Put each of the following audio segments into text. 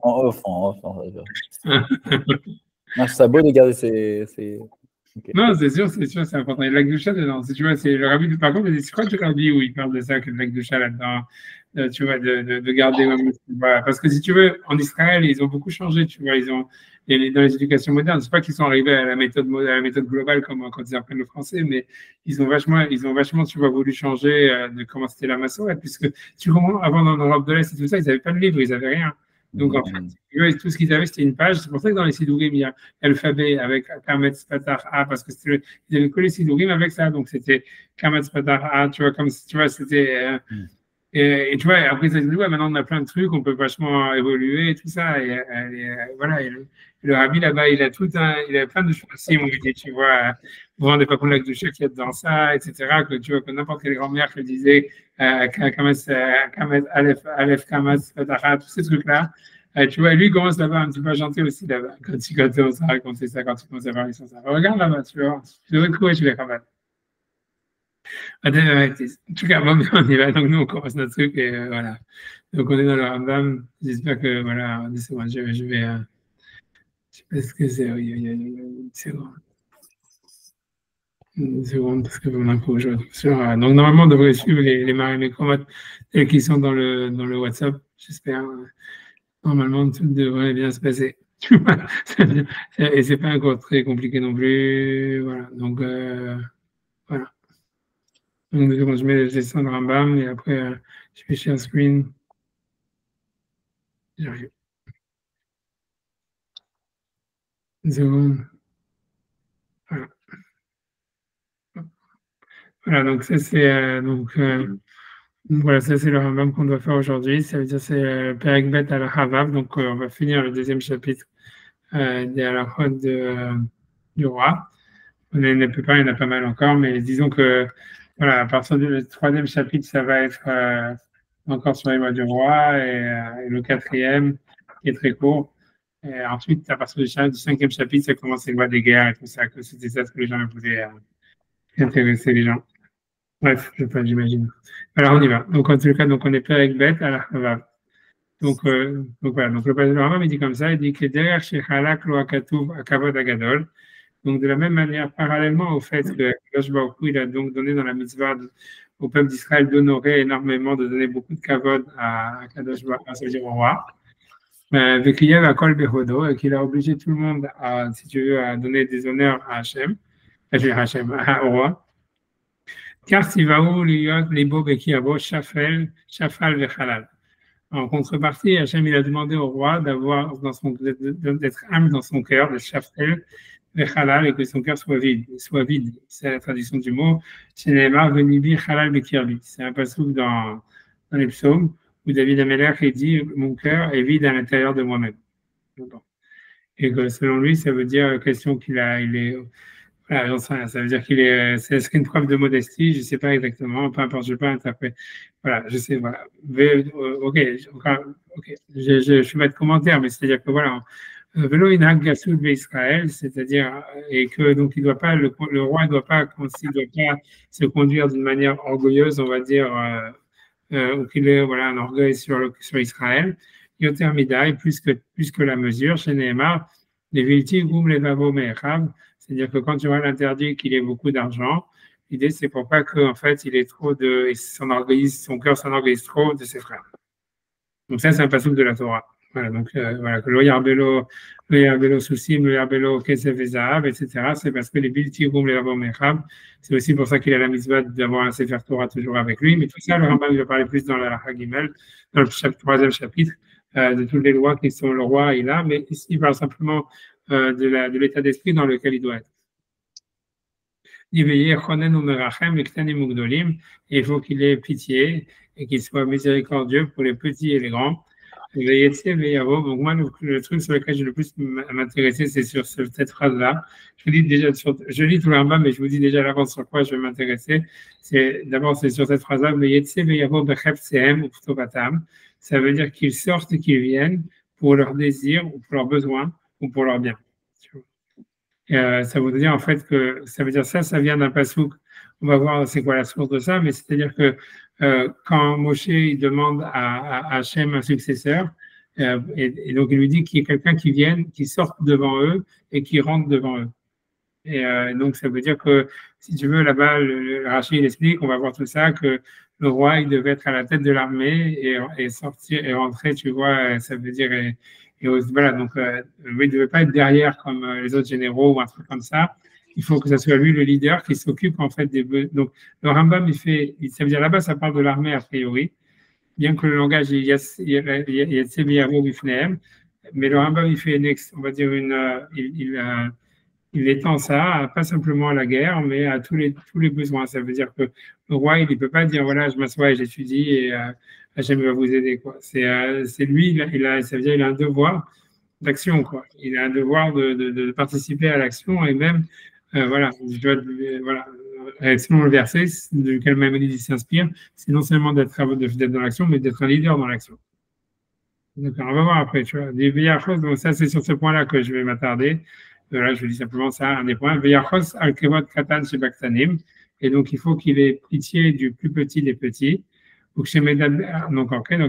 En off. Non, c'est beau de garder ces... Okay. Non, c'est sûr, c'est important. Et le lac Doucha dedans, tu vois, c'est le rabbi. Par contre, c'est quoi le rabbi où il parle de ça, que le lac Doucha là-dedans, tu vois, de garder. Voilà. Parce que si tu veux, en Israël, ils ont beaucoup changé, tu vois, ils ont dans les éducations modernes. C'est pas qu'ils sont arrivés à la méthode globale comme quand ils apprennent le français, mais ils ont vachement, tu vois, voulu changer de comment c'était la Massorette, puisque tu comprends, avant dans l'Europe de l'Est et tout ça, ils n'avaient pas de livre, ils n'avaient rien. Donc, en fait, tout ce qu'ils avaient, c'était une page. C'est pour ça que dans les Sidourim, il y a l'alphabet avec Kametz Patach A, parce que ils avaient collé Sidourim avec ça. Donc, c'était Kametz Patach A, tu vois, comme tu vois, c'était. Et tu vois, après, ça se dit, ouais, maintenant, on a plein de trucs, on peut vachement évoluer et tout ça. Et voilà. Et le rabbi là-bas, il a plein de choses aussi, on lui dit, tu vois, vous ne vous rendez pas compte de qu'il y a dans ça, etc. Que tu vois, que n'importe quelle grand-mère qui disait, Kametz Aleph, Kametz Patach A, tous ces trucs-là. Tu vois, lui, il commence là-bas un petit peu à chanter aussi là-bas, quand il commence à raconter ça, quand il commence à parler sur ça. Regarde là-bas, tu vois, je devrais trouver, je vais rabattre. En tout cas, bon, on y va, donc nous, on commence notre truc, et voilà. Donc, on est dans le Rambam, j'espère que, voilà, c'est bon, je vais, je sais pas ce que c'est, oui, une seconde. Une seconde, parce que mon info, donc, normalement, on devrait suivre les marées chromates tels qu'ils sont dans le WhatsApp, j'espère. Normalement, tout devrait bien se passer. Et c'est pas encore très compliqué non plus. Voilà. Donc, voilà. Donc, je mets les dessins de Rambam et après, je fais share screen. J'arrive. Une seconde. Voilà. Voilà, donc ça, c'est voilà, ça, c'est le Rambam qu'on doit faire aujourd'hui. Ça veut dire c'est Perek Bet al Havav. Donc, on va finir le deuxième chapitre des halachot du roi. On ne peut pas, il y en a pas mal encore, mais disons que voilà, à partir du troisième chapitre, ça va être encore sur les lois du roi, et le quatrième, qui est très court. Et ensuite, à partir du cinquième chapitre, ça commence les lois des guerres et tout ça, que c'était ça ce que les gens voulaient intéresser les gens. Bref, je sais pas, j'imagine. Alors, on y va. Donc, en tout cas, donc, on est pas avec bête à la Chava. Donc voilà. Donc, le Rambam, il dit comme ça, il dit que derrière chez Halak lo akatuv akavod agadol. Donc, de la même manière, parallèlement au fait que Kadosh Baruch Hu, il a donc donné dans la mitzvah au peuple d'Israël d'honorer énormément, de donner beaucoup de kavod à Kadosh Baruch Hu, c'est-à-dire au roi, Vekiyev Akol Behodo, et qu'il a obligé tout le monde à, si tu veux, à donner des honneurs à Hachem, au roi. Car Sivaou Liyot Libo Bekiyavo Shafal Vechalal. En contrepartie, Hachem, il a demandé au roi d'être humble dans son cœur, de Shafel, Halal, et que son cœur soit vide. C'est la traduction du mot. C'est un passage dans les psaumes où David Amelech dit mon cœur est vide à l'intérieur de moi-même. Et que selon lui, ça veut dire question voilà, j'en sais rien, ça veut dire c'est une preuve de modestie, je ne sais pas exactement, peu importe, je ne vais pas interpréter. Voilà, je sais, voilà. Ok, je suis pas de commentaire, mais c'est-à-dire que voilà. Velo inag gasoud Israël, c'est-à-dire, et que donc le roi ne doit pas se conduire d'une manière orgueilleuse, on va dire, ou qu'il ait voilà, un orgueil sur Israël. Yoter midai, plus que la mesure, chez Nehemar, les vilti goum les vavo me'echav, c'est-à-dire que quand tu vois l'interdit qu'il ait beaucoup d'argent, l'idée c'est pour pas qu'en fait il ait trop son cœur s'enorgueillisse trop de ses frères. Donc ça, c'est un passage de la Torah. Voilà, donc voilà, que lo yarbelo souci, lo yarbelo kesef et zahav, etc. C'est parce que les bilti goum les vavo me'echav, c'est aussi pour ça qu'il a la mitzvah d'avoir un sefer Torah toujours avec lui. Mais tout ça, le Rambam va parler plus dans la Hagimel, dans le troisième chapitre, de toutes les lois qui sont le roi et là, mais ici, il parle simplement de l'état d'esprit dans lequel il doit être. Il faut qu'il ait pitié et qu'il soit miséricordieux pour les petits et les grands. Donc moi, le truc sur lequel j'ai le plus m'intéresser, c'est sur cette phrase-là. Je lis tout là-bas, mais je vous dis déjà à l'avance sur quoi je vais m'intéresser. D'abord, c'est sur cette phrase-là. Ça veut dire qu'ils sortent et qu'ils viennent pour leurs désirs ou pour leurs besoins ou pour leur bien. Ça veut dire en fait que ça vient d'un pasouk. On va voir c'est quoi la source de ça, mais c'est-à-dire que quand Moshe il demande à Hachem un successeur, Et donc, il lui dit qu'il y a quelqu'un qui vienne, qui sorte devant eux et qui rentre devant eux. Et donc, ça veut dire que, si tu veux, là-bas, le Rachid il explique, on va voir tout ça, que le roi, il devait être à la tête de l'armée et sortir et rentrer, tu vois, ça veut dire, voilà, donc, il ne devait pas être derrière comme les autres généraux ou un truc comme ça. Il faut que ce soit lui le leader qui s'occupe, en fait, donc, le Rambam, ça veut dire là-bas, ça parle de l'armée a priori, bien que le langage, il y a Tsebiaro Bifneem, mais le Rambam, il fait on va dire, il étend ça, pas simplement à la guerre, mais à tous les besoins. Ça veut dire que le roi, il ne peut pas dire, voilà, je m'assois et j'étudie et Hachem va vous aider, quoi. C'est lui, ça veut dire, il a un devoir d'action, quoi. Il a un devoir de participer à l'action et même, voilà, voilà, selon le verset duquel Maïmonide s'inspire, c'est non seulement d'être dans l'action, mais d'être un leader dans l'action. Donc, on va voir après, tu vois. Des Veyachos, donc ça, c'est sur ce point-là que je vais m'attarder. Là, je dis simplement ça, un des points. Veyachos al-kevot katan shebaktanim. Et donc, il faut qu'il ait pitié du plus petit des petits. Donc, il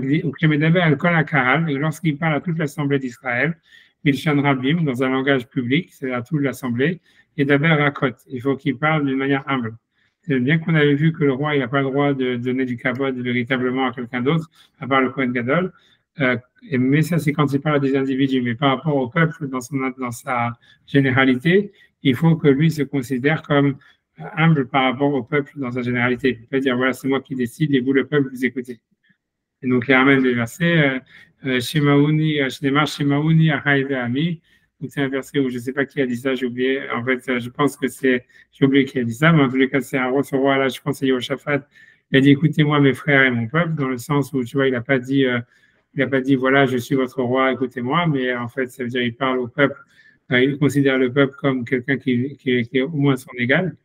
dit, Ukshemedabé al-kol ha-kahal, et lorsqu'il parle à toute l'assemblée d'Israël, Bilshan Rabim, dans un langage public, c'est à toute l'assemblée, et d'abord rakot. Il faut qu'il parle d'une manière humble. C'est bien qu'on avait vu que le roi, il n'a pas le droit de donner du kavod véritablement à quelqu'un d'autre, à part le Kohen Gadol. Mais ça, c'est quand il parle des individus. Mais par rapport au peuple, dans sa généralité, il faut que lui se considère comme humble par rapport au peuple dans sa généralité. Il ne peut pas dire, voilà, c'est moi qui décide et vous, le peuple, vous écoutez. Et donc, il ramène des versets. Shemaouni, Shnema, Shemaouni, Ahai Ami. Donc, c'est un verset où je ne sais pas qui a dit ça, j'ai oublié. En fait, je pense que j'ai oublié qui a dit ça, mais en tous les cas, c'est un roi, ce roi-là, je pense, c'est Yehoshaphat. Il a dit, écoutez-moi, mes frères et mon peuple, dans le sens où, tu vois, il n'a pas dit, voilà, je suis votre roi, écoutez-moi, mais en fait, ça veut dire, il parle au peuple, il considère le peuple comme quelqu'un qui est au moins son égal.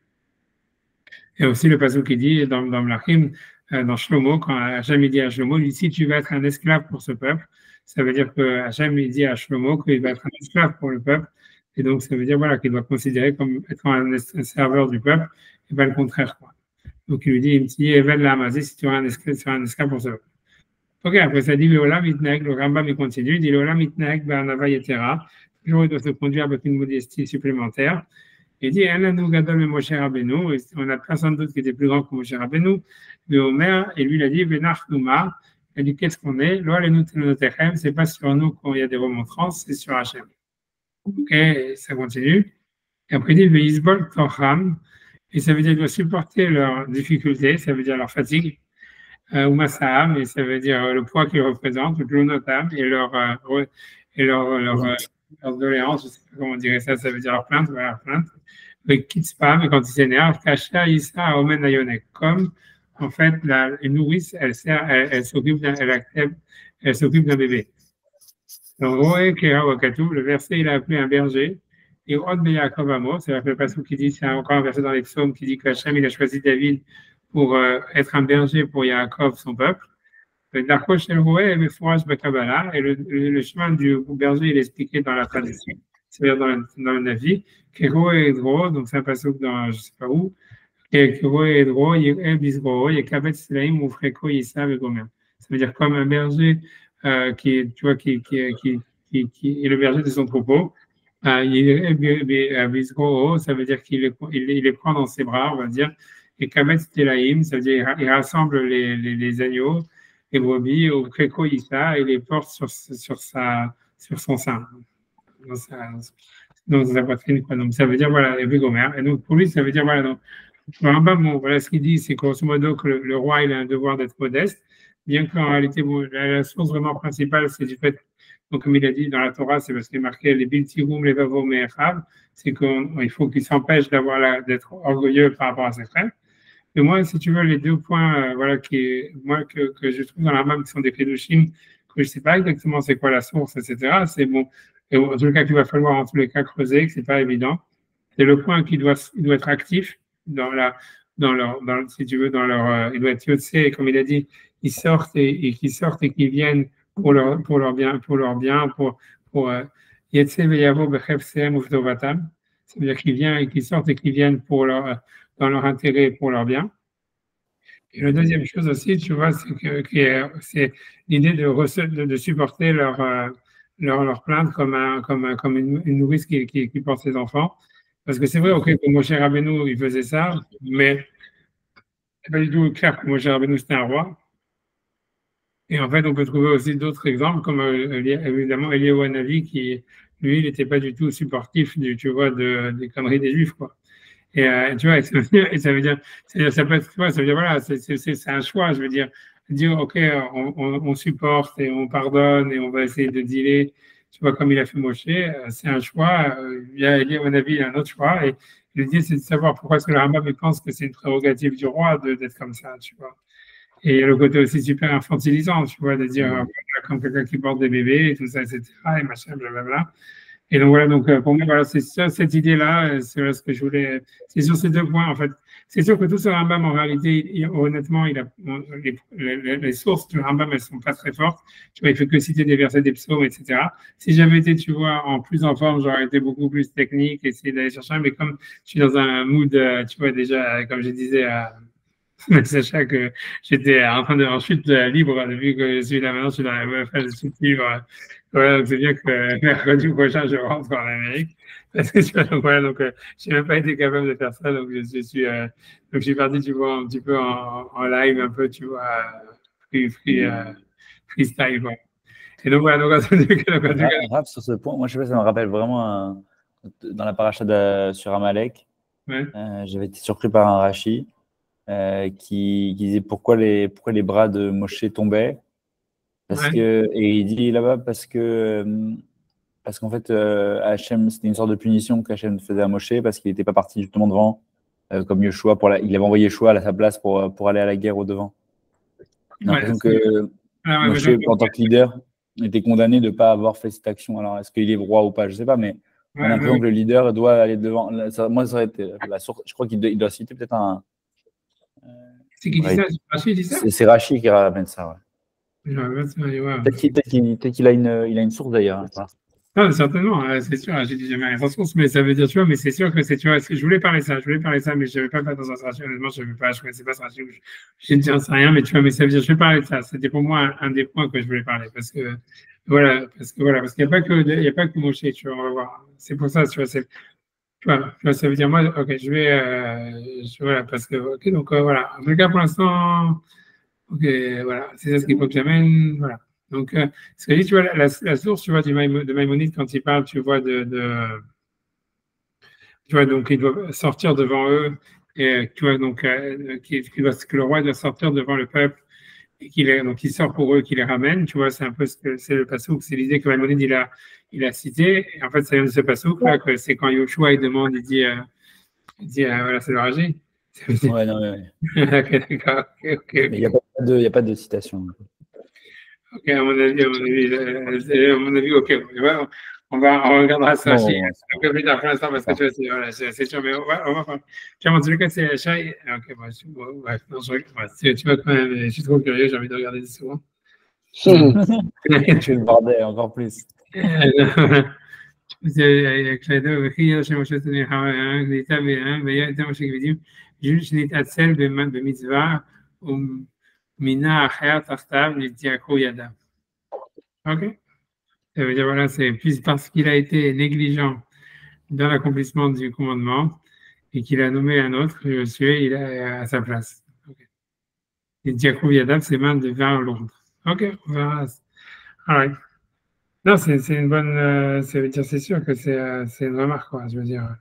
Et aussi le passage qui dit dans Mlachim, dans Shlomo, quand Hachem dit à Shlomo, il dit, si tu vas être un esclave pour ce peuple, ça veut dire que Hachem dit à Shlomo qu'il va être un esclave pour le peuple. Et donc, ça veut dire voilà, qu'il doit considérer comme étant un serveur du peuple, et pas le contraire, quoi. Donc, il lui dit, si tu auras un esclave pour ce peuple. Ok, après ça dit le Rambam il continue, il dit le mitneg, Barnava Yetera, toujours il doit se conduire avec une modestie supplémentaire. Il dit, on a personne d'autre qui était plus grand que Moshe Rabbeinu, le Omer, et lui il a dit, Benach Nouma, il a dit, qu'est-ce qu'on est? C'est pas sur nous qu'il y a des remontrances, c'est sur Hachem. Ok, ça continue. Et après il dit, Veisbol Torham, et ça veut dire qu'il doit supporter leurs difficultés, ça veut dire leur fatigue. Ou Massaham, et ça veut dire le poids qu'ils représentent, le notam, et leur doléance, je ne sais pas comment on dirait ça, ça veut dire leur plainte, voilà, leur plainte. Le Kitzpah, mais quand ils s'énervent, Kasha, Issa, Omen, Ayonek. Comme, en fait, une nourrice, elle s'occupe d'un bébé. Donc, Roé, Kera, Wakatou, le verset, il a appelé un berger. Et Od Yaakov Amo, c'est le passage qui dit, c'est encore un verset dans les psaumes qui dit que Hachem, il a choisi David pour être un berger pour Yaakov, son peuple. Et le chemin du berger, il est expliqué dans la tradition, c'est-à-dire dans le Navi. Kero et Edro, donc c'est un passage dans je ne sais pas où. Kero et Edro, Bisro, Yekabet Selaim, Oufreko, Yissa, Vegomer. Ça veut dire comme un berger qui, tu vois, qui est le berger de son troupeau. Bisro, ça veut dire qu'il les prend dans ses bras, on va dire. Et Kametz Telaim, ça veut dire il rassemble les agneaux, les brebis, au Kreko Issa, et les porte sur son sein, dans sa poitrine. Quoi. Donc ça veut dire, voilà, et Gomer. Et donc pour lui, ça veut dire, voilà, donc, voilà ce qu'il dit, c'est grosso modo que le roi, il a un devoir d'être modeste, bien qu'en réalité, la source vraiment principale, c'est du fait, donc comme il a dit dans la Torah, c'est parce qu'il est marqué les Biltirum, les Vavom et Echav, c'est qu'il faut qu'il s'empêche d'être orgueilleux par rapport à ses frères. Et moi, si tu veux, les deux points voilà, que je trouve dans la Rambam qui sont des Kedushim, que je ne sais pas exactement c'est quoi la source, etc., c'est bon. Et en tout cas, qu'il va falloir en tous les cas creuser, que ce n'est pas évident. C'est le point qu'il doit être actif si tu veux, il doit être yotsé, comme il a dit, ils sortent et qu'ils viennent pour leur bien, Yetse veyavo bechefseem uvdovatam. C'est-à-dire qu'ils viennent et qu'ils sortent et qu'ils viennent dans leur intérêt et pour leur bien. Et la deuxième chose aussi, tu vois, c'est l'idée de supporter leur plainte comme une nourrice qui porte ses enfants. Parce que c'est vrai, ok, que Moshe Rabbeinu, il faisait ça, mais c'est pas du tout clair que Moshe Rabbeinu, c'était un roi. Et en fait, on peut trouver aussi d'autres exemples, comme évidemment Eliyahu Hanavi, qui, lui, il n'était pas du tout supportif, tu vois, des conneries des Juifs, quoi. Et tu vois, et ça veut dire, ça peut être, tu vois, ça veut dire, voilà, c'est un choix, je veux dire, ok, on supporte et on pardonne et on va essayer de dealer, tu vois, comme il a fait Moshe, c'est un choix. Il y a, à mon avis, il y a un autre choix. Et l'idée, c'est de savoir pourquoi est-ce que le Rambam il pense que c'est une prérogative du roi d'être comme ça, tu vois. Et il y a le côté aussi super infantilisant, tu vois, de dire, voilà, comme quelqu'un qui porte des bébés et tout ça, etc., et machin, blablabla. Et donc voilà, donc pour moi, voilà, c'est ça, cette idée-là, c'est ce que je voulais. C'est sur ces deux points, en fait. C'est sûr que tout ce Rambam, en réalité, honnêtement, les sources du Rambam, elles sont pas très fortes. Tu vois, il fait que citer des versets des psaumes, etc. Si j'avais été, tu vois, en plus en forme, j'aurais été beaucoup plus technique, essayer d'aller chercher. Mais comme je suis dans un mood, tu vois, déjà, comme je disais à Sacha, que j'étais en train de en chute libre depuis que je suis là maintenant, je suis dans la phase de chute libre. Voilà, donc c'est bien que mercredi prochain, je rentre en Amérique. Parce que, tu vois, donc, voilà, donc, je n'ai même pas été capable de faire ça. Donc, donc, je suis parti, tu vois, un petit peu en live, un peu, tu vois, freestyle, quoi. Et donc, voilà, donc, en tout cas, Raph, sur ce point, moi, je sais pas, ça me rappelle vraiment dans la paracha sur Amalek. ouais. J'avais été surpris par un Rashi qui disait pourquoi les bras de Moshe tombaient. Et il dit là-bas parce qu'en fait, Hachem, c'était une sorte de punition qu'Hachem faisait à Moshe parce qu'il n'était pas parti justement devant, comme Yoshua, il avait envoyé Yoshua à sa place pour aller à la guerre au devant. J'ai l'impression que Moshe, en tant que leader, était condamné de ne pas avoir fait cette action. Alors, est-ce qu'il est roi ou pas? Je ne sais pas, mais on a l'impression que le leader doit aller devant. Moi, ça aurait été la source. Je crois qu'il doit citer peut-être un. C'est qui dit ça? Rachi dit ça? C'est Rachi qui ramène ça, ouais. Peut-être qu'il a une source d'ailleurs. Hein. Ah, certainement, c'est sûr, j'ai dit jamais rien source, mais ça veut dire, tu vois, mais c'est sûr que c'est, tu vois, je voulais parler ça, mais je ne savais pas faire dans un stratégie, honnêtement, je ne connaissais pas ce stratégie, je ne sais rien, mais tu vois, mais ça veut dire, je vais parler de ça, c'était pour moi un des points que je voulais parler, parce qu'il n'y a pas que Moshe, tu vois, on va voir, c'est pour ça, tu vois, ça veut dire, moi, ok, voilà, parce que, ok, donc, voilà, en tout cas, pour l'instant, ok, voilà, c'est ça ce qu'il faut que j'amène, voilà. Donc, ce que je dis, tu vois, la source, tu vois, de Maïmonide, quand il parle, tu vois, tu vois, donc il doit sortir devant eux, et tu vois, donc, que le roi doit sortir devant le peuple, et donc il sort pour eux, qu'il les ramène, tu vois, c'est un peu c'est le passouk, c'est l'idée que Maïmonide, il a cité, et en fait, ça vient de ce passouk, là, que c'est quand Yoshua, il demande, il dit voilà, c'est le Raji. Ouais, non, ouais. Ok, d'accord, ok. Mais il n'y a pas de citation. Ok, à mon avis, ok. On regardera ça un peu plus tard pour l'instant parce que tu vois, c'est sûr, mais on va. Tu vois, en tout cas, c'est Chai. Ok, bref, non, tu vois, quand même, je suis trop curieux, j'ai envie de regarder ça souvent. Tu le bordel encore plus. Ok. Ça veut dire, voilà, c'est parce qu'il a été négligent dans l'accomplissement du commandement et qu'il a nommé un autre, Josué, il est à sa place. Okay. Et Diakou Yadav, ses mains vers Londres. Ok, on verra. All right. Non, c'est une bonne. Ça veut dire, c'est sûr que c'est une remarque, quoi, je veux dire.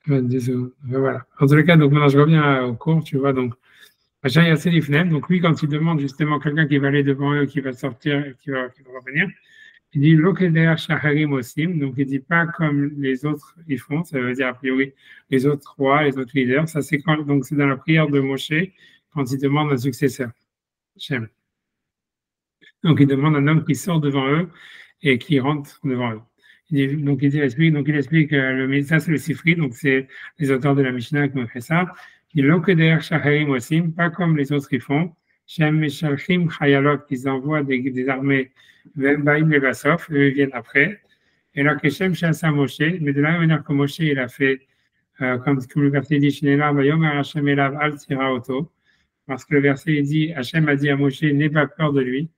Voilà. En tous les cas, donc maintenant je reviens au cours, tu vois. Donc, Jaya Lifnem, donc lui, quand il demande justement quelqu'un qui va aller devant eux, qui va sortir, qui va revenir, il dit Lokeder Shaharim Osim, donc il dit pas comme les autres ils font, ça veut dire a priori les autres rois, les autres leaders. Ça c'est donc c'est dans la prière de Moshe quand il demande un successeur. Shem. Donc il demande un homme qui sort devant eux et qui rentre devant eux. Donc il explique ça c'est le Sifri, donc c'est les auteurs de la Mishnah qui ont fait ça. Il dit Lokeder Shaharim Osim, pas comme les autres ils font. Shem Meshalchim Chayalot, ils envoient des armées. Baïm et Bassof, eux ils viennent après. Et là, Keshem Shasa Moshe, mais de la même manière que Moshe, il a fait, comme le verset dit, Shnela, Bayom Hashem Elav Al Tira Oto. parce que le verset il dit, Hachem a dit à Moshe, n'aie pas peur de lui.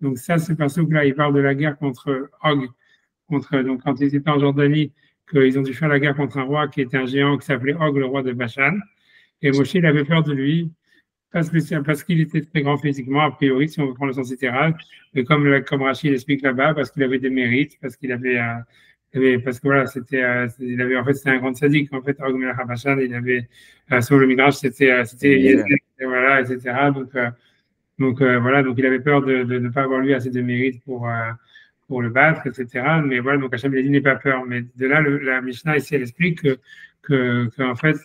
Donc ça, c'est parce que là, il parle de la guerre contre Og, donc quand ils étaient en Jordanie, qu'ils ont dû faire la guerre contre un roi qui était un géant qui s'appelait Og, le roi de Bashan. Et Moshe, il avait peur de lui parce qu'il était très grand physiquement, a priori, si on veut prendre le sens littéral, mais comme Rachid l'explique là-bas, parce qu'il avait des mérites, parce qu'il avait, parce que voilà, il avait, en fait, c'était un grand sadique, en fait, Og Melech HaBashan, il avait, sur le Midrash, c'était voilà, etc. Donc voilà, donc il avait peur de ne pas avoir lui assez de mérite pour le battre, etc. Mais voilà, donc Hachem il a dit n'aie pas peur. Mais de là, la Mishnah ici, elle explique que en fait,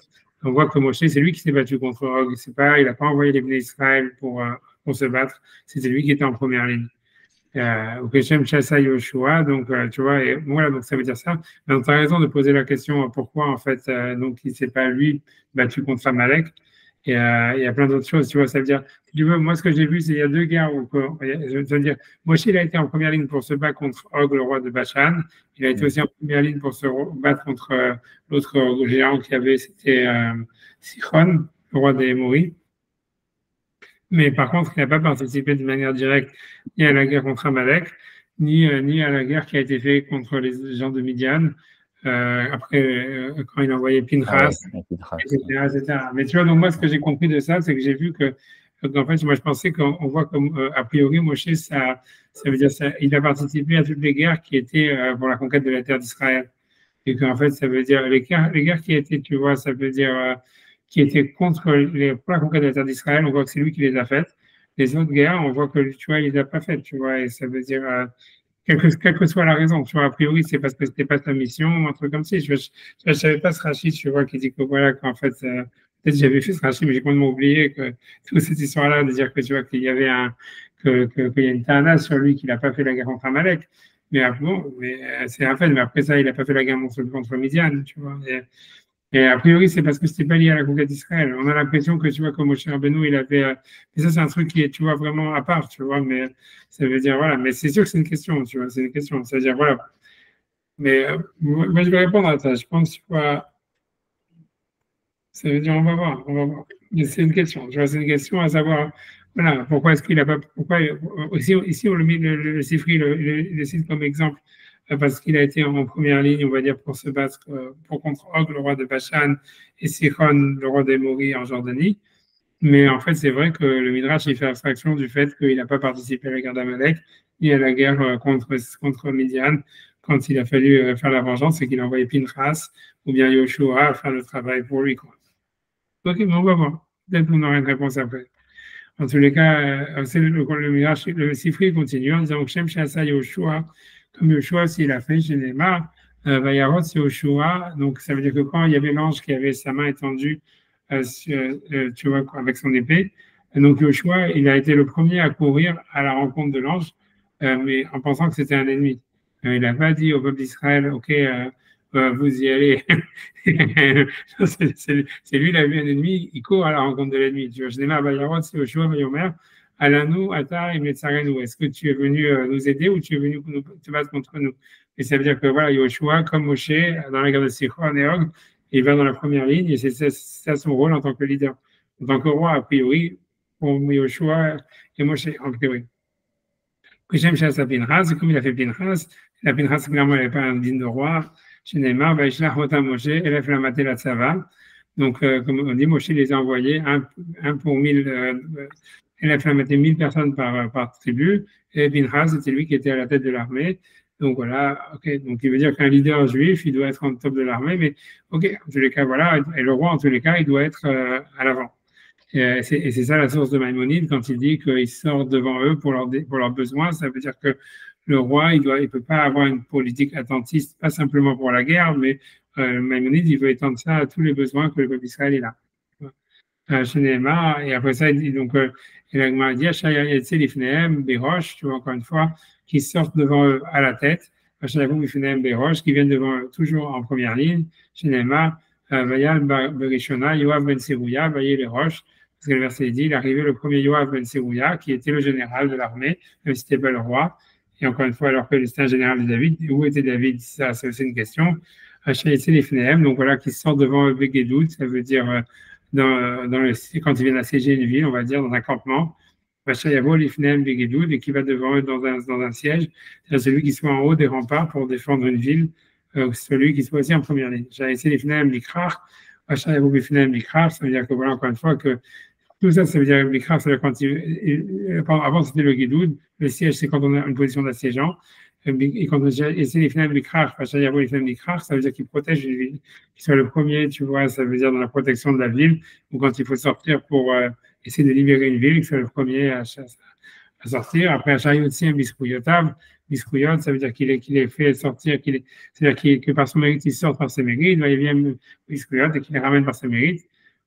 on voit que Moshe, c'est lui qui s'est battu contre Og. Il n'a pas envoyé les Bnei Israël pour se battre. C'était lui qui était en première ligne. Hachem chassa Yoshua, donc tu vois, et voilà, donc ça veut dire ça. Mais tu as raison de poser la question pourquoi en fait, donc il ne s'est pas lui battu contre Amalek. Et il y a plein d'autres choses, tu vois, ça veut dire, si tu veux, moi ce que j'ai vu, c'est qu'il y a deux guerres où, je veux dire, Moshe il a été en première ligne pour se battre contre Og, le roi de Bashan, il a été aussi en première ligne pour se battre contre l'autre géant qui avait, c'était Sichon, le roi des Émoris. Mais par contre, il n'a pas participé de manière directe ni à la guerre contre Amalek, ni à la guerre qui a été faite contre les gens de Midian. Après, quand il a envoyé Pinchas, etc. Mais tu vois, donc moi, ce que j'ai compris de ça, c'est que j'ai vu en fait, moi, je pensais qu'on voit comme, a priori, Moshe, ça veut dire ça, il a participé à toutes les guerres qui étaient pour la conquête de la terre d'Israël. Et qu'en fait, ça veut dire, les guerres qui étaient, tu vois, ça veut dire, qui étaient pour la conquête de la terre d'Israël, on voit que c'est lui qui les a faites. Les autres guerres, on voit que, tu vois, il les a pas faites, tu vois, et ça veut dire, quelle que soit la raison, tu vois, a priori, c'est parce que c'était pas sa mission, un truc comme ça. Je savais pas ce Rachid, tu vois, qui dit que voilà, qu'en fait, peut-être j'avais fait ce Rachid, mais j'ai complètement oublié que toute cette histoire-là, de dire que tu vois, qu'il y avait qu'il y a une tana sur lui, qu'il n'a pas fait la guerre contre Amalek. Mais bon, c'est un fait, mais après ça, il n'a pas fait la guerre contre Midian, tu vois. Et a priori, c'est parce que c'était pas lié à la conquête d'Israël. On a l'impression que, tu vois, comme Moshe Rabbeinu, il avait, et ça, c'est un truc qui est, tu vois, vraiment à part, tu vois, mais ça veut dire, voilà, mais c'est sûr que c'est une question, tu vois, c'est une question, c'est-à-dire, voilà. Mais moi, je vais répondre à ça, je pense, tu vois, ça veut dire, on va voir. Mais c'est une question, tu vois, c'est une question à savoir, voilà, pourquoi est-ce qu'il n'a pas, ici, on le met, le Sifri, le cite comme exemple, parce qu'il a été en première ligne, on va dire, pour se battre contre Og, le roi de Bashan, et Sichon, le roi des Moris en Jordanie. Mais en fait, c'est vrai que le Midrash, il fait abstraction du fait qu'il n'a pas participé à la guerre d'Amalek, ni à la guerre contre Midian, quand il a fallu faire la vengeance, et qu'il a envoyé Pinchas ou bien Yoshua à faire le travail pour lui, quoi. Ok, mais on va voir. Peut-être qu'on aura une réponse après. En tous les cas, c'est le Midrash, le Sifri continue en disant Shem Shasa Yoshua, comme Yoshua, s'il a fait, chez Neymar, Vayarot, c'est Yoshua. Donc, ça veut dire que quand il y avait l'ange qui avait sa main étendue, tu vois, avec son épée, donc Yoshua, il a été le premier à courir à la rencontre de l'ange, mais en pensant que c'était un ennemi. Il n'a pas dit au peuple d'Israël, OK, vous y allez. C'est lui, il a vu un ennemi, il court à la rencontre de l'ennemi. Tu vois, je démarre Vayarot, c'est Yoshua, Vayomer. Alanu, Ata et Metzarenu. Est-ce que tu es venu nous aider ou tu es venu te battre contre nous? Et ça veut dire que voilà, Yoshua, comme Moshe, dans la guerre de Sichon et Og, il va dans la première ligne et c'est ça son rôle en tant que leader. En tant que roi, a priori, pour Yoshua et Moshe, en théorie. Kushem Shasa Pinchas, comme il a fait Pinchas, la Pinchas, clairement, elle n'est pas un digne de roi. Chez Neymar, Vaishlach Ota Moshe, elle a fait la maté la Tsava. Donc, comme on dit, Moshe les a envoyés, un pour 1000. Elle a fait 1000 personnes par tribu, et Pinchas, c'était lui qui était à la tête de l'armée. Donc voilà, ok. Donc il veut dire qu'un leader juif, il doit être en top de l'armée, mais ok, en tous les cas, voilà. Et le roi, en tous les cas, il doit être à l'avant. Et c'est ça la source de Maïmonide quand il dit qu'il sort devant eux pour leurs besoins. Ça veut dire que le roi, il peut pas avoir une politique attentiste, pas simplement pour la guerre, mais Maïmonide, il veut étendre ça à tous les besoins que le peuple d'Israël a. Et après ça, il dit donc, et la Gemara dit, Berosh, tu vois, encore une fois, qui sortent devant eux à la tête, Berosh, qui viennent devant eux toujours en première ligne, Shenema, Vayal Berishona, Yoav Ben Serouya, Vayel les roches, parce que le verset dit, il est arrivé le premier Yoav Ben Serouya, qui était le général de l'armée, même si c'était pas le roi, et encore une fois, alors que c'était un général de David, où était David? Ça, c'est aussi une question. Donc voilà, qui sort devant eux Begedout, ça veut dire quand ils viennent assiéger une ville, on va dire, dans un campement. Vachayavo, Lifnem, Begedoud, et qui va devant eux dans un siège. C'est celui qui soit en haut des remparts pour défendre une ville, celui qui soit aussi en première ligne. J'ai essayé Lifnem, Likrar, Vachayavo, Lifnem, Likrar, ça veut dire que voilà, encore une fois, que tout ça, ça veut dire Likrar, c'est quand avant c'était le Guidoud, le siège, c'est quand on a une position d'assiégeant. Et quand on essaie les fenêtres Likrar, Vachayavo, Lifnem, Likrar, ça veut dire qu'il protège une ville, qu'il soit le premier, tu vois, ça veut dire dans la protection de la ville, ou quand il faut sortir pour essayer de libérer une ville, que c'est le premier à sortir. Après, Achayot aussi un Biskouyotav. Biskouyot, ça veut dire qu'il est fait sortir, c'est-à-dire que par son mérite, il sort par ses mérites. Il vient Biskouyot et qu'il les ramène par ses mérites.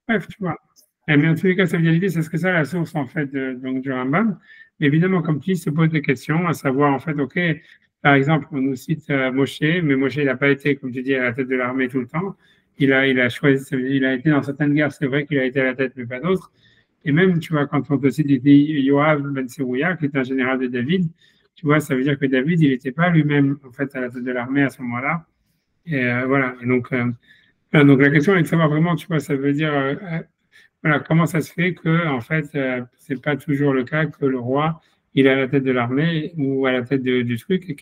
Bref, tu vois. Mais en tous les cas, ça veut dire l'idée, c'est ce que c'est la source, en fait, donc, du Rambam. Mais évidemment, comme tu dis, se pose des questions, à savoir, en fait, OK, par exemple, on nous cite Moshe, mais Moshe, il n'a pas été, comme tu dis, à la tête de l'armée tout le temps. Il a choisi, il a été dans certaines guerres, c'est vrai qu'il a été à la tête, mais pas d'autres. Et même, tu vois, quand on te cite Yoav ben Serouya, qui est un général de David, tu vois, ça veut dire que David, il n'était pas lui-même, en fait, à la tête de l'armée à ce moment-là. Et voilà. Et donc la question est de savoir vraiment, tu vois, ça veut dire, voilà, comment ça se fait que, en fait, c'est pas toujours le cas que le roi, il est à la tête de l'armée ou à la tête du truc. Et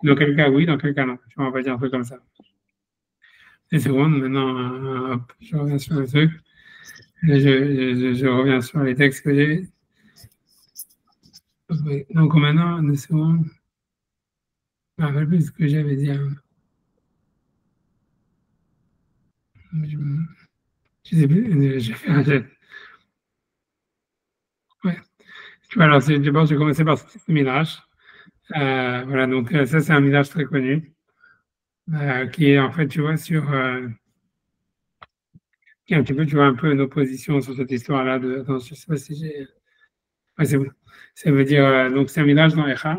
dans quel cas, oui, dans quel cas, non. Tu vois, on va dire un peu comme ça. Une seconde, maintenant, hop, je reviens sur le truc. Je reviens sur les textes que j'ai. Okay. Donc maintenant, une seconde. Je me rappelle plus ce que j'avais dit. Je sais plus, j'ai fait un jet. Ouais. Tu vois, alors d'abord, j'ai commencé par ce Midrash. Voilà, donc ça, c'est un Midrash très connu, qui est en fait, tu vois, qui est un petit peu, tu vois, un peu une opposition sur cette histoire-là. Attends, je sais pas si j'ai. Ouais, c'est bon. Ça veut dire, donc c'est un Midrash dans Echa,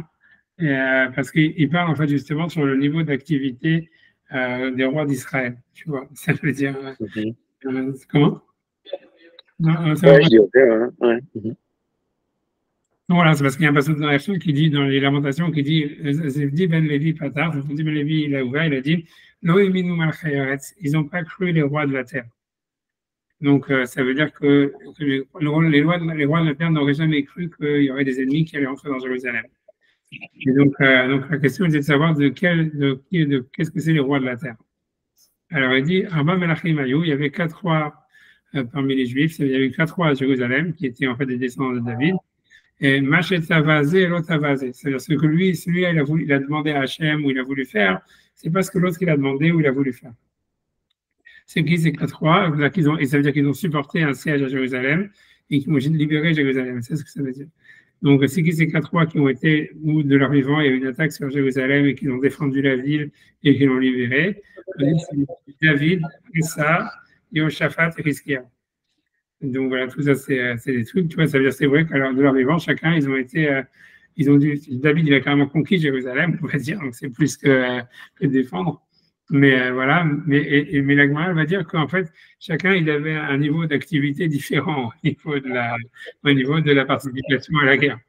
parce qu'il parle en fait justement sur le niveau d'activité des rois d'Israël. Tu vois, ça veut dire. Comment? Non, ça ouais, je dis OK, ouais. Voilà, c'est parce qu'il y a un passage dans Echa qui dit, dans les Lamentations, qui dit Zevdi ben Lévi Patar, Zevdi ben Lévi, il a ouvert, il a dit Loïminu Malchayaretz, ils n'ont pas cru les rois de la terre. Donc, ça veut dire que les rois de la terre n'auraient jamais cru qu'il y aurait des ennemis qui allaient entrer dans Jérusalem. Et donc la question était de savoir qu'est-ce que c'est les rois de la terre. Alors, il dit, Arba Melachim Ayou, il y avait 4 rois parmi les Juifs, il y avait 4 rois à Jérusalem, qui étaient en fait des descendants de David. Et Machet Tavazé et l'autre Tavazé. C'est-à-dire ce que celui-là, il a demandé à Hachem ou il a voulu faire, c'est pas ce que l'autre il a demandé ou il a voulu faire. C'est qui ces 4 rois, et ça veut dire qu'ils ont supporté un siège à Jérusalem et qui ont libéré Jérusalem. C'est ce que ça veut dire. Donc, c'est qui ces 4 rois qui ont été, ou de leur vivant, il y a eu une attaque sur Jérusalem et qui ont défendu la ville et qui l'ont libérée. David, Issa, Yehoshaphat et Hizkiah. Donc voilà, tout ça, c'est des trucs, tu vois, ça veut dire, c'est vrai qu'à de leur vivant, chacun, ils ont été, David, il a carrément conquis Jérusalem, on va dire, donc c'est plus que défendre. Mais voilà, mais la Gemara va dire qu'en fait, chacun, il avait un niveau d'activité différent au niveau de la participation à la guerre.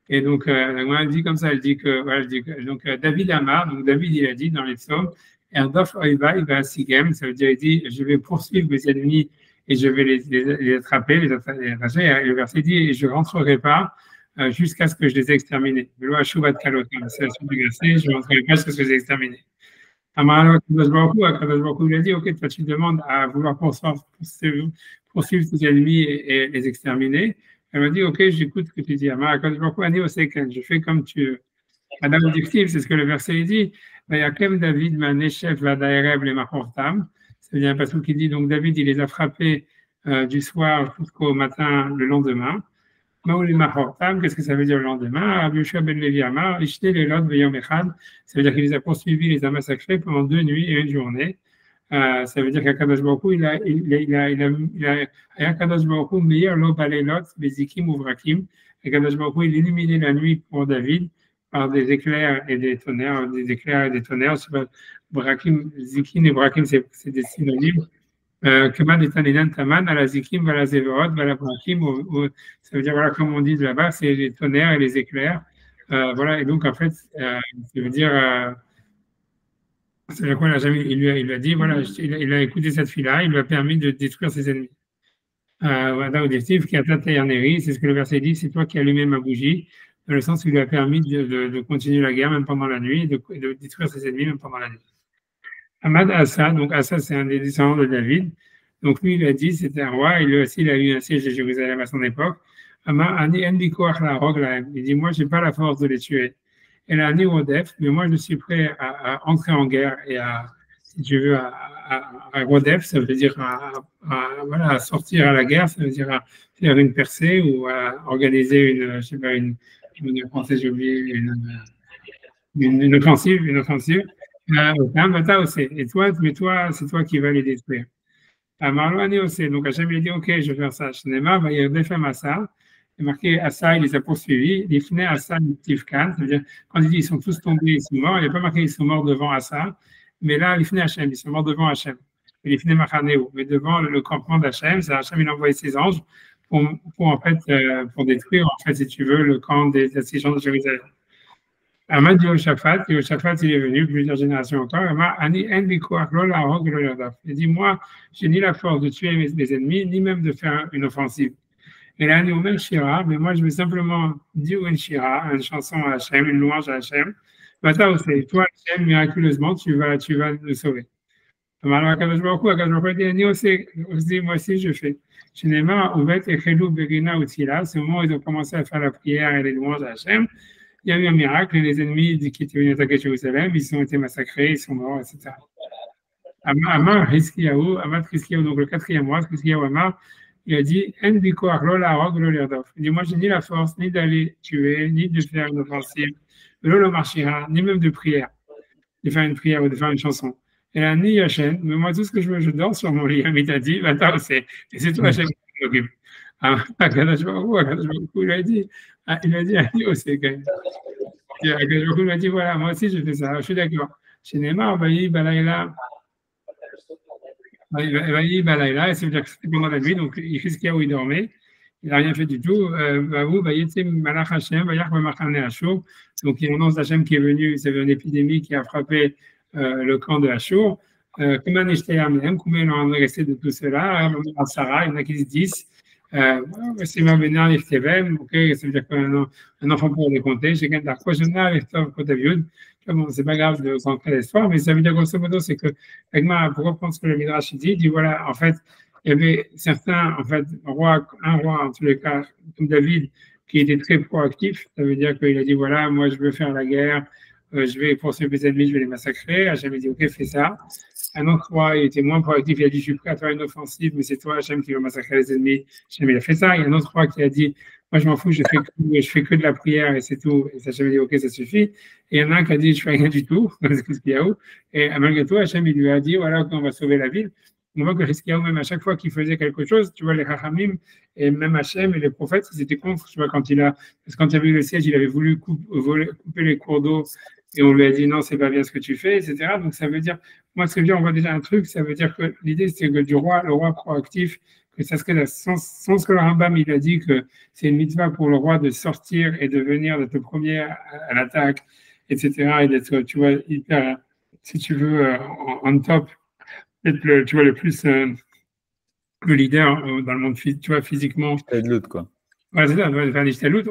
Et donc, la Gemara dit comme ça, elle dit que donc, David Amar, donc David, il a dit dans les psaumes, Erdof Oiva, il va Sigem, ça veut dire, il dit, je vais poursuivre mes ennemis et je vais les attraper, les arracher. Et le verset dit, et je ne rentrerai pas jusqu'à ce que je les ai exterminés. C'est la suite du verset, je ne rentrerai pas jusqu'à ce que je les ai exterminés. Amar Akadosh Baruch Hu, il a dit, ok, toi tu demandes à vouloir poursuivre tes ennemis et les exterminer. Elle m'a dit, ok, j'écoute ce que tu dis. Amar Akadosh Baruch Hu, Ani Oseken, je fais comme tu veux. Madame Dictive, c'est ce que le verset dit. Vayakem David, Maneshef, Vadaerev, les Mahortam. Ça vient un passage qui dit, donc David, il les a frappés du soir jusqu'au matin le lendemain. Maouli Mahortam, qu'est-ce que ça veut dire le lendemain? Rabbi Yoshua ben Levi Amar, Ishte Lelot Veyom Echad. Ça veut dire qu'il les a poursuivis, les a massacrés pendant 2 nuits et 1 journée. Ça veut dire qu'Akadosh Baruch Hu, il a Akadosh Baruch Hu, meilleur lo balelot, bezikim ou vrakim. Akadosh Baruch Hu, il illuminait la nuit pour David par des éclairs et des tonnerres, Brakim, Zikin et Brakim, c'est des synonymes. Kema Netaninan Taman, à la Zikim, à la Zeverot, à la Brakim, ça veut dire, voilà, comme on dit là-bas, c'est les tonnerres et les éclairs. Voilà, et donc, en fait, ça veut dire, c'est-à-dire quoi, il lui a dit, voilà, il a écouté cette fille-là, il lui a permis de détruire ses ennemis. Voilà, objectif qui a c'est ce que le verset dit, c'est toi qui as allumé ma bougie, dans le sens où il lui a permis de continuer la guerre même pendant la nuit, de détruire ses ennemis même pendant la nuit. Ahmad Assa, donc Assa c'est un des descendants de David, donc lui il a dit, c'était un roi, et lui aussi il a eu un siège de Jérusalem à son époque. Il dit, moi j'ai pas la force de les tuer. Et là, Ani Rodef, mais moi je suis prêt à entrer en guerre et si tu veux, à Rodef, ça veut dire voilà, à sortir à la guerre, ça veut dire à faire une percée ou à organiser une, je sais pas, une j'ai oublié, une offensive, et toi, mais toi, c'est toi qui vas les détruire. Marloani aussi, donc Hachem lui a dit, ok, je vais faire ça. Shnema va y défendre Assa. Il est marqué Assa, il les a poursuivis. Il finit Assa, Tifkan, c'est-à-dire, quand il dit ils sont tous tombés, ils sont morts, il n'est pas marqué ils sont morts devant Assa, mais là, il finit Hachem, ils sont morts devant Hachem. Il finit Machaneo, mais devant le campement d'Hachem, c'est Hachem, il a envoyé ses anges pour détruire, en fait, si tu veux, le camp des gens de Jérusalem. Ahmad Yehoshaphat, il est venu plusieurs générations encore. Il dit, moi, j'ai ni la force de tuer mes ennemis, ni même de faire une offensive. Et là, on même Shira, mais moi, je vais simplement dire une Shira, une chanson à Hachem, une louange à Hachem. Toi, Hachem, miraculeusement, tu vas nous sauver. Moi aussi, je fais. C'est le moment où ils ont commencé à faire la prière et les louanges à Hachem. Il y a eu un miracle, les ennemis qui étaient venus attaquer Jérusalem, ils ont été massacrés, ils sont morts, etc. Amar Hiskiyahu, donc le 4e mois, Hiskiyahu Amar, il a dit, il dit, moi, j'ai ni la force, ni d'aller tuer, ni de faire une offensive, ni même de prière, de faire une prière ou de faire une chanson. Et là, ni Hachem, mais moi, tout ce que je veux, je dors sur mon lit. Il t'a dit, et c'est toi, Hachem, qui m'occupe. Il a dit aussi, quand même. Il m'a dit, voilà, moi aussi, je fais ça, je suis d'accord. Chez Neymar, Balayla, et ça veut dire que c'était pendant la nuit, donc Hiskiyahu, il dormait, il n'a rien fait du tout. Donc il y a un ange d'Hachem qui est venu, c'est une épidémie qui a frappé le camp de Ashur. Combien il en est resté de tout cela? Sarah, il y en a qui disent 10. C'est ma bénédiction, ok, ça veut dire qu'un enfant peut les compter. J'ai gagné la prochaine c'est pas grave de rentrer l'histoire, mais ça veut dire grosso modo, c'est que, pour reprendre ce que le Midrash dit, voilà, en fait, il y avait certains, en fait, un roi, en tous les cas, comme David, qui était très proactif. Ça veut dire qu'il a dit, voilà, moi, je veux faire la guerre, je vais poursuivre mes ennemis, je vais les massacrer. Hachem a dit, ok, fais ça. Un autre roi, il était moins proactif, il a dit, je suis prêt à faire une offensive, mais c'est toi, Hachem, qui va massacrer les ennemis. Hachem, il a fait ça. Il y a un autre roi qui a dit, moi, je m'en fous, je fais que de la prière et c'est tout. Et Hachem a dit, ok, ça suffit. Et il y en a un qui a dit, je fais rien du tout, et malgré tout, Hachem, il lui a dit, voilà, qu'on va sauver la ville. On voit que Hiskiyahu, même à chaque fois qu'il faisait quelque chose, tu vois, les Chachamim et même Hachem et les prophètes, ils étaient contre, tu vois, parce que quand il y avait eu le siège, il avait voulu couper les cours d'eau et on lui a dit non, c'est pas bien ce que tu fais, etc. Donc ça veut dire, moi, ce que je veux dire, on voit déjà un truc, ça veut dire que l'idée, c'est que le roi proactif, que ça serait sans ce que le Rambam, il a dit que c'est une mitzvah pour le roi de sortir et de venir, d'être le premier à l'attaque, etc. et d'être, tu vois, hyper, si tu veux, en top. Être tu vois, le plus le leader dans le monde, tu vois, physiquement. C'est de l'autre, quoi. Voilà, c'est ça, on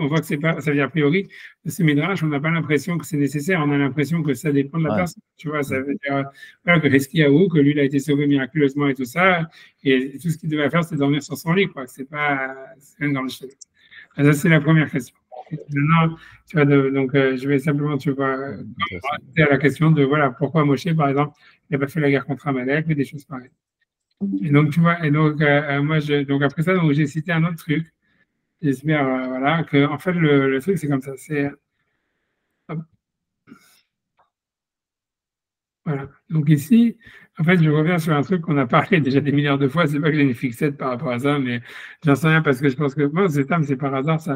voit que c'est pas, ça veut dire a priori, de ce midrash, on n'a pas l'impression que c'est nécessaire, on a l'impression que ça dépend de la personne, tu vois, ça veut dire, voilà, que Hiskiyahu, que lui, il a été sauvé miraculeusement et tout ça, et tout ce qu'il devait faire, c'est dormir sur son lit, quoi, c'est une grande chose. Ça, c'est la première question. Maintenant, tu vois, donc, je vais simplement, tu vois, à la question de, voilà, pourquoi Moshe, par exemple, il n'a pas fait la guerre contre Amalek, mais des choses pareilles. Et donc, tu vois, moi, donc après ça, j'ai cité un autre truc. J'espère, voilà, que, en fait, le truc, c'est comme ça. Voilà. Donc ici, en fait, je reviens sur un truc qu'on a parlé déjà des milliards de fois. C'est pas que j'ai une fixette par rapport à ça, mais j'en sais rien parce que je pense que bon, c'est par hasard, tu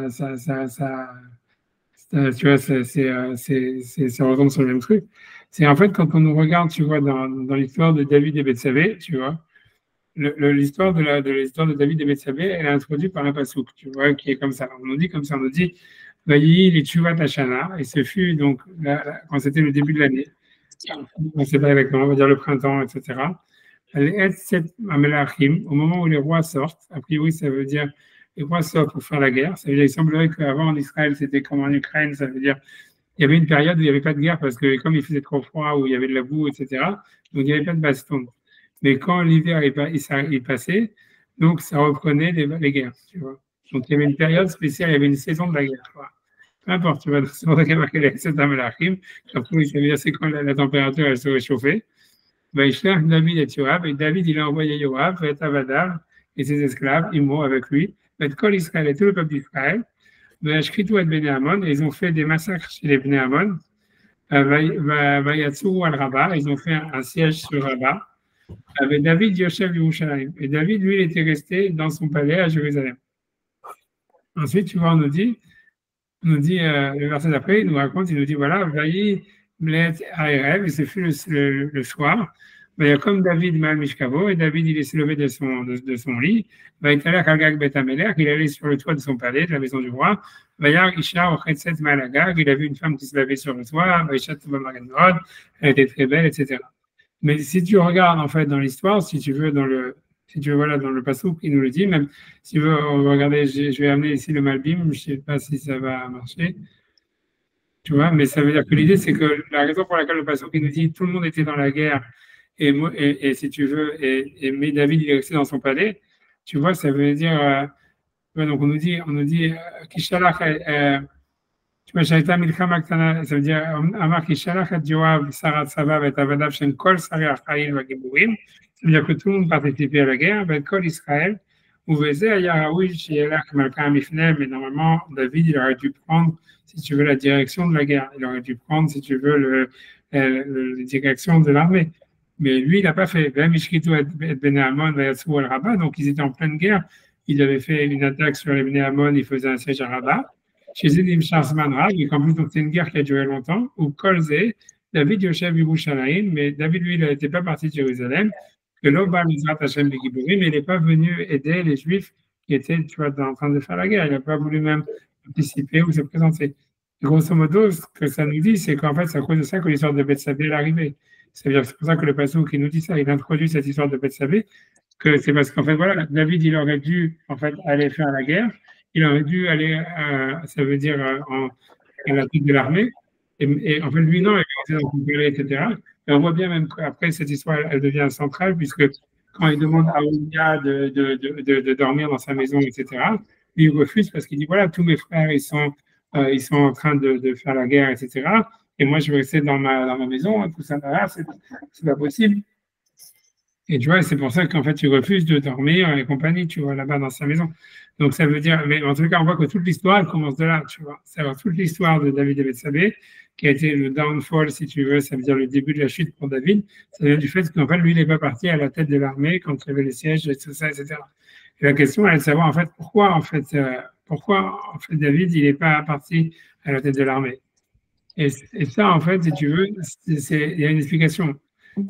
vois, ça retombe sur le même truc. C'est en fait quand on nous regarde, tu vois, dans l'histoire de David et Bethsabée, tu vois, l'histoire de David et Bethsabée, elle est introduite par un pasouk, tu vois, qui est comme ça. On nous dit comme ça, on nous dit, Vayi les Tchouvat Hashana, et ce fut donc quand c'était le début de l'année. On ne sait pas exactement, on va dire le printemps, etc. au moment où les rois sortent, a priori, ça veut dire les rois sortent pour faire la guerre. Ça veut dire, il semblerait qu'avant en Israël, c'était comme en Ukraine, ça veut dire il y avait une période où il n'y avait pas de guerre parce que comme il faisait trop froid, où il y avait de la boue, etc., donc il n'y avait pas de baston. Mais quand l'hiver est passé, donc ça reprenait les guerres, tu vois. Donc il y avait une période spéciale, il y avait une saison de la guerre. Quoi. Peu importe, tu vois, c'est pour ça qu'il y a marqué les 7 Amalachim. Après, ça veut dire c'est quand la température elle se réchauffait. Ben, il cherche David et Yoav, et David il a envoyé Yoav, et Avadav, et ses esclaves, ils mourent avec lui, et Kol Israël et tout le peuple d'Israël, et ils ont fait des massacres chez les Bnei Ammon, al Rabat, ils ont fait un siège sur Rabat, avec David Yoshev Yerushalayim. Et David, lui, il était resté dans son palais à Jérusalem. Ensuite, tu vois, on nous dit le verset d'après, il nous raconte, il nous dit voilà, Vaï Mlet Aerev, et ce fut le soir. Il y a comme David Mal Mishkavo, et David il s'est levé de son lit. Il allait sur le toit de son palais, de la maison du roi. Il a vu une femme qui se lavait sur le toit. Elle était très belle, etc. Mais si tu regardes en fait dans l'histoire, si tu veux voilà dans le passouk, il nous le dit. Même si tu veux, on va regarder. Je vais amener ici le Malbim. Je ne sais pas si ça va marcher. Tu vois, mais ça veut dire que l'idée, c'est que la raison pour laquelle le passouk il nous dit tout le monde était dans la guerre. Et si tu veux, mais David il est resté dans son palais, tu vois, ça veut dire, donc on nous dit, Kishalach, tu vois, Shaita Milchama Ktana, ça veut dire, Amar Kishalach et Yoav, Sarat Savav et Avadav Shen Kol Sari Achaïl Vagiburim, ça veut dire que tout le monde participait à la guerre, ben Kol Israël, où Vezé Ayaraoui, Shielach Malka Mifne, mais normalement, David, il aurait dû prendre, si tu veux, la direction de la guerre, il aurait dû prendre, si tu veux, la direction de l'armée. Mais lui, il n'a pas fait. Donc, ils étaient en pleine guerre. Il avait fait une attaque sur les Bnei Ammon, il faisait un siège à Rabat. Chez Edim Sharsman Rag, et qu'en plus, c'est une guerre qui a duré longtemps, où Kolze, David Yoshev Yerushalayim, mais David, lui, il n'était pas parti de Jérusalem, que l'Oba Mizrat Hashem Begiburim, mais il n'est pas venu aider les Juifs qui étaient, tu vois, en train de faire la guerre. Il n'a pas voulu même participer ou se présenter. Et grosso modo, ce que ça nous dit, c'est qu'en fait, c'est à cause de ça que l'histoire de Bethsabée est arrivée. C'est-à-dire, c'est pour ça que le pasteur qui nous dit ça, il introduit cette histoire de Bethsabée, que c'est parce qu'en fait, voilà, David, il aurait dû, en fait, aller faire la guerre. Il aurait dû aller, ça veut dire, à la tête de l'armée. Et en fait, lui, non, il est resté dans son palais, etc. Et on voit bien même qu'après, cette histoire, elle devient centrale, puisque quand il demande à Oulia de dormir dans sa maison, etc., lui, il refuse parce qu'il dit, voilà, tous mes frères, ils sont en train de faire la guerre, etc. Et moi, je vais rester dans ma maison, tout ça, c'est pas possible. Et tu vois, c'est pour ça qu'en fait, tu refuses de dormir et compagnie, tu vois, là-bas dans sa maison. Donc, ça veut dire, mais en tout cas, on voit que toute l'histoire, elle commence de là, tu vois. C'est toute l'histoire de David et Bethsabée, qui a été le downfall, si tu veux, ça veut dire le début de la chute pour David. Ça vient du fait qu'en fait, lui, il n'est pas parti à la tête de l'armée quand il y avait les sièges et tout ça, etc. Et la question, elle est de savoir, en fait, pourquoi David, il n'est pas parti à la tête de l'armée. Et ça, en fait, si tu veux, il y a une explication.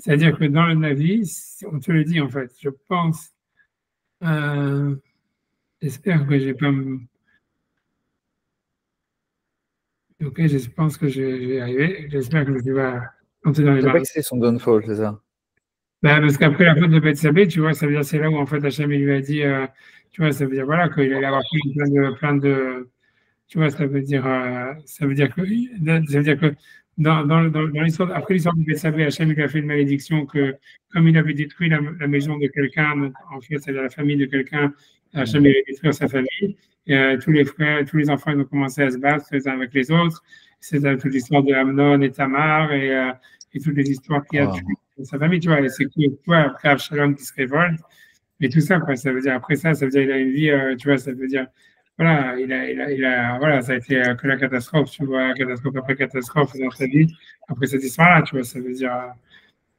C'est-à-dire que dans le Navi, on te le dit, en fait, je pense, j'espère que j'ai pas... Ok, je pense que je vais y arriver. J'espère que tu vas compter dans les mains. Je sais pas que c'est son downfall, c'est ça. Ben, parce qu'après la faute de Bethsabée, tu vois, ça veut dire c'est là où en fait Hachem lui a dit, tu vois, ça veut dire voilà qu'il allait avoir plein de tu vois, ça veut dire que dans l'histoire, après l'histoire de Bethsabée, Hachem lui a fait une malédiction que comme il avait détruit la maison de quelqu'un, donc en fait c'est la famille de quelqu'un, Hachem lui a détruit sa famille. Et, tous les frères, tous les enfants ils ont commencé à se battre les uns avec les autres. C'est toute l'histoire de Amnon et Tamar et toutes les histoires qu'il y a dans sa famille, tu vois. Et c'est que tu vois, après Absalom qui se révolte, et tout ça, quoi. Ça veut dire, après ça veut dire qu'il a une vie, tu vois, ça veut dire, voilà, voilà, ça a été que la catastrophe, tu vois, catastrophe après catastrophe dans sa vie, après cette histoire-là, tu vois, ça veut dire,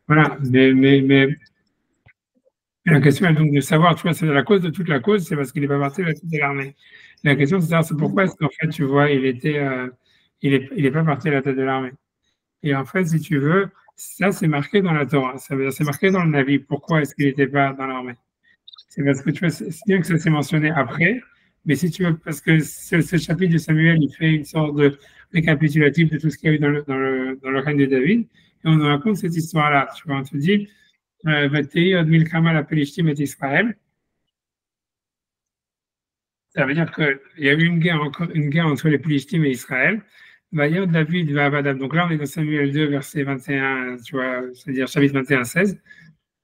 voilà. Mais la question est donc de savoir, tu vois, c'est la cause de toute la cause, c'est parce qu'il n'est pas parti de l'armée. La question, c'est de savoir, c'est pourquoi est-ce qu'en fait, tu vois, il est pas parti à la tête de l'armée. Et en fait, si tu veux, ça, c'est marqué dans la Torah. Ça veut dire, c'est marqué dans le Navi. Pourquoi est-ce qu'il n'était pas dans l'armée? C'est parce que tu vois, c'est bien que ça s'est mentionné après, mais si tu veux, parce que ce chapitre de Samuel, il fait une sorte de récapitulatif de tout ce qu'il y a eu dans le règne de David, et on nous raconte cette histoire-là. Tu vois, on te dit, Vatei od milchama la Pelishtim et Israël. Ça veut dire qu'il y a eu une guerre entre les Pelishtim et Israël. Vaillot David va Abadab. Donc là, on est dans Samuel 2, verset 21, tu vois, c'est-à-dire chapitre 21, 16.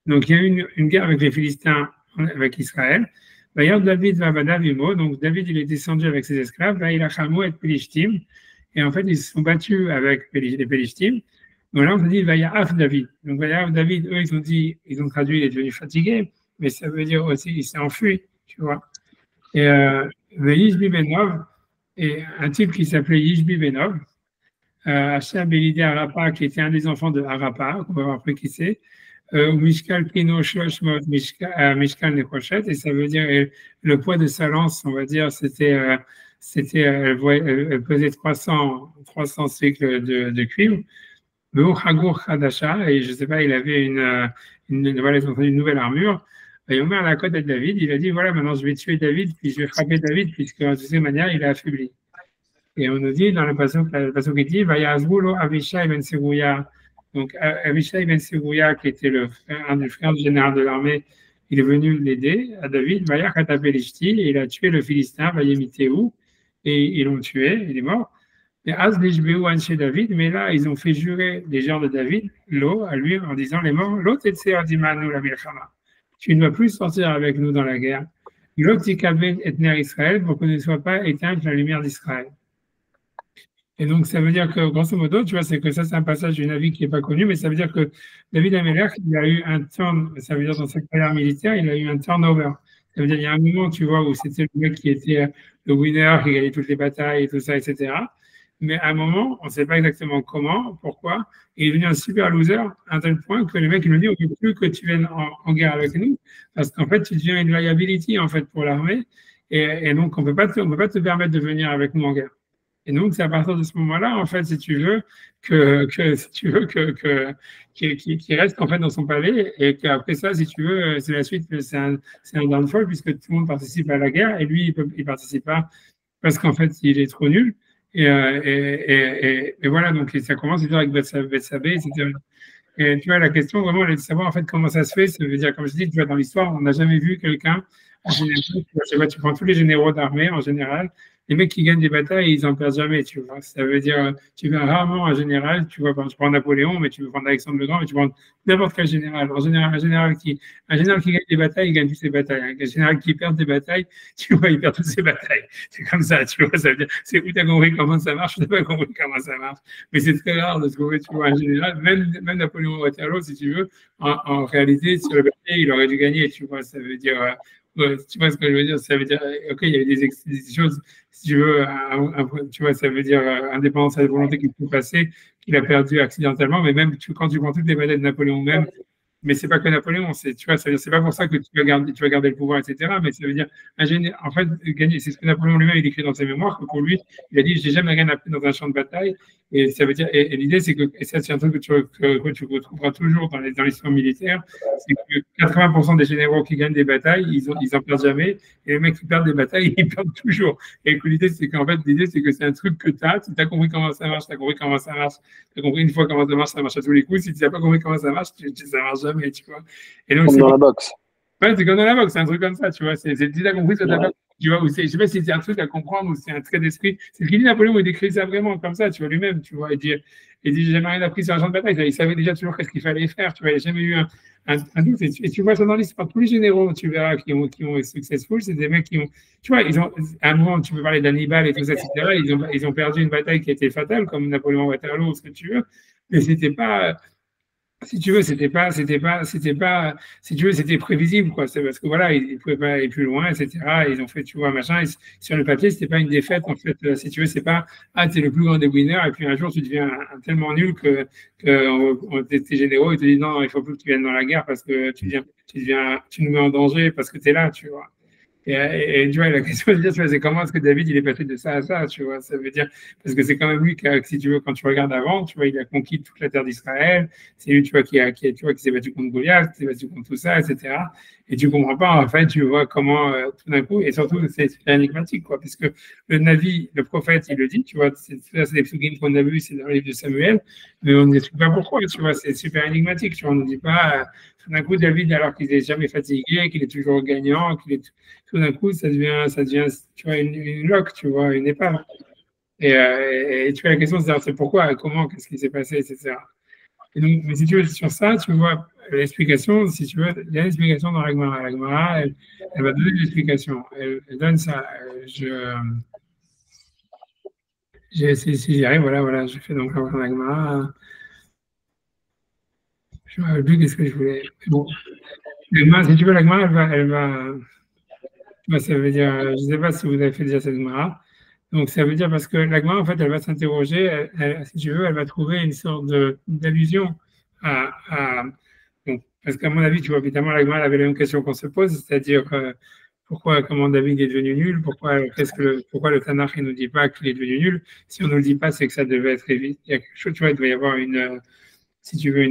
Donc il y a eu une guerre avec les Philistins, avec Israël. Vaillot David va Abadab Imo. Donc David, il est descendu avec ses esclaves. Vaïla Chamou et Pelishtim. Et en fait, ils se sont battus avec les Pelishtim. Donc là, on se dit Vaïa Af David. Donc Vaïa Af David, eux, ils ont traduit, il est devenu fatigué. Mais ça veut dire aussi, il s'est enfui, tu vois. Et Yishbi Benov, et un type qui s'appelait Yishbi Benov, Hachab Belidé Arapa, qui était un des enfants de Arapa, on va voir après qui c'est, Mishkal Kino Shoshmot Mishkal Nekrochet, et ça veut dire le poids de sa lance, on va dire, elle pesait 300 cycles de cuivre. Hagour Hadasha, et je ne sais pas, il avait une nouvelle armure. Et Omer la côte de David, il a dit voilà, maintenant je vais tuer David, puis je vais frapper David, puisque de cette manière il est affaibli. Et on nous dit dans le passage qui dit Vayazbulo Avishai ben Seguya. Donc Avishai ben Seguya, qui était un des frères du général de l'armée, il est venu l'aider à David, Vayach Atapelishti, et il a tué le Philistin, Vayemiteu, et ils l'ont tué, il est mort. Et Az Lishbeu Anche David, mais là ils ont fait jurer les gens de David, l'eau, à lui, en disant les morts, l'eau Tetse Adimanu la Milchama. Tu ne vas plus sortir avec nous dans la guerre. L'Optikabed Etner Israël, pour que ne soit pas éteinte la lumière d'Israël. Et donc, ça veut dire que, grosso modo, tu vois, c'est que ça, c'est un passage d'une avis qui n'est pas connu, mais ça veut dire que David Amelech, il a eu un ça veut dire dans sa carrière militaire, il a eu un turnover. Ça veut dire, il y a un moment, tu vois, où c'était le mec qui était le winner, qui gagnait toutes les batailles et tout ça, etc. Mais à un moment, on ne sait pas exactement comment, pourquoi, et il est devenu un super loser à un tel point que les mecs ils nous disent on ne veut plus que tu viennes en guerre avec nous, parce qu'en fait, tu deviens une liability en fait, pour l'armée, et donc on ne peut pas te permettre de venir avec nous en guerre. Et donc, c'est à partir de ce moment-là, en fait, si tu veux, qu'il reste en fait dans son palais, et qu'après ça, si tu veux, c'est la suite, c'est un downfall, puisque tout le monde participe à la guerre, et lui, il participe pas parce qu'en fait, il est trop nul. Et voilà, donc ça commence avec Bethsabée, etc. Et tu vois, la question vraiment, elle est de savoir en fait comment ça se fait. Ça veut dire, comme je dis, tu vois, dans l'histoire, on n'a jamais vu quelqu'un, en général, tu prends tous les généraux d'armée en général, les mecs qui gagnent des batailles, ils en perdent jamais, tu vois. Ça veut dire, tu vois rarement un général, tu vois, tu prends Napoléon, mais tu veux prendre Alexandre le Grand, mais tu prends n'importe quel général. En général, un général qui gagne des batailles, il gagne toutes ses batailles. Un général qui perd des batailles, tu vois, il perd toutes ses batailles. C'est comme ça, tu vois. Ça veut dire, c'est où tu as compris comment ça marche, tu n'as pas compris comment ça marche. Mais c'est très rare de trouver, tu vois, un général, même Napoléon Waterloo, si tu veux, en réalité, sur le papier, il aurait dû gagner, tu vois. Ça veut dire, tu vois ce que je veux dire? Ça veut dire, ok, il y avait des choses, si tu veux, tu vois, ça veut dire indépendance à la volonté qu'il peut passer, qu'il a perdu accidentellement, mais même quand tu prends toutes les batailles de Napoléon même, mais c'est pas que Napoléon, tu vois, c'est pas pour ça que tu vas garder le pouvoir, etc. Mais ça veut dire, en fait, gagner, c'est ce que Napoléon lui-même il écrit dans ses mémoires, que pour lui, il a dit, j'ai jamais rien appris dans un champ de bataille. Et ça veut dire, et l'idée, c'est que, et ça, c'est un truc que tu retrouveras toujours dans l'histoire militaire, c'est que 80% des généraux qui gagnent des batailles, ils en perdent jamais. Et les mecs qui perdent des batailles, ils perdent toujours. Et que l'idée, c'est qu'en fait, l'idée, c'est que c'est un truc que tu as. Si tu as compris comment ça marche, tu as compris comment ça marche. Tu as compris une fois comment ça marche à tous les coups. Si tu n'as pas compris comment ça marche, ça marche jamais, tu vois. Et donc, comme dans la boxe. Ouais, c'est comme dans la boxe, c'est un truc comme ça, tu vois. Si tu as compris, ça t'a pas. Tu vois, je sais pas si c'est un truc à comprendre ou c'est un trait d'esprit. C'est ce qu'il dit Napoléon, il décrit ça vraiment comme ça, tu vois, lui-même, tu vois. Il dit, j'ai jamais rien appris sur un champ de bataille. Il savait déjà toujours qu'est-ce qu'il fallait faire, tu vois. Il n'y a jamais eu un doute. Et tu vois ça dans l'histoire. Tous les généraux, tu verras, qui ont été successful, c'est des mecs qui ont, tu vois, à un moment, tu peux parler d'Hannibal et tout ça, etc. Ils ont perdu une bataille qui a été fatale, comme Napoléon Waterloo, ou ce que tu veux. Mais c'était pas, si tu veux, si tu veux, c'était prévisible, quoi. C'est parce que voilà, ils pouvaient pas aller plus loin, etc. Ils ont fait, tu vois, machin. Et sur le papier, c'était pas une défaite, en fait. Si tu veux, c'est pas, t'es le plus grand des winners, et puis un jour, tu deviens tellement nul que tes généraux, ils te disent non, il faut plus que tu viennes dans la guerre parce que tu nous mets en danger parce que tu es là, tu vois. Et tu vois, la question de dire, tu vois, c'est comment est-ce que David, il est passé de ça à ça, tu vois, ça veut dire, parce que c'est quand même lui qui a, si tu veux, quand tu regardes avant, tu vois, il a conquis toute la terre d'Israël, c'est lui, tu vois, tu vois, qui s'est battu contre Goliath, qui s'est battu contre tout ça, etc. Et tu comprends pas, en fait, tu vois comment, tout d'un coup, et surtout, c'est énigmatique, quoi, parce que le Navi, le prophète, il le dit, tu vois, c'est des psaumes qu'on a vus, c'est dans le livre de Samuel, mais on ne sait pas pourquoi, tu vois, c'est super énigmatique, tu vois, on ne dit pas, tout d'un coup, David, alors qu'il n'est jamais fatigué, qu'il est toujours gagnant, qu'il est tout d'un coup, ça devient, tu vois, une loque, tu vois, une épave. Et tu vois, la question, c'est pourquoi, comment, qu'est-ce qui s'est passé, etc. Et donc, mais si tu veux, sur ça, tu vois, l'explication, si tu veux, il y a l'explication dans la Gemara. La Gemara, elle va donner l'explication. Elle donne ça. Si j'y arrive, voilà, je fais donc la Gemara. Je ne me rappelle plus qu'est-ce que je voulais. Bon, la Gemara, si tu veux, la Gemara, ça veut dire, je ne sais pas si vous avez fait déjà cette Gemara. Donc, ça veut dire parce que la Gemara, en fait, elle va s'interroger, si tu veux, elle va trouver une sorte d'allusion à donc, parce qu'à mon avis, tu vois, évidemment, la Gemara avait la même question qu'on se pose, c'est-à-dire pourquoi, comment David est devenu nul, pourquoi le Tanakh ne nous dit pas qu'il est devenu nul. Si on ne le dit pas, c'est que ça devait être évident. Il y a quelque chose, tu vois, il doit y avoir si tu veux,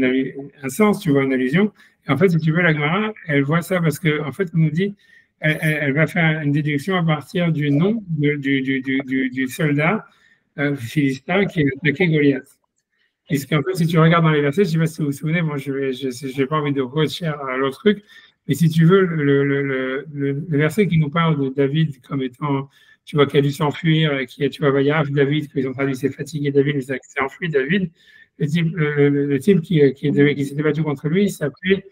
un sens, tu vois, une allusion. Et en fait, si tu veux, la Gemara, elle voit ça parce qu'en fait, on nous dit, elle va faire une déduction à partir du nom du soldat philistin qui a attaqué Goliath. Puisqu'en fait, si tu regardes dans les versets, je ne sais pas si vous vous souvenez, moi, je n'ai pas envie de rechercher à l'autre truc, mais si tu veux, le verset qui nous parle de David comme étant, tu vois, qui a dû s'enfuir, tu vois, David, qu'ils ont traduit, c'est fatigué David, mais c'est enfui David. Le type qui s'était battu contre lui, il s'appelait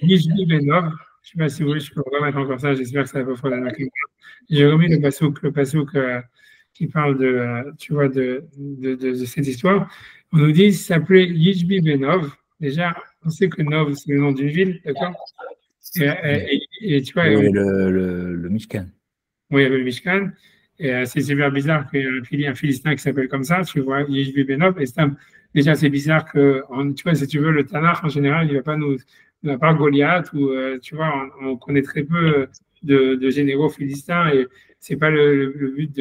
Yishbi Benov. Je ne sais pas si vous voulez, je peux remettre encore ça, j'espère que ça va pas faire la. J'ai remis le pasouk qui parle tu vois, de cette histoire. On nous dit qu'il s'appelait Yishbi Benov. Déjà, on sait que Nov, c'est le nom d'une ville, d'accord et tu vois. Oui, le Mishkan. Oui, le Mishkan. Et c'est super bizarre qu'il y ait un Philistin qui s'appelle comme ça, tu vois, Yishbi Benov. Et déjà, c'est bizarre que, tu vois, si tu veux, le Tanakh, en général, il ne va pas Goliath, ou, tu vois, on connaît très peu de généraux philistins, et c'est pas le but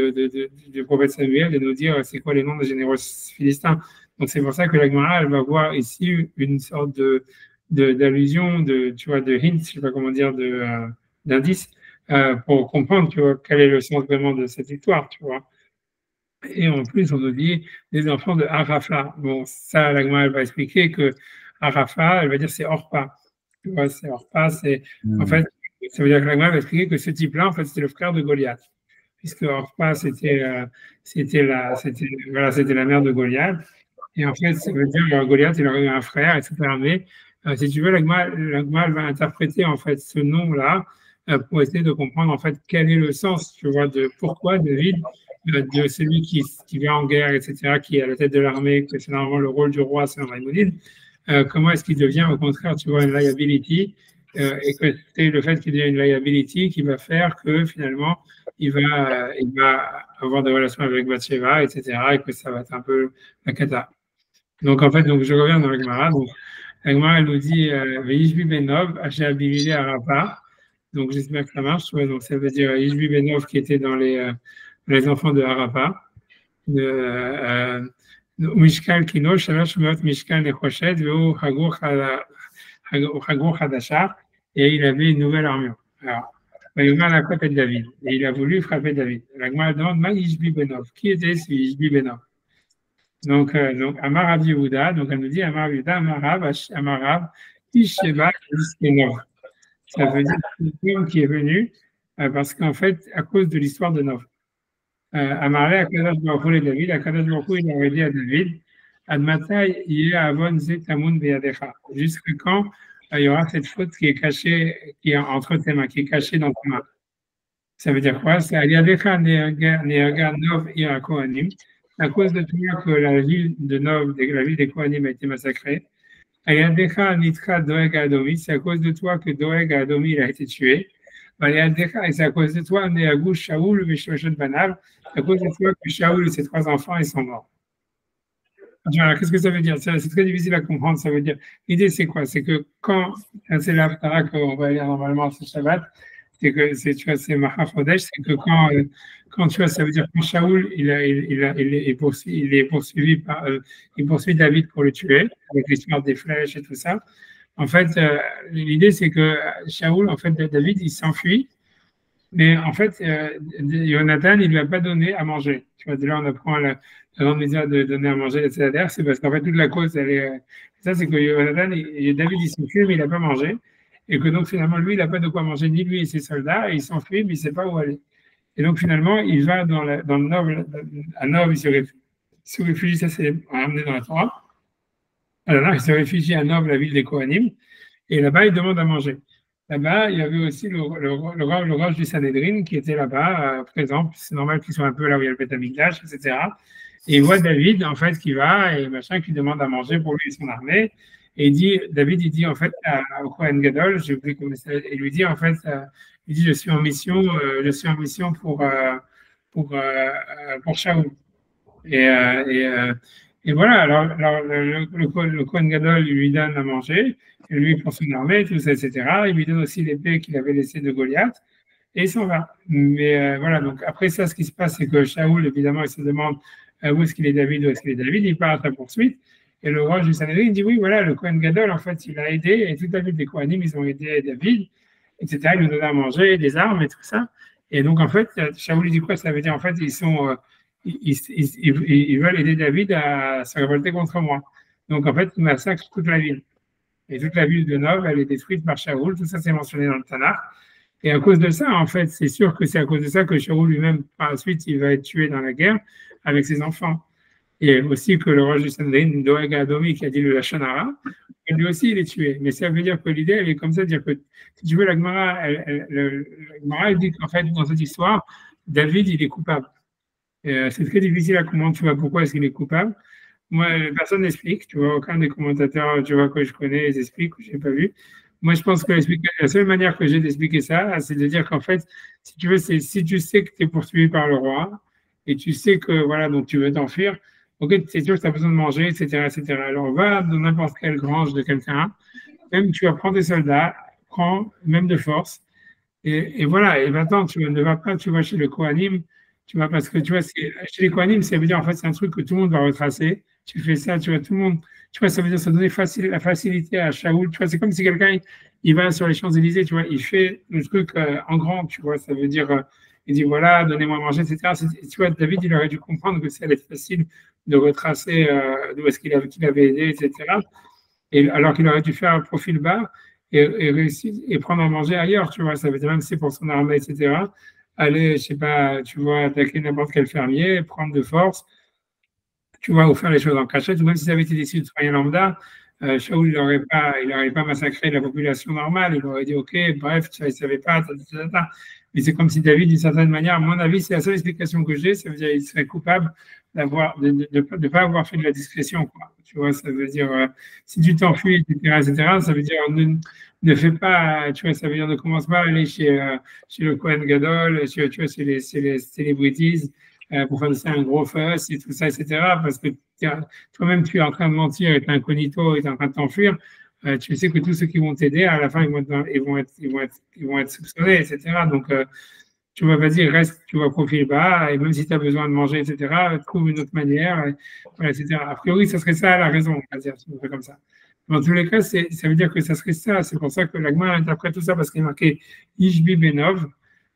du prophète Samuel de nous dire c'est quoi les noms des généraux philistins. Donc, c'est pour ça que la Gemara, elle va voir ici une sorte d'allusion, tu vois, de hint, je sais pas comment dire, d'indice, pour comprendre, tu vois, quel est le sens vraiment de cette histoire, tu vois. Et en plus, on nous dit les enfants de Arapha. Bon, ça, la Gemara, elle va expliquer que Arapha, elle va dire c'est Orpa. Tu vois, c'est Orpa, en fait, ça veut dire que la Gemara va expliquer que ce type-là, en fait, c'était le frère de Goliath. Puisque Orpa, c'était la mère de Goliath. Et en fait, ça veut dire que Goliath, il aurait eu un frère, etc. Mais si tu veux, la Gemara, elle va interpréter en fait ce nom-là pour essayer de comprendre en fait quel est le sens, tu vois, de pourquoi David, de celui qui vient en guerre, etc., qui est à la tête de l'armée, que c'est normalement le rôle du roi, c'est un Maïmonide, comment est-ce qu'il devient au contraire, tu vois, une liability, et que c'est le fait qu'il devient une liability qui va faire que finalement il va avoir des relations avec Bathsheba, etc., et que ça va être un peu la cata. Donc en fait, je reviens dans la Gemara. Donc la Gemara, elle nous dit Yishbi Benov, Haché Abibilé Arapa. Donc j'espère que ça marche. Ouais, donc ça veut dire Yishbi Benov qui était dans les enfants de Arapa. Mishkal Kino, Shalosh Meot Mishkal Nechoshet, Veu Hagour Hadashar. Et il avait une nouvelle armure. Alors, il a frappé David. Et il a voulu frapper David. La Gemara demande Ma Yishbi Benov. Qui était ce Yishbi Benov? Donc, Amar Rav Yehuda, donc elle nous dit Amar Yehuda, Amarav, Isheba, Istenov. Ça veut dire que c'est un homme qui est venu parce qu'en fait, à cause de l'histoire de Nov. Amarle, Akadosh Baruch Hu David, Akadosh Baruch Hu, il a dit à David, Admata, il est Avon Zetamun Beyadecha. Jusqu'à quand il y aura cette faute qui est cachée, qui est entre tes mains, qui est cachée dans tes mains. Ça veut dire quoi? C'est Aliadecha Neaga Nov Ira Kohanim. À cause de toi que la ville de Nov, la ville des Kohanim a été massacrée. Aliadecha Nitra Doeg Adomi, c'est à cause de toi que Doeg Adomi a été tué. Aliadecha, et c'est à cause de toi, Neagu Shaoul, Veshoshet Banav, c'est à cause de toi que Shaoul et ses 3 enfants, ils sont morts. Alors, qu'est-ce que ça veut dire? C'est très difficile à comprendre. Ça veut dire, l'idée c'est quoi? C'est que quand, c'est l'Aftara qu'on va lire normalement ce Shabbat, tu vois, c'est Maha Chodesh, c'est que quand tu vois, ça veut dire quand Shaoul, il est poursuivi il poursuit David pour le tuer, avec l'histoire des flèches et tout ça. En fait, l'idée, c'est que Shaoul, en fait, David, il s'enfuit, mais en fait, Jonathan, il lui a pas donné à manger. Tu vois, de là, on apprend la grande média de donner à manger, etc. C'est parce qu'en fait, toute la cause, ça, c'est que Jonathan, David, il s'enfuit, mais il n'a pas mangé. Et que donc, finalement, lui, il n'a pas de quoi manger, ni lui et ses soldats, et il s'enfuit, mais il ne sait pas où aller. Et donc, finalement, il va dans le Nov, à Nov, il se réfugie, ça, c'est ramené dans la Torah. Alors, il se réfugie à Nov, la ville des Kohanim, et là-bas, il demande à manger. Là-bas, il y avait aussi le roche du Sanhédrin qui était là-bas, présent. C'est normal qu'il soit un peu là où il y a le Beth Amikdash, etc. Et il voit David, en fait, qui va et machin, qui demande à manger pour lui et son armée. Et David, il dit, en fait, au Kohen Gadol, j'ai oublié comment ça, il lui dit, en fait, il dit, je suis en mission pour Shaoul. Et voilà, alors le Kohen Gadol lui donne à manger, et lui pour son armée, tout ça, etc. Il lui donne aussi l'épée qu'il avait laissée de Goliath, et il s'en va. Mais voilà, donc après ça, ce qui se passe, c'est que Shaoul, évidemment, il se demande où est-ce qu'il est David, où est-ce qu'il est David, il part à sa poursuite, et le roi du Sanhédrin, il dit oui, voilà, le Kohen Gadol, en fait, il a aidé, et toute la ville des Kohanim, ils ont aidé David, etc. Il lui donne à manger, des armes et tout ça. Et donc, en fait, Shaoul, il dit quoi? Ça veut dire, en fait, ils veulent aider David à se révolter contre moi. Donc, en fait, ils massacrent toute la ville. Et toute la ville de Nov, elle est détruite par Shaoul. Tout ça, c'est mentionné dans le Tanakh. Et à cause de ça, en fait, c'est sûr que c'est à cause de ça que Shaoul lui-même, par la suite, il va être tué dans la guerre avec ses enfants. Et aussi que le roi du Sanhédrin, Doeg Adomi, qui a dit le Lachon Hara, lui aussi, il est tué. Mais ça veut dire que l'idée, elle est comme ça, dire que, si tu veux, la Gemara, elle dit qu'en fait, dans cette histoire, David, il est coupable. C'est très difficile à comprendre, tu vois, pourquoi est-ce qu'il est coupable. Moi, personne n'explique, tu vois, aucun des commentateurs, tu vois, que je connais, les explique, que je n'ai pas vu. Moi, je pense que la seule manière que j'ai d'expliquer ça, c'est de dire qu'en fait, si tu veux, si tu sais que tu es poursuivi par le roi, et tu sais que, voilà, donc tu veux t'enfuir, ok, c'est sûr que tu as besoin de manger, etc., etc. Alors, va dans n'importe quelle grange de quelqu'un, même tu vas prendre des soldats, prends, même de force, et voilà, et va-t'en, ne va pas, tu vas chez le Kohanim, tu vois, parce que tu vois, chez les Kohanim, ça veut dire en fait, c'est un truc que tout le monde va retracer. Tu fais ça, tu vois, tout le monde, tu vois, ça veut dire ça donner la facilité à Shaoul. Tu vois, c'est comme si quelqu'un, il va sur les Champs-Élysées, tu vois, il fait le truc en grand, tu vois, ça veut dire, il dit voilà, donnez-moi à manger, etc. Tu vois, David, il aurait dû comprendre que ça allait être facile de retracer d'où est-ce qu'il avait aidé, etc. Et alors qu'il aurait dû faire un profil bas et réussir et prendre à manger ailleurs, tu vois, ça veut dire même si c'est pour son armée, etc. Aller, je sais pas, tu vois, attaquer n'importe quel fermier, prendre de force, tu vois, ou faire les choses en cachette, ou même si ça avait été des citoyens lambda, Shaoul, il n'aurait pas massacré la population normale, il aurait dit, OK, bref, il ne savait pas, mais c'est comme si David, d'une certaine manière, à mon avis, c'est la seule explication que j'ai, ça veut dire qu'il serait coupable de ne pas avoir fait de la discrétion, quoi. Tu vois, ça veut dire, si tu t'enfuis, etc., ça veut dire, ne fais pas, tu vois, ça veut dire ne commence pas à aller chez le Kohen Gadol, tu vois, chez les celebrities, pour faire un gros fuss et tout ça, etc. Parce que toi-même, tu es en train de mentir, et tu es incognito, et tu es en train de t'enfuir. Tu sais que tous ceux qui vont t'aider, à la fin, ils vont être soupçonnés, etc. Donc, tu vas, vas-y, reste, tu vas profil bas, et même si tu as besoin de manger, etc., trouve une autre manière, voilà, etc. A priori, ça serait ça la raison, on va dire, si on fait comme ça. Dans tous les cas, ça veut dire que ça serait ça. C'est pour ça que la Gemara interprète tout ça, parce qu'il est marqué Ishbi Benov,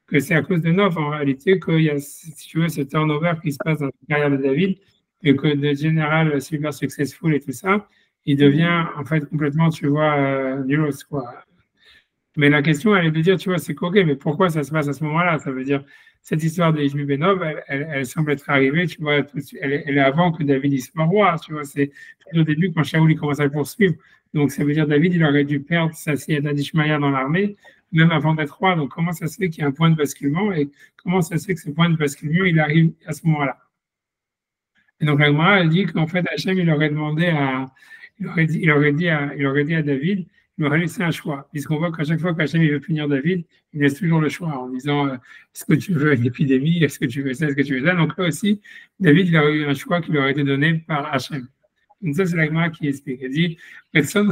que c'est à cause de Nov, en réalité, qu'il y a, si tu veux, ce turnover qui se passe dans la carrière de David, et que de général super successful et tout ça, il devient, en fait, complètement, tu vois, nulos, quoi. Mais la question, elle est de dire, tu vois, c'est OK, mais pourquoi ça se passe à ce moment-là? Ça veut dire, cette histoire de Ishbi Benov, elle semble être arrivée, tu vois, elle est avant que David soit roi, tu vois, c'est au début quand Shaoul commence à le poursuivre. Donc, ça veut dire, David, il aurait dû perdre sa Siyata d'Ishmaïa dans l'armée, même avant d'être roi. Donc, comment ça se fait qu'il y a un point de basculement et comment ça se fait que ce point de basculement, il arrive à ce moment-là? Et donc, la Gemara, elle dit qu'en fait, Hachem, il aurait dit à David, il aurait laissé un choix, puisqu'on voit qu'à chaque fois qu'Hachem veut punir David, il laisse toujours le choix en disant est-ce que tu veux une épidémie, est-ce que tu veux ça, est-ce que tu veux ça. Donc là aussi, David, il aurait eu un choix qui lui aurait été donné par Hachem. Donc ça, c'est la Gemara qui explique. Elle dit Hachem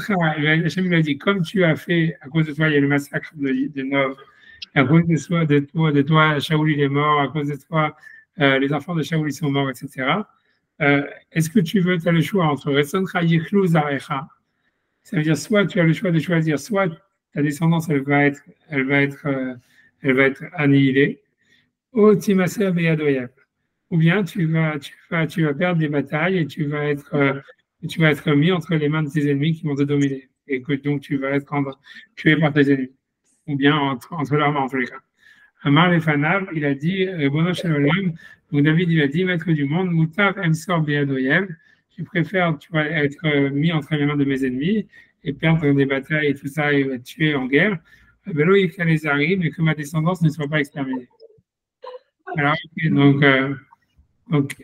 lui a dit comme tu as fait, à cause de toi, il y a le massacre de Nov, à cause de toi, Shaoul il est mort, à cause de toi, les enfants de Shaoul ils sont morts, etc. Est-ce que tu veux, tu as le choix entre Resoncha Yichlu Zarecha, ça veut dire soit tu as le choix de choisir, soit ta descendance elle va être annihilée, ou Timaser Beyadoyev, ou bien tu vas perdre des batailles et tu vas être mis entre les mains de tes ennemis qui vont te dominer, et que donc tu vas être tué par tes ennemis, ou bien entre leurs mains en tous les cas. Amar Lefanav, il a dit, Bono Shalom, donc David, il a dit, maître du monde, Moutar Emsor Beyadoyev, je préfère, tu vas être mis entre les mains de mes ennemis et perdre des batailles et tout ça et être tué en guerre. Belo les arrive, mais que ma descendance ne soit pas exterminée. Alors, donc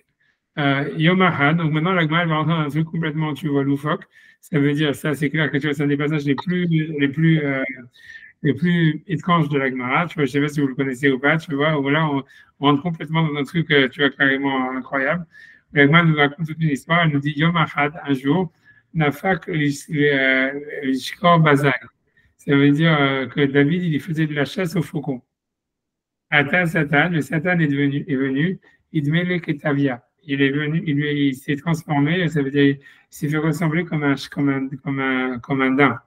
Yom Ahad, donc maintenant la Gemara va rentrer dans un truc complètement, tu vois, loufoque. Ça veut dire, ça c'est clair que tu vois, c'est un des passages les plus étranges de la Gemara. Tu vois, je sais pas si vous le connaissez ou pas, tu vois, où là on rentre complètement dans un truc, tu vois, carrément incroyable. La Gemara nous raconte toute une histoire. Elle nous dit Yom Ahad, un jour, Nafak Lishkor Bazak. Ça veut dire que David, il faisait de la chasse aux faucons. Ata Satan, le Satan est venu, Idmele Ketavia. Il est venu, il s'est transformé, ça veut dire, il s'est fait ressembler comme un daim.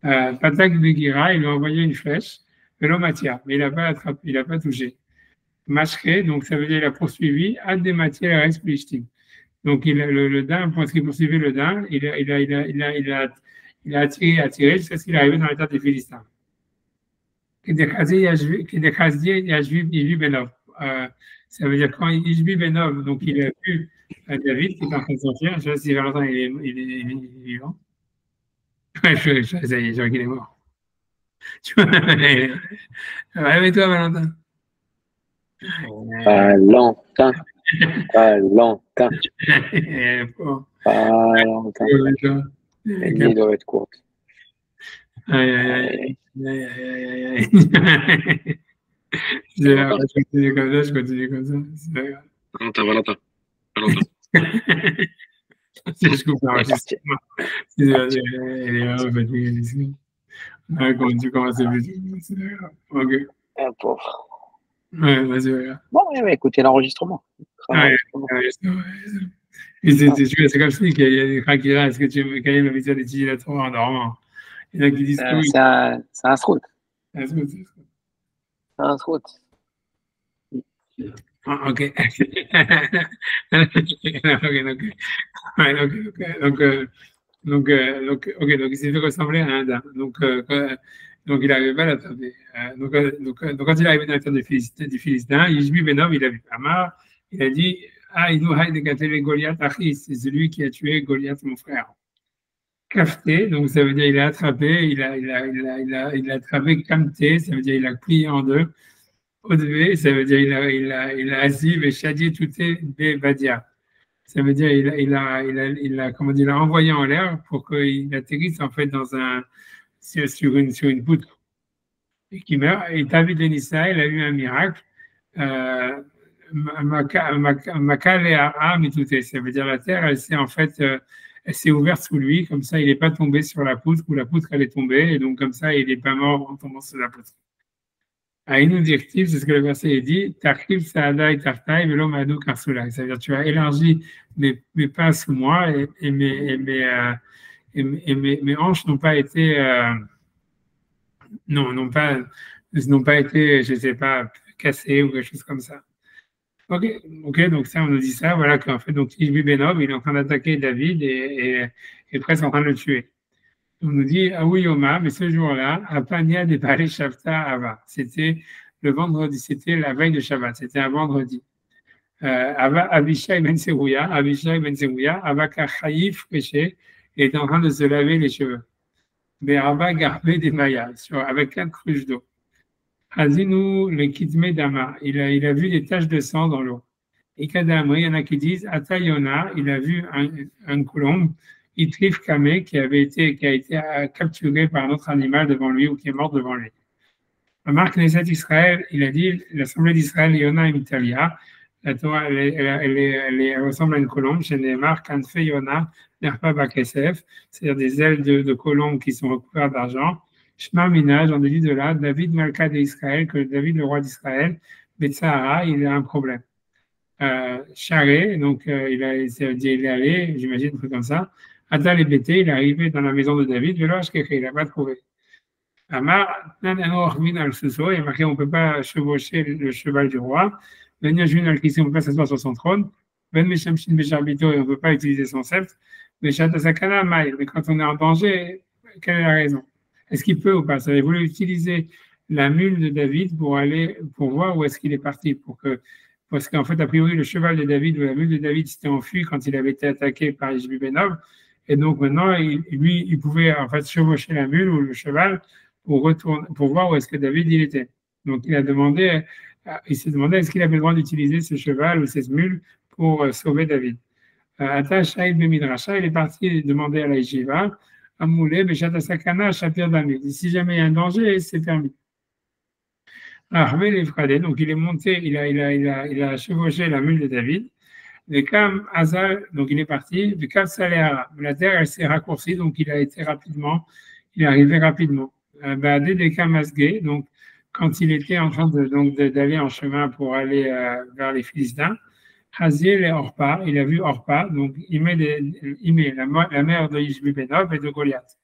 Patak Begira, il lui a envoyé une flèche, Velomatia, mais il n'a pas attrapé, il n'a pas touché. Mashke, donc ça veut dire, il a poursuivi, Ad des matières Plishtim. Donc, le daim, parce qu'il poursuivait le daim, il a attiré jusqu'à ce qu'il est arrivé dans l'état des Philistins. Ça veut dire quand Ishbi Benov, donc il a vu David qui est en train de sortir, je ne sais pas si Valentin il est vivant. Ouais, ça y est, je vois qu'il est mort. Tu vois, réveille-toi, Valentin. Valentin. Valentin. Valentin. Les nuits doivent être courtes. Aïe. Je continue comme ça. Valentin. Je coupe l'enregistrement. Il est vraiment fatigué. Quand tu commences à plus, c'est d'accord. Ok. Ah, pauvre. Ouais, vas-y. Bon, ouais, écoutez l'enregistrement. C'est comme si qu'il y a des Krakira. Est-ce que tu aimes quand même l'habitude d'étudier la Torah en dormant? Il y en a qui disent que oui. C'est un srout. C'est un srout. Ok. Donc, il s'est fait ressembler à un daim. Donc, il n'arrivait pas à l'attraper. Donc, quand il est arrivé dans la terre des Philistins, Yishbi Benov, il a vu Amar, il a dit Ah, il nous a de Goliath Achis, c'est celui qui a tué Goliath, mon frère. Kafté, donc ça veut dire il a attrapé, il a attrapé Kamté, ça veut dire il a plié en deux. Odvé, ça veut dire il a assis, et Shadi Touté Badia. Ça veut dire il a envoyé en l'air pour qu'il atterrisse en fait sur une poutre et qu'il meurt. Et David Lenissa, il a eu un miracle. Makal et Ara Mitouté, ça veut dire la terre, elle s'est ouverte sous lui, comme ça il n'est pas tombé sur la poutre ou la poutre elle est tombée et donc comme ça il n'est pas mort en tombant sur la poutre. Aïnou directif, c'est ce que le verset dit, Tarkib Saada et Tartaï, Velo Madou Karsula. C'est-à-dire, tu as élargi mes pas sous moi et mes hanches n'ont pas été, n'ont pas été, je ne sais pas, cassées ou quelque chose comme ça. Ok, donc ça, on nous dit ça, voilà qu'en fait, donc Ishbi Benov, il est en train d'attaquer David et presque en train de le tuer. On nous dit, ah oui, Oma, mais ce jour-là, à Pania de Balé Shavta Ava. C'était le vendredi, c'était la veille de Shabbat, c'était un vendredi. Ava Abishai Ben Serouya, Ava Kachaïf péché, il était en train de se laver les cheveux. Beraba Garbé des Mayas, avec 4 cruches d'eau. Hazinu le Kitme Dama, il a vu des taches de sang dans l'eau. Et Kadamri, il y en a qui disent, Atayona, il a vu un colombe. Itrif Kamé qui a été capturé par un autre animal devant lui ou qui est mort devant lui. Marc Knesset Israël, il a dit l'Assemblée d'Israël, Yona et Mitalia, la Torah, elle ressemble à une colombe, chez Neymar, Kanfe Yona, Nerpa Bakesef, c'est-à-dire des ailes de colombe qui sont recouvertes d'argent, Shema Mina, j'en déduis de là, David Malka d'Israël, que David, le roi d'Israël, Betsahara, il a un problème. Charé, donc il est allé, j'imagine, un truc comme ça. Atal et Bété, il est arrivé dans la maison de David, il n'a pas trouvé. Amar, Nan Ormin al-Suso, il est marqué on ne peut pas chevaucher le cheval du roi. Ben Yajun al-Kissi, on ne peut pas s'asseoir sur son trône. Ben Meshamshin Becharbito, on ne peut pas utiliser son sceptre. Mais Shatasakana Maï, mais quand on est en danger, quelle est la raison? Est-ce qu'il peut ou pas? Ça avait voulu utiliser la mule de David pour voir où est-ce qu'il est parti, parce qu'en fait, a priori, le cheval de David ou la mule de David s'était enfui quand il avait été attaqué par Ishbi Benob. Et donc maintenant, il pouvait en fait chevaucher la mule ou le cheval pour voir où est-ce que David il était. Donc il s'est demandé est-ce qu'il avait le droit d'utiliser ce cheval ou cette mule pour sauver David. Atash Haïd Bemidrasha, il est parti demander à la Yeshiva, Amoulé, Beshata Sakana, Shapir Damid. Si jamais il y a un danger, c'est permis. Donc il est monté, il a chevauché la mule de David. Le Kam Azal, donc il est parti. Le Kam Saléara, la terre elle s'est raccourcie, donc il est arrivé rapidement. Des Kam Asgé, donc quand il était en train d'aller en chemin pour aller vers les Philistins, Haziel et Orpa, il a vu Orpa, donc il met la mère de Ishbi Benob et de Goliath,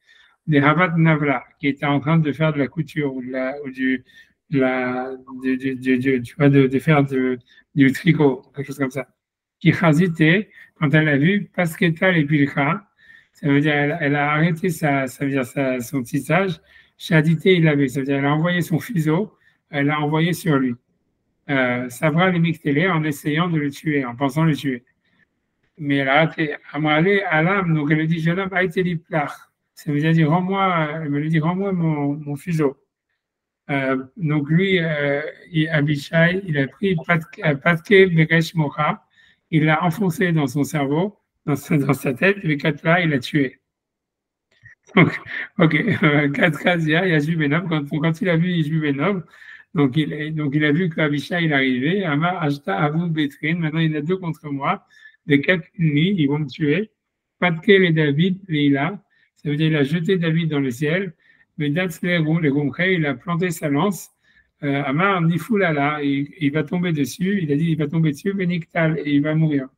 des Havat Navla, qui était en train de faire de la couture de faire du tricot, quelque chose comme ça. Qui chazité, quand elle a vu, Pasketa les Pilcha, ça veut dire elle a arrêté son tissage, Chadité il l'avait, ça veut dire elle a envoyé son fuseau, elle l'a envoyé sur lui. Savra les Miktélé en essayant de le tuer, en pensant le tuer. Mais elle a raté. Amalé Alam, donc elle lui dit, jeune homme, a été liplach. Ça veut dire, elle me dit, rends-moi mon fuseau. Donc lui, Abishai, il a pris Patke Beresh Mocha, il l'a enfoncé dans son cerveau, dans sa tête, et Katla, il l'a tué. Donc, ok, Katkazia, Yajub Benob, quand il a vu Yajub Benob, donc il a vu qu'Abishai il est arrivé, Ama Ashta Avou Betrin, maintenant il y en a deux contre moi, des 4 ennemis, ils vont me tuer. Patke et David, Leila, ça veut dire il a jeté David dans le ciel. Mais il a planté sa lance. Amar Nifoulala, il va tomber dessus. Il a dit il va tomber dessus, Beniktal, et il va mourir.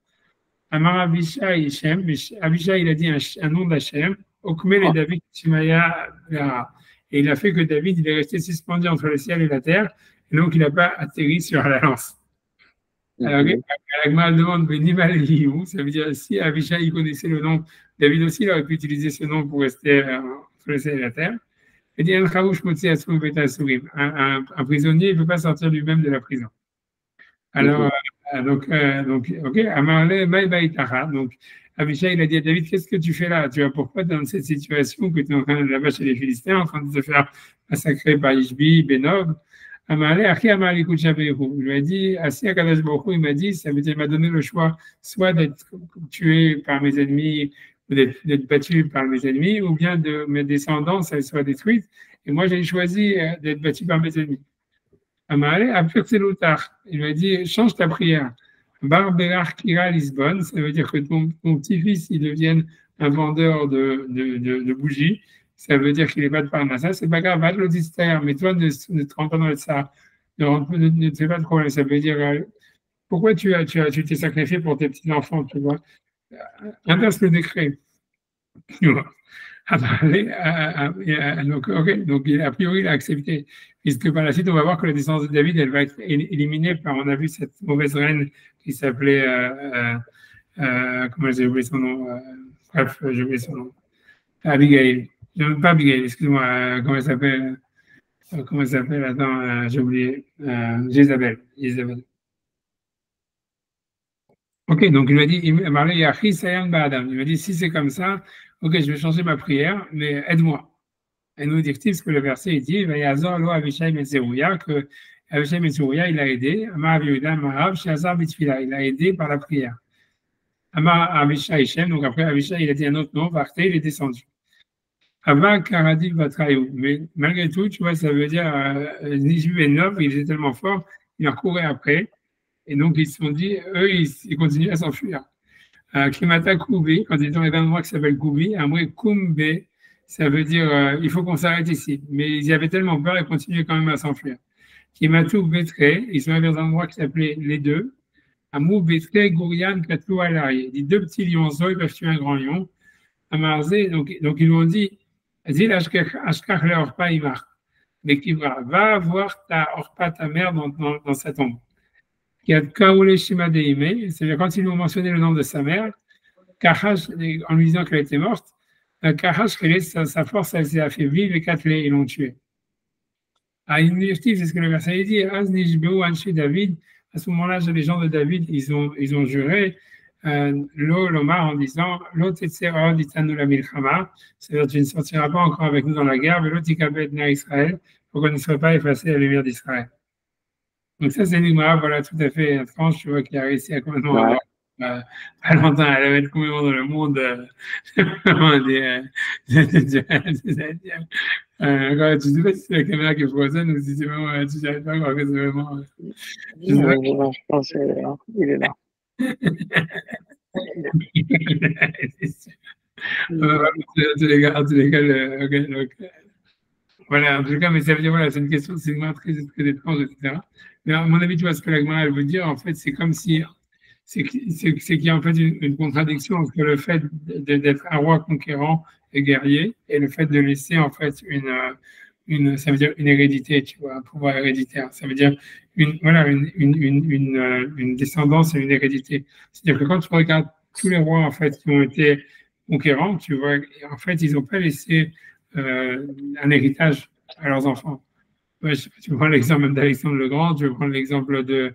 Amar Abishai Ishem, Abishai il a dit un nom d'Hachem, Okmel et David Shimaya Lara. Et il a fait que David il est resté suspendu entre le ciel et la terre, et donc il n'a pas atterri sur la lance. Alors, Agma demande Benimal Liou, ça veut dire si Abishai il connaissait le nom, David aussi il aurait pu utiliser ce nom pour rester entre le ciel et la terre. Il dit un prisonnier ne peut pas sortir lui-même de la prison. Alors, donc, ok, Amarle Maïbaïtara. Donc, Abishai, il a dit à David, qu'est-ce que tu fais là? Tu vas pourquoi dans cette situation que tu es en train de là-bas chez les Philistins, en train de te faire massacrer par Ishbi, Benob? Amarle, Achi Amarle Kouchabehu. Il lui a dit, Assi Akadash Baruch Hu, il m'a dit, ça veut dire, il m'a donné le choix, soit d'être tué par mes ennemis, d'être battu par mes ennemis, ou bien de mes descendants, ça soit détruite. Et moi, j'ai choisi d'être battu par mes ennemis. Amalé, il m'a dit, change ta prière. Barberar Kira Lisbonne, ça veut dire que ton petit-fils, il devienne un vendeur de bougies. Ça veut dire qu'il n'est pas de Parnassa. C'est pas grave, va te le distraire, mais toi, ne te rends pas dans le ça. Ne te fais pas de problème. Ça veut dire, pourquoi tu t'es sacrifié pour tes petits-enfants, tu vois? Inverse le décret. Donc, a priori, il a accepté. Puisque par la suite, on va voir que la descendance de David, elle va être éliminée par, on a vu cette mauvaise reine qui s'appelait, comment j'ai oublié son nom, bref, j'ai oublié son nom, Abigail. Pas Abigail, excuse-moi, comment elle s'appelle, attends, j'ai oublié, Jézabel. Ok, donc il m'a dit, il m'a dit, si c'est comme ça, ok, je vais changer ma prière, mais aide-moi. Et nous dit parce que le verset il dit, il a aidé, il a aidé par la prière. Donc après Abishai, il a dit un autre nom, Varté, il est descendu. Mais malgré tout, tu vois, ça veut dire, Nishbi et Nov, il était tellement fort, il en courait après. Et donc, ils se sont dit, eux, ils continuent à s'enfuir. Klimata Koubé, quand ils ont un endroit qui s'appelle Koubi, Amré Koumbe, ça veut dire il faut qu'on s'arrête ici. Mais ils avaient tellement peur, ils continuaient quand même à s'enfuir. Kimatou Betre, ils sont allés dans un endroit qui s'appelait les deux. Amou Betre, Gourian, Katlou Alari. Il dit deux petits lionceaux, ils peuvent tuer un grand lion. Amarzé, donc ils lui ont dit Zil Ashkach le Orpa Imar. Mais qui va voir ta Orpa, ta mère, dans sa tombe. Qui a Kaoulé Shima Deime, c'est-à-dire quand ils lui ont mentionné le nom de sa mère, Kahash, en lui disant qu'elle était morte, Kahash, sa force, elle s'est fait vivre et Katlé, ils l'ont tué. À Initiative, c'est ce que le verset dit, Az Nishbeu Anshi David, à ce moment-là, les gens de David, ils ont juré, Lo Lomar en disant, Lo Tetzera Ditanu la Milchama, c'est-à-dire tu ne sortiras pas encore avec nous dans la guerre, mais Lo Tikabet Na Israël, pour qu'on ne soit pas effacé à la lumière d'Israël. Donc ça, c'est une Gemara, voilà, tout à fait étrange, tu vois, qui a réussi à complètement avoir, pas longtemps, elle avait être complètement dans le monde tu sais pas si c'est la caméra qui est froissée ou si c'est vraiment, tu savais pas quoi, que c'est vraiment. Je pense qu'il est là. En tous les cas, ok, donc, voilà, en tout cas, mais ça veut dire, voilà, c'est une question, c'est une très, très étrange, etc. Mais à mon avis, tu vois, ce que la Gemara, elle veut dire, en fait, c'est comme si, c'est qu'il y a en fait une contradiction entre le fait d'être un roi conquérant et guerrier et le fait de laisser, en fait, ça veut dire une hérédité, tu vois, un pouvoir héréditaire. Ça veut dire une descendance et une hérédité. C'est-à-dire que quand tu regardes tous les rois, en fait, qui ont été conquérants, tu vois, en fait, ils n'ont pas laissé un héritage à leurs enfants. Ouais, tu prends l'exemple même d'Alexandre le Grand, tu prends l'exemple de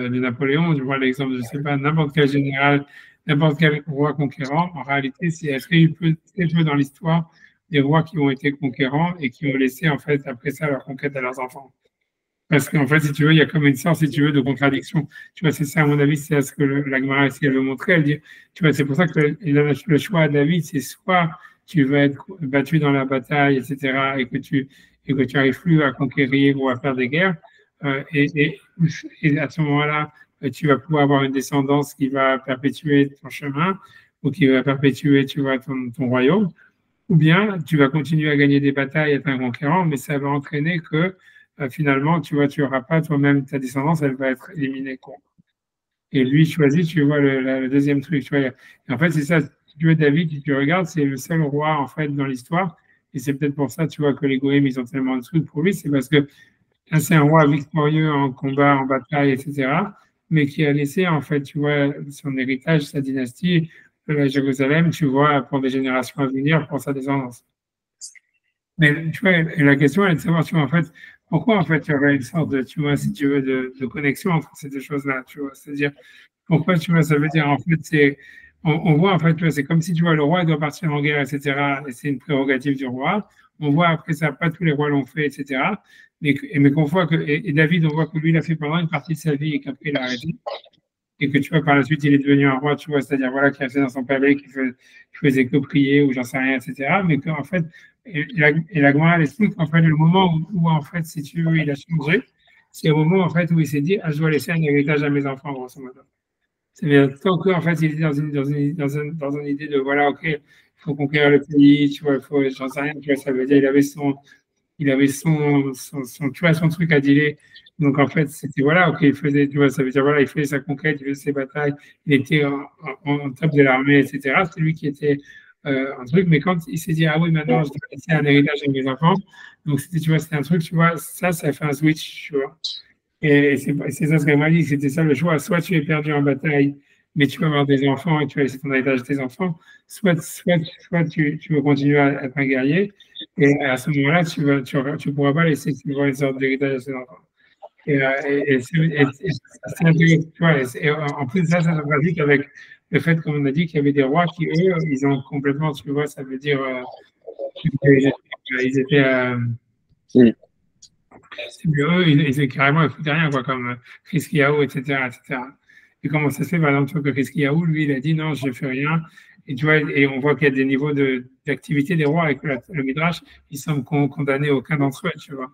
Napoléon, tu prends l'exemple, je ne sais pas, n'importe quel général, n'importe quel roi conquérant. En réalité, c'est très peu dans l'histoire des rois qui ont été conquérants et qui ont laissé, en fait, après ça, leur conquête à leurs enfants. Parce qu'en fait, si tu veux, il y a comme une sorte, si tu veux, de contradiction. Tu vois, c'est ça, à mon avis, c'est à ce que la Gemara essaie de le montrer. Elle dit, tu vois, c'est pour ça que le choix à David, c'est soit tu vas être battu dans la bataille, etc., et que tu n'arrives plus à conquérir ou à faire des guerres, et à ce moment-là, tu vas pouvoir avoir une descendance qui va perpétuer ton chemin ou qui va perpétuer, tu vois, ton royaume, ou bien tu vas continuer à gagner des batailles, être un conquérant, mais ça va entraîner que finalement, tu vois, tu n'auras pas toi-même, ta descendance, elle va être éliminée. Quoi. Et lui choisit, tu vois, le deuxième truc. Tu vois, et en fait, c'est ça, si tu veux, David, si tu regardes, c'est le seul roi, en fait, dans l'histoire. Et c'est peut-être pour ça, tu vois, que les Goïms, ils ont tellement de trucs pour lui. C'est parce que c'est un roi victorieux en combat, en bataille, etc. Mais qui a laissé, en fait, tu vois, son héritage, sa dynastie, la Jérusalem, tu vois, pour des générations à venir, pour sa descendance. Mais tu vois, la question est de savoir, tu vois, en fait, pourquoi, en fait, il y aurait une sorte de, tu vois, si tu veux, de connexion entre ces deux choses-là, tu vois. C'est-à-dire, pourquoi, tu vois, ça veut dire, en fait, on voit, en fait, tu vois, c'est comme si, tu vois, le roi doit partir en guerre, etc. Et c'est une prérogative du roi. On voit après ça, pas tous les rois l'ont fait, etc. Mais qu'on voit que, et David, on voit que lui, il a fait pendant une partie de sa vie et qu'après, il a arrêté. Et que, tu vois, par la suite, il est devenu un roi, tu vois, c'est-à-dire, voilà, qui restait dans son palais, qui faisait que prier ou j'en sais rien, etc. Mais qu'en fait, et la Gemara explique qu'en fait, le moment où, en fait, si tu veux, il a changé, c'est au moment, en fait, où il s'est dit, ah, je dois laisser un héritage à mes enfants, grosso modo. C'est-à-dire, tant qu'en fait, il était dans une idée de, voilà, OK, il faut conquérir le pays, tu vois, il faut, j'en sais rien, tu vois, ça veut dire, il avait son tu vois, son truc à dealer. Donc, en fait, c'était, voilà, OK, il faisait, tu vois, ça veut dire, voilà, il faisait sa conquête, il faisait ses batailles, il était en top de l'armée, etc. C'est lui qui était un truc, mais quand il s'est dit, ah oui, maintenant, je dois laisser un héritage à mes enfants, donc, c'était, tu vois, c'était un truc, tu vois, ça fait un switch, tu vois. Et c'est ça ce qu'elle m'a dit, c'était ça le choix. Soit tu es perdu en bataille, mais tu vas avoir des enfants et tu vas laisser ton héritage à tes enfants, soit tu veux continuer à être un guerrier, et à ce moment-là, tu pourras pas laisser une sorte d'héritage à tes enfants. Et c'est intéressant, tu vois, et en plus, ça se pratique avec le fait, comme on a dit, qu'il y avait des rois qui, eux, ils ont complètement, tu vois, ça veut dire, ils étaient c'est mieux, eux, ils étaient carrément, ils foutaient rien, quoi, comme Hiskiyahu, etc., etc. Et comment ça se fait, par exemple, tu vois, que Hiskiyahu, lui, il a dit non, je ne fais rien. Et tu vois, et on voit qu'il y a des niveaux d'activité des rois avec le Midrash, ils sont condamnés aucun d'entre eux, tu vois.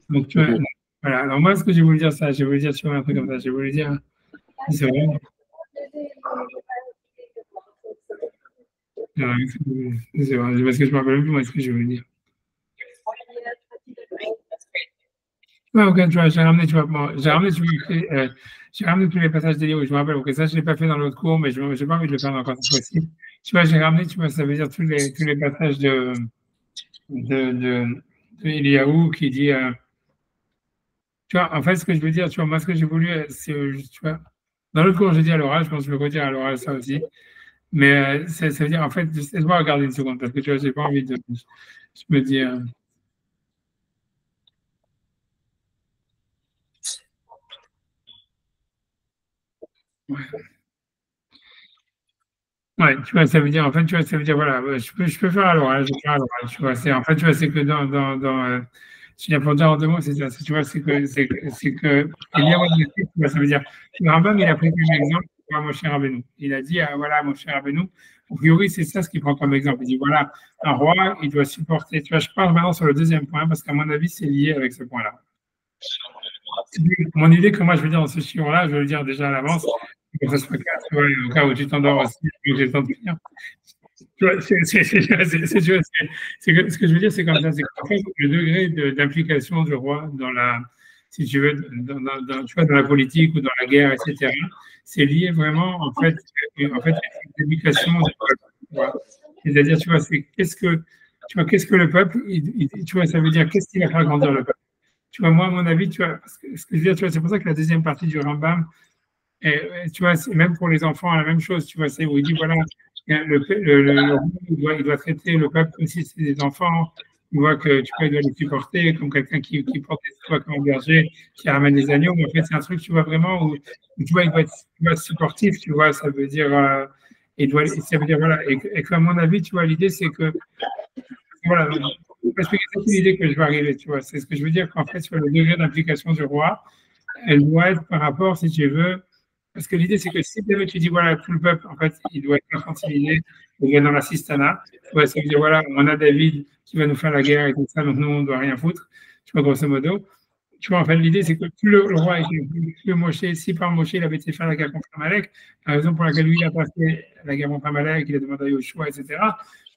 Donc, tu vois, voilà. Alors, moi, ce que j'ai voulu dire, ça, j'ai voulu dire, tu vois, un truc comme ça, j'ai voulu dire, c'est vrai. C'est vrai, parce que je me rappelle plus moi ce que je voulais dire. Ouais, ok, tu vois, j'ai ramené, tu vois, bon, j'ai ramené tous les passages d'Élie où je me rappelle, ok, ça je l'ai pas fait dans l'autre cours, mais je n'ai pas envie de le faire encore cette fois-ci. Tu vois, j'ai ramené, tu vois, ça veut dire tous les passages de, de, de Eliaou qui dit, tu vois, en fait, ce que je veux dire, tu vois, moi, ce que j'ai voulu, c'est, tu vois, dans l'autre cours, j'ai dit à l'oral, je pense que je vais redire à l'oral ça aussi, mais ça veut dire, en fait, laisse-moi regarder une seconde, parce que tu vois, j'ai pas envie de, je me dis, ouais. Ouais, tu vois, ça veut dire, en fait, tu vois, ça veut dire, voilà, je peux faire à l'oral, je peux faire à l'oral, tu vois, c'est, en fait, tu vois, c'est que je viens pour dire en deux mots, c'est ça, tu vois, c'est que, il y a, tu vois, ça veut dire, le Rambam, il a pris comme exemple, tu vois, mon cher Rabbeinu. Il a dit, voilà, mon cher Rabbeinu, a priori, c'est ça ce qu'il prend comme exemple. Il dit, voilà, un roi, il doit supporter, tu vois, je parle maintenant sur le deuxième point, parce qu'à mon avis, c'est lié avec ce point-là. Mon idée que moi, je veux dire dans ce chiffre-là, je veux le dire déjà à l'avance, pour que ça soit clair, tu vois, au cas où tu t'endors aussi, que j'ai le temps de finir. Tu vois, ce que je veux dire, c'est comme ça, c'est qu'en fait, le degré d'implication du roi dans la, si tu veux, tu vois, dans la politique ou dans la guerre, etc., c'est lié vraiment, en fait, à l'éducation du peuple. Tu vois. C'est-à-dire, tu vois, c'est qu'est-ce que le peuple, tu vois, ça veut dire qu'est-ce qui va faire grandir le peuple. Tu vois, moi, à mon avis, tu vois, ce que je veux dire, tu vois, c'est pour ça que la deuxième partie du Rambam, tu vois, même pour les enfants, la même chose, tu vois, c'est où il dit, voilà, le roi, il doit traiter le peuple comme si c'était des enfants, il voit que tu vois, il doit les supporter comme quelqu'un qui porte des toits comme un berger, qui ramène des agneaux, mais en fait, c'est un truc, tu vois, vraiment, où tu vois, il doit être supportif, tu vois, ça veut dire, ça veut dire, voilà, et qu'à mon avis, tu vois, l'idée, c'est que, voilà, parce que c'est l'idée que je vais arriver, tu vois, c'est ce que je veux dire, qu'en fait, sur le degré d'implication du roi, elle doit être par rapport, si tu veux, parce que l'idée, c'est que si tu dis, voilà, tout le peuple, en fait, il doit être infantilisé, il doit être dans la sistana, tu vois, ça veut dire, voilà, on a David qui va nous faire la guerre et tout ça, donc nous, on ne doit rien foutre, tu vois, grosso modo. Tu vois, en fait, l'idée, c'est que plus le roi était, plus Moshe, si par Moshe, il avait été faire la guerre contre Amalek, la raison pour laquelle lui, il a passé la guerre contre Amalek, il a demandé à Yoshua, etc.,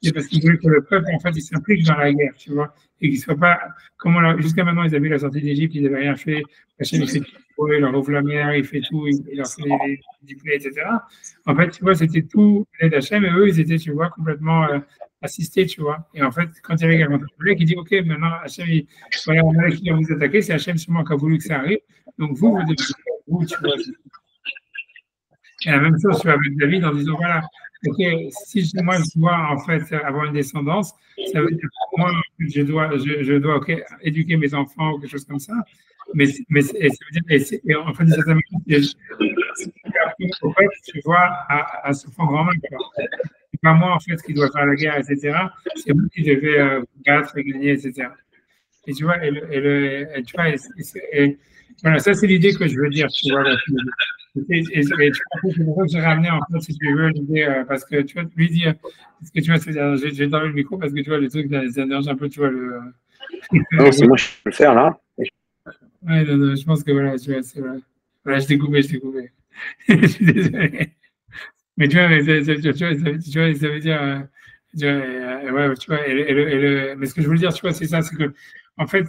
c'est parce qu'il voulait que le peuple, en fait, il s'implique dans la guerre, tu vois, et qu'il ne soit pas, comme jusqu'à maintenant, ils avaient la sortie d'Égypte, ils n'avaient rien fait, Hachem, il fait tout, il leur ouvre la mer, il fait tout, il leur fait des plaies, etc. En fait, tu vois, c'était tout l'aide d'Hachem, et eux, ils étaient, tu vois, complètement assistés, tu vois. Et en fait, quand il y avait quelqu'un contre Amalek, il dit, OK, maintenant, Hachem, voilà, Amalek qui va vous attaquer, c'est Hachem sûrement qui a voulu que ça arrive, donc vous devez, vous, tu vois. Et la même chose, tu vois, avec David, en disant, voilà, OK, si moi je dois en fait avoir une descendance, ça veut dire que moi je dois OK, éduquer mes enfants ou quelque chose comme ça. Mais ça veut dire, et en fait, ça tu vois, à ce fond grand main. C'est pas moi en fait qui dois faire la guerre, etc. C'est vous qui devez battre et gagner, etc. Et tu vois, tu vois, voilà, ça c'est l'idée que je veux dire, tu vois. Tu vois, c'est pour ça que j'ai ramené en fait, si tu veux, l'idée, parce que tu vois, lui dire, parce que tu vois, j'ai dans le micro parce que tu vois, les trucs, ça dérange un peu, tu vois, le. Non, c'est moi, je peux le faire là. Ouais, non, je pense que voilà, tu vois, c'est vrai. Voilà, je t'ai coupé. Je suis désolé. Mais tu vois, tu vois, ça veut dire, tu vois, ouais, tu vois, mais ce que je voulais dire, tu vois, c'est ça, c'est que, en fait,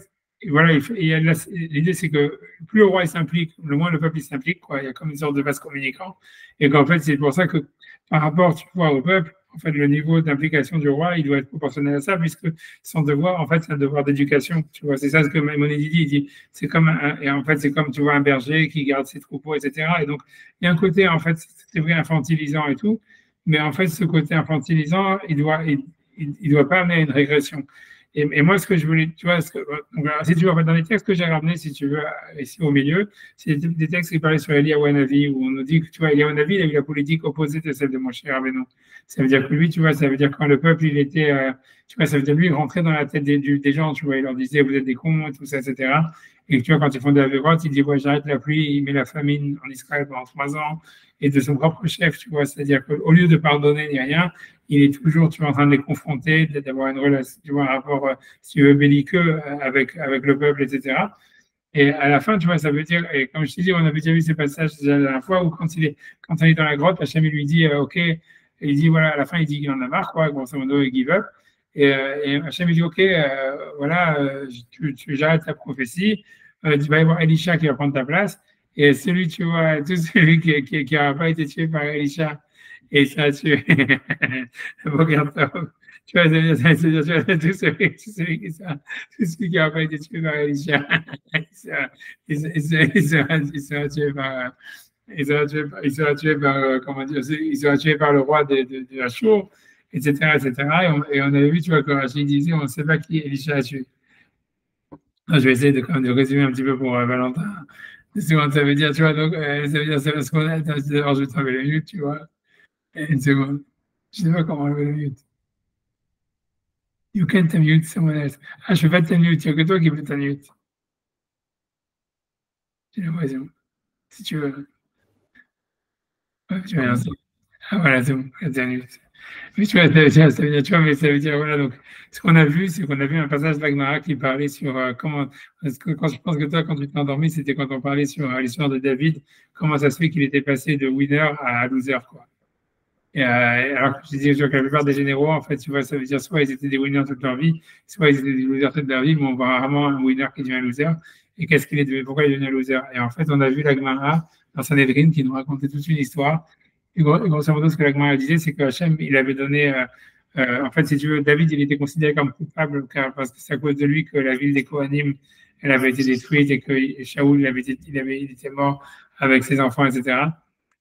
voilà, l'idée, c'est que plus le roi il s'implique, le moins le peuple il s'implique, quoi. Il y a comme une sorte de vase communicant. Et qu'en fait, c'est pour ça que, par rapport, tu vois, au peuple, en fait, le niveau d'implication du roi, il doit être proportionnel à ça, puisque son devoir, en fait, c'est un devoir d'éducation. Tu vois, c'est ça ce que Maïmonide dit. Il dit, c'est comme, et en fait, c'est comme, tu vois, un berger qui garde ses troupeaux, etc. Et donc, il y a un côté, en fait, c'est vrai, infantilisant et tout, mais en fait, ce côté infantilisant, il doit pas amener à une régression. Et moi, ce que je voulais, tu vois, donc, si tu veux, en fait, dans les textes que j'ai ramenés, si tu veux, ici au milieu, c'est des textes qui parlaient sur Eliyahu Hanavi, où on nous dit que, tu vois, Eliyahu Hanavi, il a eu la politique opposée de celle de Moshe Rabbeinu. Ça veut dire que lui, tu vois, ça veut dire quand le peuple, il était, tu vois, ça veut dire lui, il rentrait dans la tête des gens, tu vois, il leur disait, vous êtes des cons, et tout ça, etc. Et tu vois, quand ils font des avérotes, il dit, ouais, j'arrête la pluie, il met la famine en Israël pendant 3 ans, et de son propre chef, tu vois, c'est-à-dire qu'au lieu de pardonner ni rien, il est toujours, tu vois, en train de les confronter, d'avoir une relation, tu vois, un rapport, si tu veux, belliqueux avec le peuple, etc. Et à la fin, tu vois, ça veut dire, et comme je te dis, on avait déjà vu ces passages déjà la dernière fois, où quand on est dans la grotte, Hachem lui dit, OK, Et il dit, voilà, à la fin, il dit qu'il en a marre, quoi, grosso modo, il give up. Et Hachem lui dit, OK, voilà, j'arrête ta prophétie, tu vas y voir Elisha qui va prendre ta place. Et celui, tu vois, tout celui qui n'aura pas été tué par Elisha, et ça a tué. Tu vois, tout celui qui n'a pas été tué par Elisha, il sera tué par. Il sera tué par, comment dire, il sera tué par le roi de Achour, etc., etc. Et on avait vu, tu vois, que Rachid disait, on ne sait pas qui Elisha a tué. Je vais essayer de résumer un petit peu pour Valentin. Souvent, ça veut dire, tu vois, donc, ça veut dire, c'est parce qu'on a, d'abord, je vais t'enlever le mute, tu vois. Et une seconde. Je ne sais pas comment enlever le mute. You can't mute someone else. Ah, je ne peux pas t'unmute, il n'y a que toi qui peux t'unmute. J'ai l'impression. Si tu veux. Ouais, tu vas lancer. Ah, voilà, c'est bon, t'unmute. Mais tu vois, ça veut dire, tu vois, mais ça veut dire, voilà, donc, ce qu'on a vu, c'est qu'on a vu un passage d'Agmara qui parlait sur comment, parce que quand je pense que toi, quand tu t'es endormi, c'était quand on parlait sur l'histoire de David, comment ça se fait qu'il était passé de winner à loser, quoi. Et alors que je disais que la plupart des généraux, en fait, tu vois, ça veut dire soit ils étaient des winners toute leur vie, soit ils étaient des losers toute leur vie, mais on voit rarement un winner qui devient un loser. Et qu'est-ce qu'il est devenu, pourquoi il est devenu un loser? Et en fait, on a vu l'Agmara dans Sanhedrin qui nous racontait toute une histoire. Et grosso modo, ce que l'Agmara disait, c'est que Hachem, il avait donné, en fait, si tu veux, David, il était considéré comme coupable parce que c'est à cause de lui que la ville des Kohanim, elle avait été détruite et que Shaoul, il était mort avec ses enfants, etc.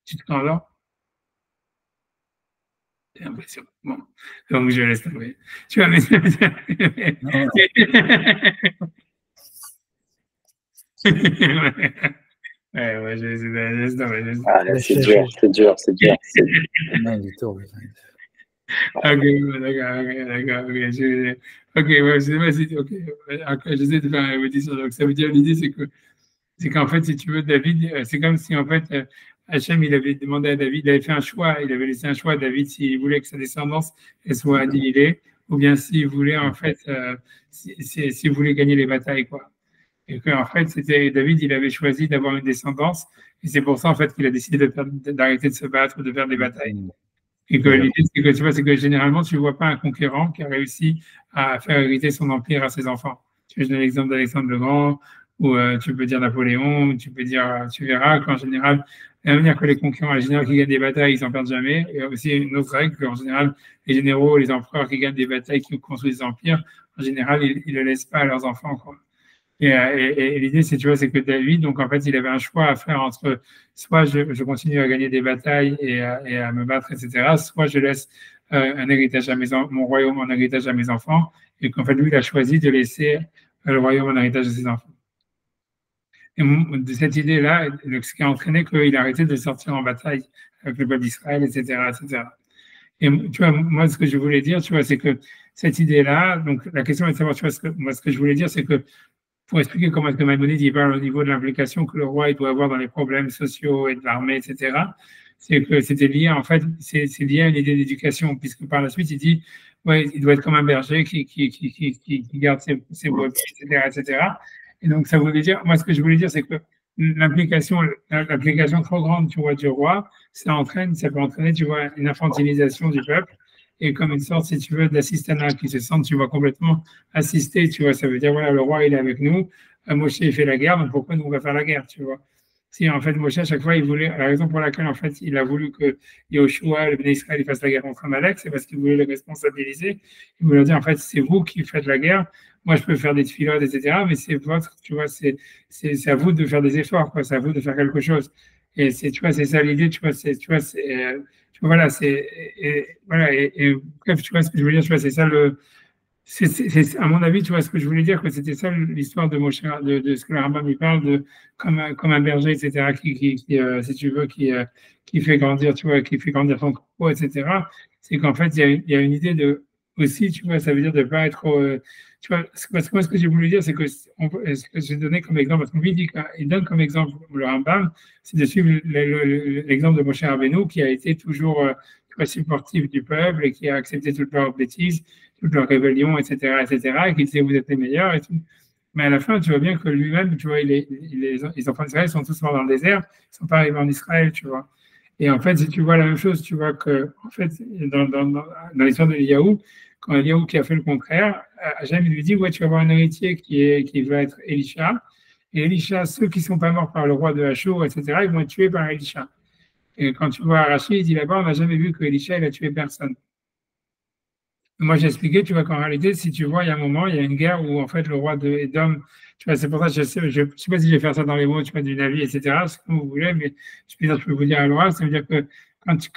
Tu te endors? J'ai l'impression. Bon, donc je laisse tomber. Tu vois, mais. Ouais, je laisse tomber. Ah, c'est dur, c'est dur, c'est dur. Non, du tout. Ok, d'accord. Ok, ouais, je sais pas si. Ok, j'essaie de faire une répétition. Donc, ça veut dire, l'idée, c'est qu'en fait, si tu veux, David, c'est comme si, en fait, Hachem, il avait demandé à David, il avait fait un choix, il avait laissé un choix à David s'il voulait que sa descendance elle soit annihilée, ou bien s'il voulait, en fait, s'il voulait gagner les batailles, quoi. Et que, en fait, c'était David, il avait choisi d'avoir une descendance, et c'est pour ça, en fait, qu'il a décidé d'arrêter de se battre, de faire des batailles. Et que l'idée, c'est que tu vois, c'est que généralement, tu ne vois pas un conquérant qui a réussi à faire hériter son empire à ses enfants. Je donne l'exemple d'Alexandre le Grand, ou tu peux dire Napoléon, tu peux dire, tu verras qu'en général, de la manière que les conquérants, en général, qui gagnent des batailles, ils n'en perdent jamais. Et aussi une autre règle qu'en général, les généraux, les empereurs qui gagnent des batailles, qui construisent des empires, en général, ils ne le laissent pas à leurs enfants, quoi. Et l'idée, c'est, tu vois, c'est que David, donc en fait, il avait un choix à faire entre soit je continue à gagner des batailles et à me battre, etc., soit je laisse un héritage à mon royaume en héritage à mes enfants, et qu'en fait, lui, il a choisi de laisser le royaume en héritage à ses enfants. Et de cette idée-là, ce qui a entraîné qu'il a arrêté de sortir en bataille avec le peuple d'Israël, etc., etc. Et tu vois, moi, ce que je voulais dire, tu vois, c'est que cette idée-là, donc la question est de savoir, tu vois, moi, ce que je voulais dire, c'est que pour expliquer comment est-ce que Maïmonide il parle au niveau de l'implication que le roi il doit avoir dans les problèmes sociaux et de l'armée, etc., c'est que c'était lié, en fait, c'est lié à une idée d'éducation, puisque par la suite, il dit, ouais, il doit être comme un berger qui garde ses brebis, etc., etc. Et donc, ça voulait dire, moi, ce que je voulais dire, c'est que l'implication trop grande, tu vois, du roi, ça peut entraîner, tu vois, une infantilisation du peuple et comme une sorte, si tu veux, d'assistanat qui se sentent, tu vois, complètement assistés, tu vois. Ça veut dire, voilà, le roi, il est avec nous, Moshe, il fait la guerre, donc pourquoi nous, on va faire la guerre, tu vois. Si, en fait, Moshe, à chaque fois, il voulait, la raison pour laquelle, en fait, il a voulu que Yoshua, le Béné Israël, il fasse la guerre contre Amalek, c'est parce qu'il voulait le responsabiliser. Il voulait dire, en fait, c'est vous qui faites la guerre, moi, je peux faire des tfilotes, etc., mais c'est votre, tu vois, c'est à vous de faire des efforts, quoi, c'est à vous de faire quelque chose. Et c'est, tu vois, c'est ça l'idée, tu vois, voilà, bref, tu vois ce que je veux dire, tu vois, c'est ça à mon avis, tu vois, ce que je voulais dire, que c'était ça l'histoire de Moshe, de ce que le Rambam lui parle, comme un berger, etc., si tu veux, qui fait grandir, tu vois, qui fait grandir son troupeau, etc., c'est qu'en fait, il y a une idée aussi, tu vois, ça veut dire de ne pas être tu vois, parce que moi, ce que j'ai voulu dire, c'est que ce que j'ai donné comme exemple, parce qu'on lui dit qu'il donne comme exemple le Rambam, c'est de suivre l'exemple de Moshe Rabbeinu, qui a été toujours tu vois, supportif du peuple et qui a accepté toutes leurs bêtises, toutes leurs rébellions, etc., et qui disait vous êtes les meilleurs et tout. Mais à la fin, tu vois bien que lui-même, tu vois, les enfants d'Israël sont tous morts dans le désert, ils ne sont pas arrivés en Israël, tu vois. Et en fait, si tu vois la même chose, tu vois que, en fait, dans l'histoire de Eliaou, quand Eliaou qui a fait le contraire, Hachem lui dit, ouais, tu vas avoir un héritier qui va être Elisha. Et Elisha, ceux qui ne sont pas morts par le roi de Hachour, etc., ils vont être tués par Elisha. Et quand tu vois Rachid, il dit là-bas, on n'a jamais vu que Elisha, il a tué personne. Moi, j'ai expliqué, tu vois, qu'en réalité, si tu vois, il y a un moment, il y a une guerre où, en fait, le roi de Édom, tu vois, c'est pour ça que je sais pas si je vais faire ça dans les mots, tu vois, du Navi, etc., c'est comme vous voulez, mais je peux vous dire à l'oral, ça veut dire que,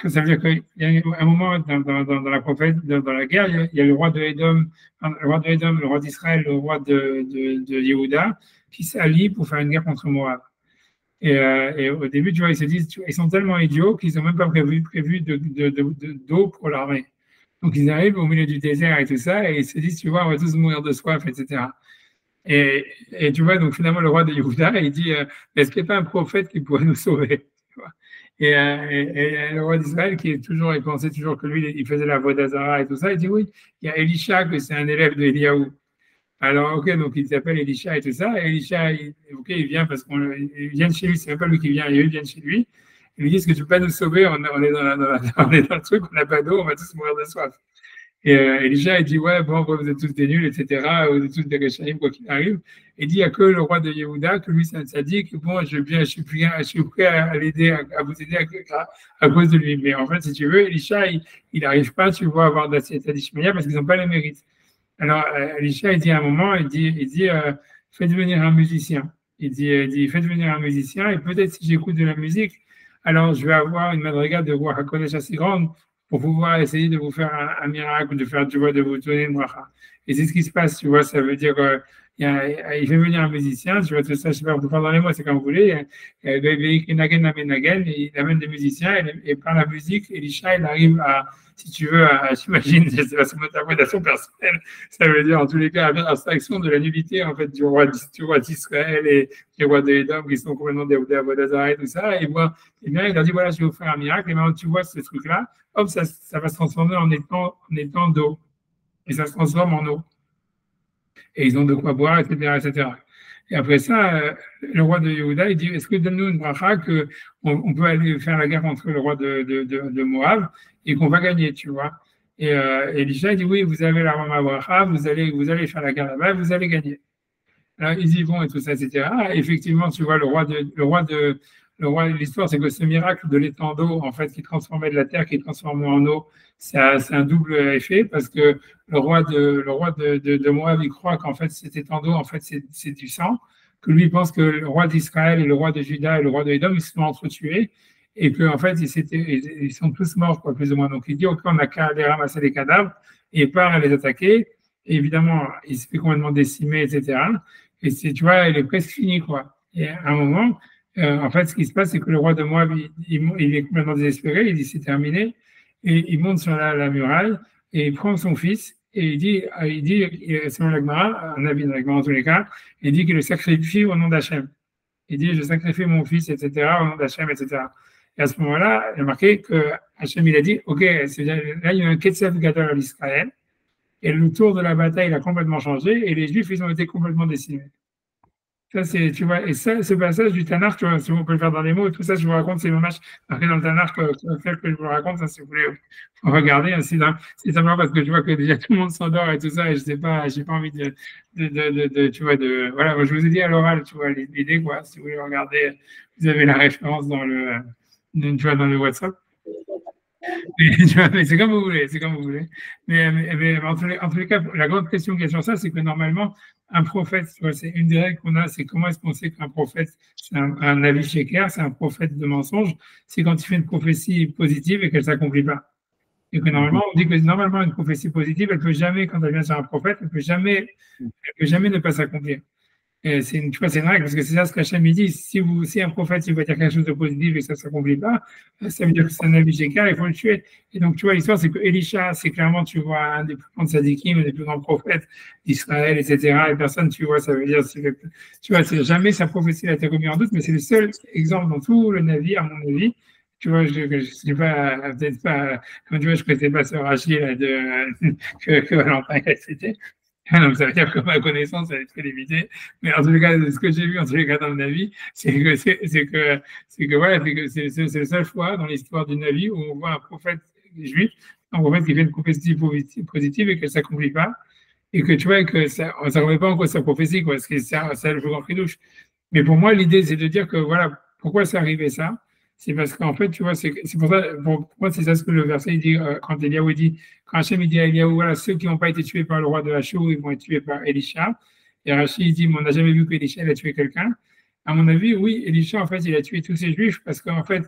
ça veut dire qu'il y a un moment dans la prophète, dans la guerre, il y a le roi de Édom, le roi d'Israël, le roi de Yehuda, qui s'allient pour faire une guerre contre Moab. Et au début, tu vois, ils se disent, ils sont tellement idiots qu'ils n'ont même pas prévu d'eau pour l'armée. Donc, ils arrivent au milieu du désert et tout ça, et ils se disent, tu vois, on va tous mourir de soif, etc. Et tu vois, donc finalement, le roi de Yehuda, il dit, est-ce qu'il n'y a pas un prophète qui pourrait nous sauver? Tu vois. Et le roi d'Israël, il pensait toujours que lui, il faisait la voix d'Azara et tout ça, il dit, oui, il y a Elisha, que c'est un élève de Eliaou. Alors, ok, donc il s'appelle Elisha et tout ça, et Elisha, il vient parce qu'il vient de chez lui, c'est même pas lui qui vient, il vient de chez lui. Ils lui disent que tu peux pas nous sauver, on est dans le truc, on n'a pas d'eau, on va tous mourir de soif. Et Elisha, il dit, ouais, bon, vous êtes tous des nuls, etc., vous êtes tous des réchaïm, quoi qu'il arrive. Il dit, il n'y a que le roi de Yehuda, que lui, c'est un sadique, bon, je suis prêt à l'aider, à vous aider à cause de lui. Mais en fait, si tu veux, Elisha, il n'arrive pas, tu vois, à avoir d'Assieta d'Ishmaïa parce qu'ils n'ont pas les mérites. Alors, Elisha, il dit à un moment, il dit faites venir un musicien. Il dit, faites venir un musicien, et peut-être si j'écoute de la musique, alors je vais avoir une madriga de Roi HaKodesh assez grande pour pouvoir essayer de vous faire un miracle, de vous donner une bracha. Et c'est ce qui se passe, tu vois, ça veut dire, il fait venir un musicien, tu vois, tout ça, je ne sais pas, vous pouvez faire dans les mots, c'est comme vous voulez, il amène des musiciens, et par la musique, Elisha, il arrive à, si tu veux, j'imagine, c'est la interprétation personnelle, ça veut dire en tous les cas, à abstraction de la nullité en fait, du roi d'Israël et du roi de Édom qui sont complètement déroutés à Vodazara et tout ça. Et bien, il leur dit voilà, je vais vous faire un miracle. Et maintenant, tu vois ce truc-là, hop, ça va se transformer en étang d'eau. Et ça se transforme en eau. Et ils ont de quoi boire, etc., etc. Et après ça, le roi de Yehuda, il dit est-ce que donne-nous une bracha qu'on peut aller faire la guerre contre le roi de Moab et qu'on va gagner, tu vois. Et Elisha dit oui, vous avez la bracha, vous allez faire la guerre là-bas, vous allez gagner. Alors ils y vont et tout ça, etc. Et effectivement, tu vois, l'histoire, c'est que ce miracle de l'étang d'eau, en fait, qui transformait de la terre, qui transformait en eau, c'est un double effet parce que le roi de Moab, il croit qu'en fait, cet étang d'eau, en fait, c'est du sang, que lui pense que le roi d'Israël et le roi de Juda et le roi de Édom, ils se sont entretués et qu'en fait, ils sont tous morts, quoi, plus ou moins. Donc, il dit, OK, on n'a qu'à aller ramasser les cadavres et il part à les attaquer. Et évidemment, il se fait complètement décimer, etc. Et tu vois, il est presque fini, quoi. Et à un moment, en fait, ce qui se passe, c'est que le roi de Moab, il est complètement désespéré, il dit c'est terminé, et il monte sur la muraille, et il prend son fils, et il dit selon l'Agmara, un avis de l'Agmara en tous les cas, il dit qu'il le sacrifie au nom d'Hachem. Il dit je sacrifie mon fils, etc., au nom d'Hachem, etc. Et à ce moment-là, il a marqué que Hachem, il a dit, OK, là, il y a un Ketsef Gadol à l'Israël, et le tour de la bataille, il a complètement changé, et les Juifs, ils ont été complètement décimés. Ça, c'est, tu vois, et ça, ce passage du Tanakh, tu vois, si on peut le faire dans les mots, tout ça, je vous raconte, c'est dommage, après dans le Tanakh, que je vous raconte, ça, si vous voulez regarder, c'est simplement parce que je vois que déjà tout le monde s'endort et tout ça, et je sais pas, j'ai pas envie tu vois, voilà, moi, je vous ai dit à l'oral, tu vois, l'idée, quoi, si vous voulez regarder, vous avez la référence dans tu vois, dans le WhatsApp. Mais c'est comme vous voulez, c'est comme vous voulez. Mais en tous les cas, la grande question qui est sur ça, c'est que normalement, un prophète, c'est une des règles qu'on a, c'est comment est-ce qu'on sait qu'un prophète, c'est un avis shaker, c'est un prophète de mensonge, c'est quand il fait une prophétie positive et qu'elle ne s'accomplit pas. Et que normalement, on dit que normalement, une prophétie positive, elle ne peut jamais, quand elle vient sur un prophète, elle ne peut jamais ne pas s'accomplir. C'est une règle, parce que c'est ça ce qu'Hachem dit. Si un prophète il va dire quelque chose de positif et que ça ne s'accomplit pas, ça veut dire que c'est un avis génial, il faut le tuer. Et donc, tu vois, l'histoire, c'est que Elisha, c'est clairement, tu vois, un des plus grands sadikim, un des plus grands prophètes d'Israël, etc. Et personne, tu vois, ça veut dire, tu vois, jamais sa prophétie a été remise en doute, mais c'est le seul exemple dans tout le navire, à mon avis. Tu vois, je sais pas, peut-être pas, comme tu vois, je ne connaissais pas ce Rachid là, que Valentin a cité. Donc, ça veut dire que ma connaissance, elle est très limitée. Mais en tout cas, de ce que j'ai vu, en tous les cas, dans mon avis, voilà, c'est la seule fois dans l'histoire du Navi où on voit un prophète juif, un prophète qui fait une prophétie positive et qu'elle ne s'accomplit pas. Et que tu vois que ça ne remet pas en cause sa prophétie, quoi, parce que ça le joue en douche. Mais pour moi, l'idée, c'est de dire que voilà, pourquoi c'est arrivé ça? C'est parce qu'en fait, tu vois, c'est pour ça, pour moi, c'est ça ce que le verset dit quand Eliaou dit, quand Hachem dit à Eliaou, voilà, ceux qui n'ont pas été tués par le roi de Hachou, ils vont être tués par Elisha. Et Rachid dit, mais on n'a jamais vu qu'Elisha a tué quelqu'un. À mon avis, oui, Elisha, en fait, il a tué tous ces juifs parce qu'en fait,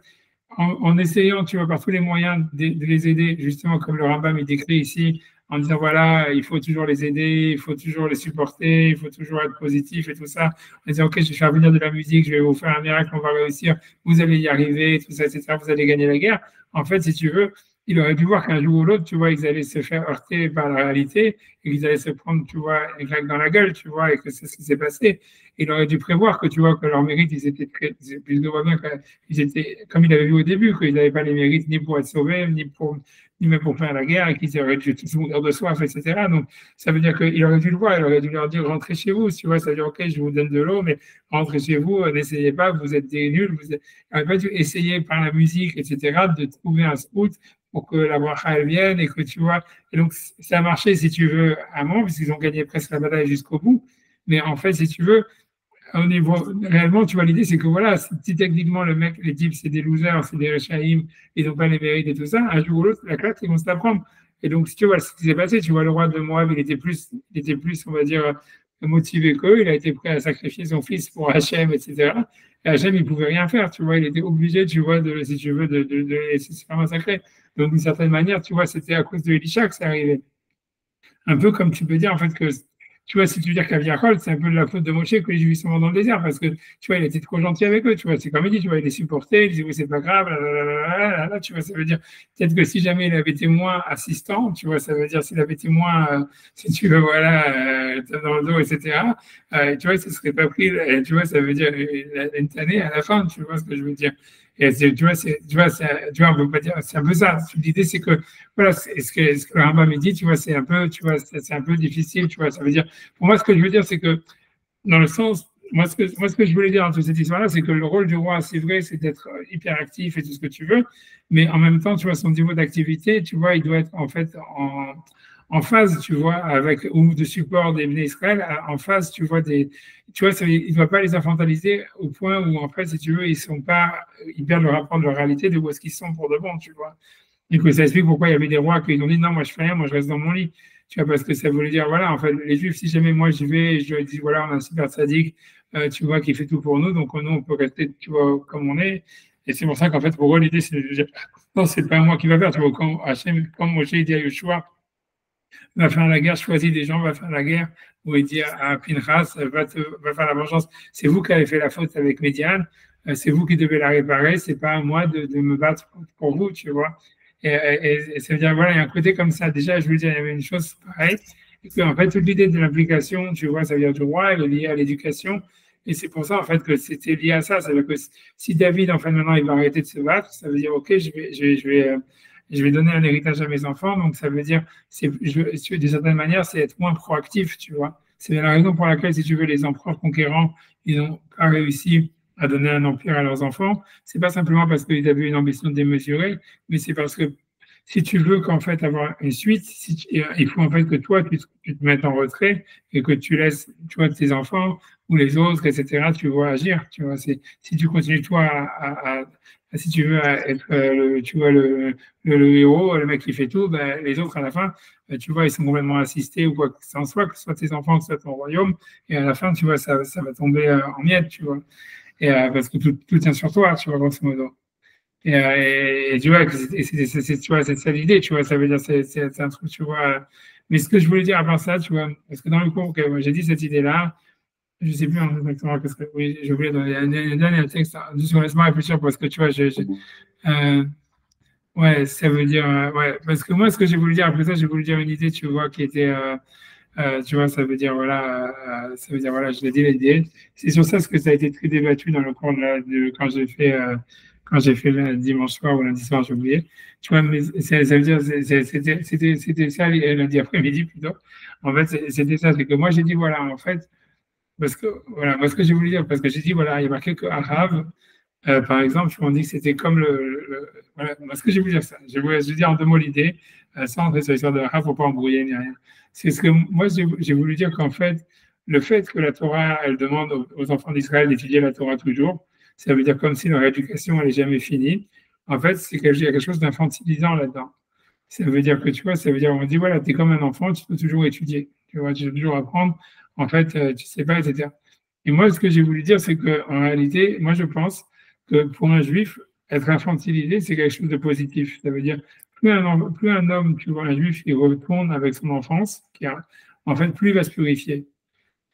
en essayant, tu vois, par tous les moyens de les aider, justement, comme le Rambam il décrit ici, en disant voilà, il faut toujours les aider, il faut toujours les supporter, il faut toujours être positif et tout ça. En disant ok, je vais faire venir de la musique, je vais vous faire un miracle, on va réussir, vous allez y arriver, tout ça, etc. Vous allez gagner la guerre. En fait, si tu veux, il aurait pu voir qu'un jour ou l'autre, tu vois, ils allaient se faire heurter par la réalité et qu'ils allaient se prendre, tu vois, une claque dans la gueule, tu vois, et que c'est ce qui s'est passé. Il aurait dû prévoir que, tu vois, que leur mérite, ils étaient très, plus de bien qu'ils étaient, comme il avait vu au début, qu'ils n'avaient pas les mérites ni pour être sauvés, ni même pour faire la guerre, et qu'ils auraient dû tous mourir de soif, etc. Donc, ça veut dire qu'il aurait dû le voir, il aurait dû leur dire, rentrez chez vous, tu vois, ça veut dire, ok, je vous donne de l'eau, mais rentrez chez vous, n'essayez pas, vous êtes des nuls, il n'aurait pas dû essayer par la musique, etc., de trouver un scout pour que la bracha elle vienne et que tu vois. Et donc, ça a marché, si tu veux, à Mont, puisqu'ils ont gagné presque la bataille jusqu'au bout. Mais en fait, si tu veux, au niveau, réellement, tu vois, l'idée, c'est que voilà, si techniquement le mec, les types, c'est des losers, c'est des rechaïm, ils n'ont pas les mérites et tout ça, un jour ou l'autre, la claque, ils vont se la prendre. Et donc, si tu vois ce qui s'est passé, tu vois, le roi de Moab, il était plus, on va dire, motivé qu'eux, il a été prêt à sacrifier son fils pour Hachem, etc. Et Hachem, il pouvait rien faire, tu vois, il était obligé, tu vois, si tu veux, de laisser se faire massacrer. Donc, d'une certaine manière, tu vois, c'était à cause de Elisha que c'est arrivé. Un peu comme tu peux dire, en fait, que tu vois, si tu veux dire qu'Aviachol, c'est un peu de la faute de Moshe que les Juifs sont dans le désert, parce que, tu vois, il était trop gentil avec eux, tu vois, c'est comme il dit, tu vois, il les supportait, il disait, oui, c'est pas grave, tu vois, ça veut dire, peut-être que si jamais il avait été moins assistant, tu vois, ça veut dire, s'il avait été moins, si tu veux, voilà, dans le dos, etc., tu vois, ça serait pas pris, tu vois, ça veut dire, une année à la fin, tu vois ce que je veux dire. Et tu vois, on peut pas dire, c'est un peu ça. L'idée, c'est que, voilà, ce que le Rambam dit, tu vois, c'est un peu, tu vois, c'est un peu difficile, tu vois. Ça veut dire, pour moi, ce que je veux dire, c'est que, dans le sens, moi, ce que je voulais dire dans toute cette histoire-là, c'est que le rôle du roi, c'est vrai, c'est d'être hyper actif et tout ce que tu veux, mais en même temps, tu vois, son niveau d'activité, tu vois, il doit être, en fait, en phase, tu vois, avec, ou de support des Bnei Israël, en phase, tu vois, tu vois, il ne doit pas les infantiliser au point où, en fait, si tu veux, ils perdent le rapport de leur réalité, de où est-ce qu'ils sont pour de bon, tu vois. Et que ça explique pourquoi il y avait des rois qui ont dit non, moi je fais rien, moi je reste dans mon lit. Tu vois, parce que ça voulait dire, voilà, en fait, les Juifs, si jamais moi j'y vais et je dis, voilà, on a un super sadique, tu vois, qui fait tout pour nous, donc nous, on peut rester, tu vois, comme on est. Et c'est pour ça qu'en fait, pour eux, l'idée, c'est de dire, non, c'est pas moi qui va faire, tu vois, quand Moshe dit à Yeshua, va faire la guerre, choisis des gens, va faire la guerre, ou il dit à Pinchas, va faire la vengeance. C'est vous qui avez fait la faute avec Médiane, c'est vous qui devez la réparer, c'est pas à moi de me battre pour vous, tu vois. Et ça veut dire, voilà, il y a un côté comme ça. Déjà, je veux dire, il y avait une chose pareille, et que, en fait, toute l'idée de l'implication, tu vois, ça veut dire du roi, elle est liée à l'éducation. Et c'est pour ça, en fait, que c'était lié à ça. C'est-à-dire que si David, en fait, maintenant, il va arrêter de se battre, ça veut dire, OK, je vais donner un héritage à mes enfants. Donc, ça veut dire, d'une certaine manière, c'est être moins proactif, tu vois. C'est la raison pour laquelle, si tu veux, les empereurs conquérants, ils n'ont pas réussi à donner un empire à leurs enfants. C'est pas simplement parce qu'ils avaient une ambition démesurée, mais c'est parce que si tu veux qu'en fait avoir une suite, il faut en fait que toi, tu te mettes en retrait et que tu laisses, tu vois, tes enfants ou les autres, etc., tu vois, agir. Tu vois, si tu continues, toi, si tu veux être, tu vois, le héros, le mec qui fait tout, ben, les autres, à la fin, tu vois, ils sont complètement assistés ou quoi que ce soit, que ce soit tes enfants, que ce soit ton royaume, et à la fin, tu vois, ça va tomber en miettes, tu vois. Et, parce que tout tient sur toi, tu vois, grosso modo. Et tu vois, tu vois, c'est ça l'idée, tu vois, ça veut dire, c'est un truc, tu vois. Mais ce que je voulais dire à part ça, tu vois, parce que dans le cours, okay, j'ai dit cette idée-là, je sais plus exactement qu'est-ce que, oui, j'ai oublié dans les derniers textes, juste laisse-moi réfléchir parce que tu vois, ouais, ça veut dire, ouais, parce que moi, ce que j'ai voulu dire après ça, j'ai voulu dire une idée, tu vois, qui était, tu vois, ça veut dire, voilà, je l'ai dit l'idée. C'est sur ça ce que ça a été très débattu dans le cours quand j'ai fait, quand j'ai fait le dimanche soir ou lundi soir, j'ai oublié. Tu vois, mais ça veut dire, c'était ça lundi après-midi plutôt. En fait, c'était ça, c'est que moi j'ai dit, voilà, en fait, parce que, voilà, moi ce que j'ai voulu dire, parce que j'ai dit, voilà, il y a marqué que Arav, par exemple, je m'en dis que c'était comme voilà, moi ce que j'ai voulu dire ça. Je voulais dire en deux mots l'idée, sans entrer sur l'histoire de Arav, faut pas embrouiller ni rien. C'est ce que moi j'ai voulu dire qu'en fait, le fait que la Torah, elle demande aux enfants d'Israël d'étudier la Torah toujours, ça veut dire comme si leur éducation n'est jamais finie. En fait, il y a quelque chose d'infantilisant là-dedans. Ça veut dire que, tu vois, ça veut dire, on dit, voilà, tu es comme un enfant, tu peux toujours étudier, tu vois, tu peux toujours apprendre, en fait, tu sais pas, etc. Et moi, ce que j'ai voulu dire, c'est qu'en réalité, moi, je pense que pour un juif, être infantilisé, c'est quelque chose de positif. Ça veut dire, plus un homme, tu vois, un juif, il retourne avec son enfance, en fait, plus il va se purifier.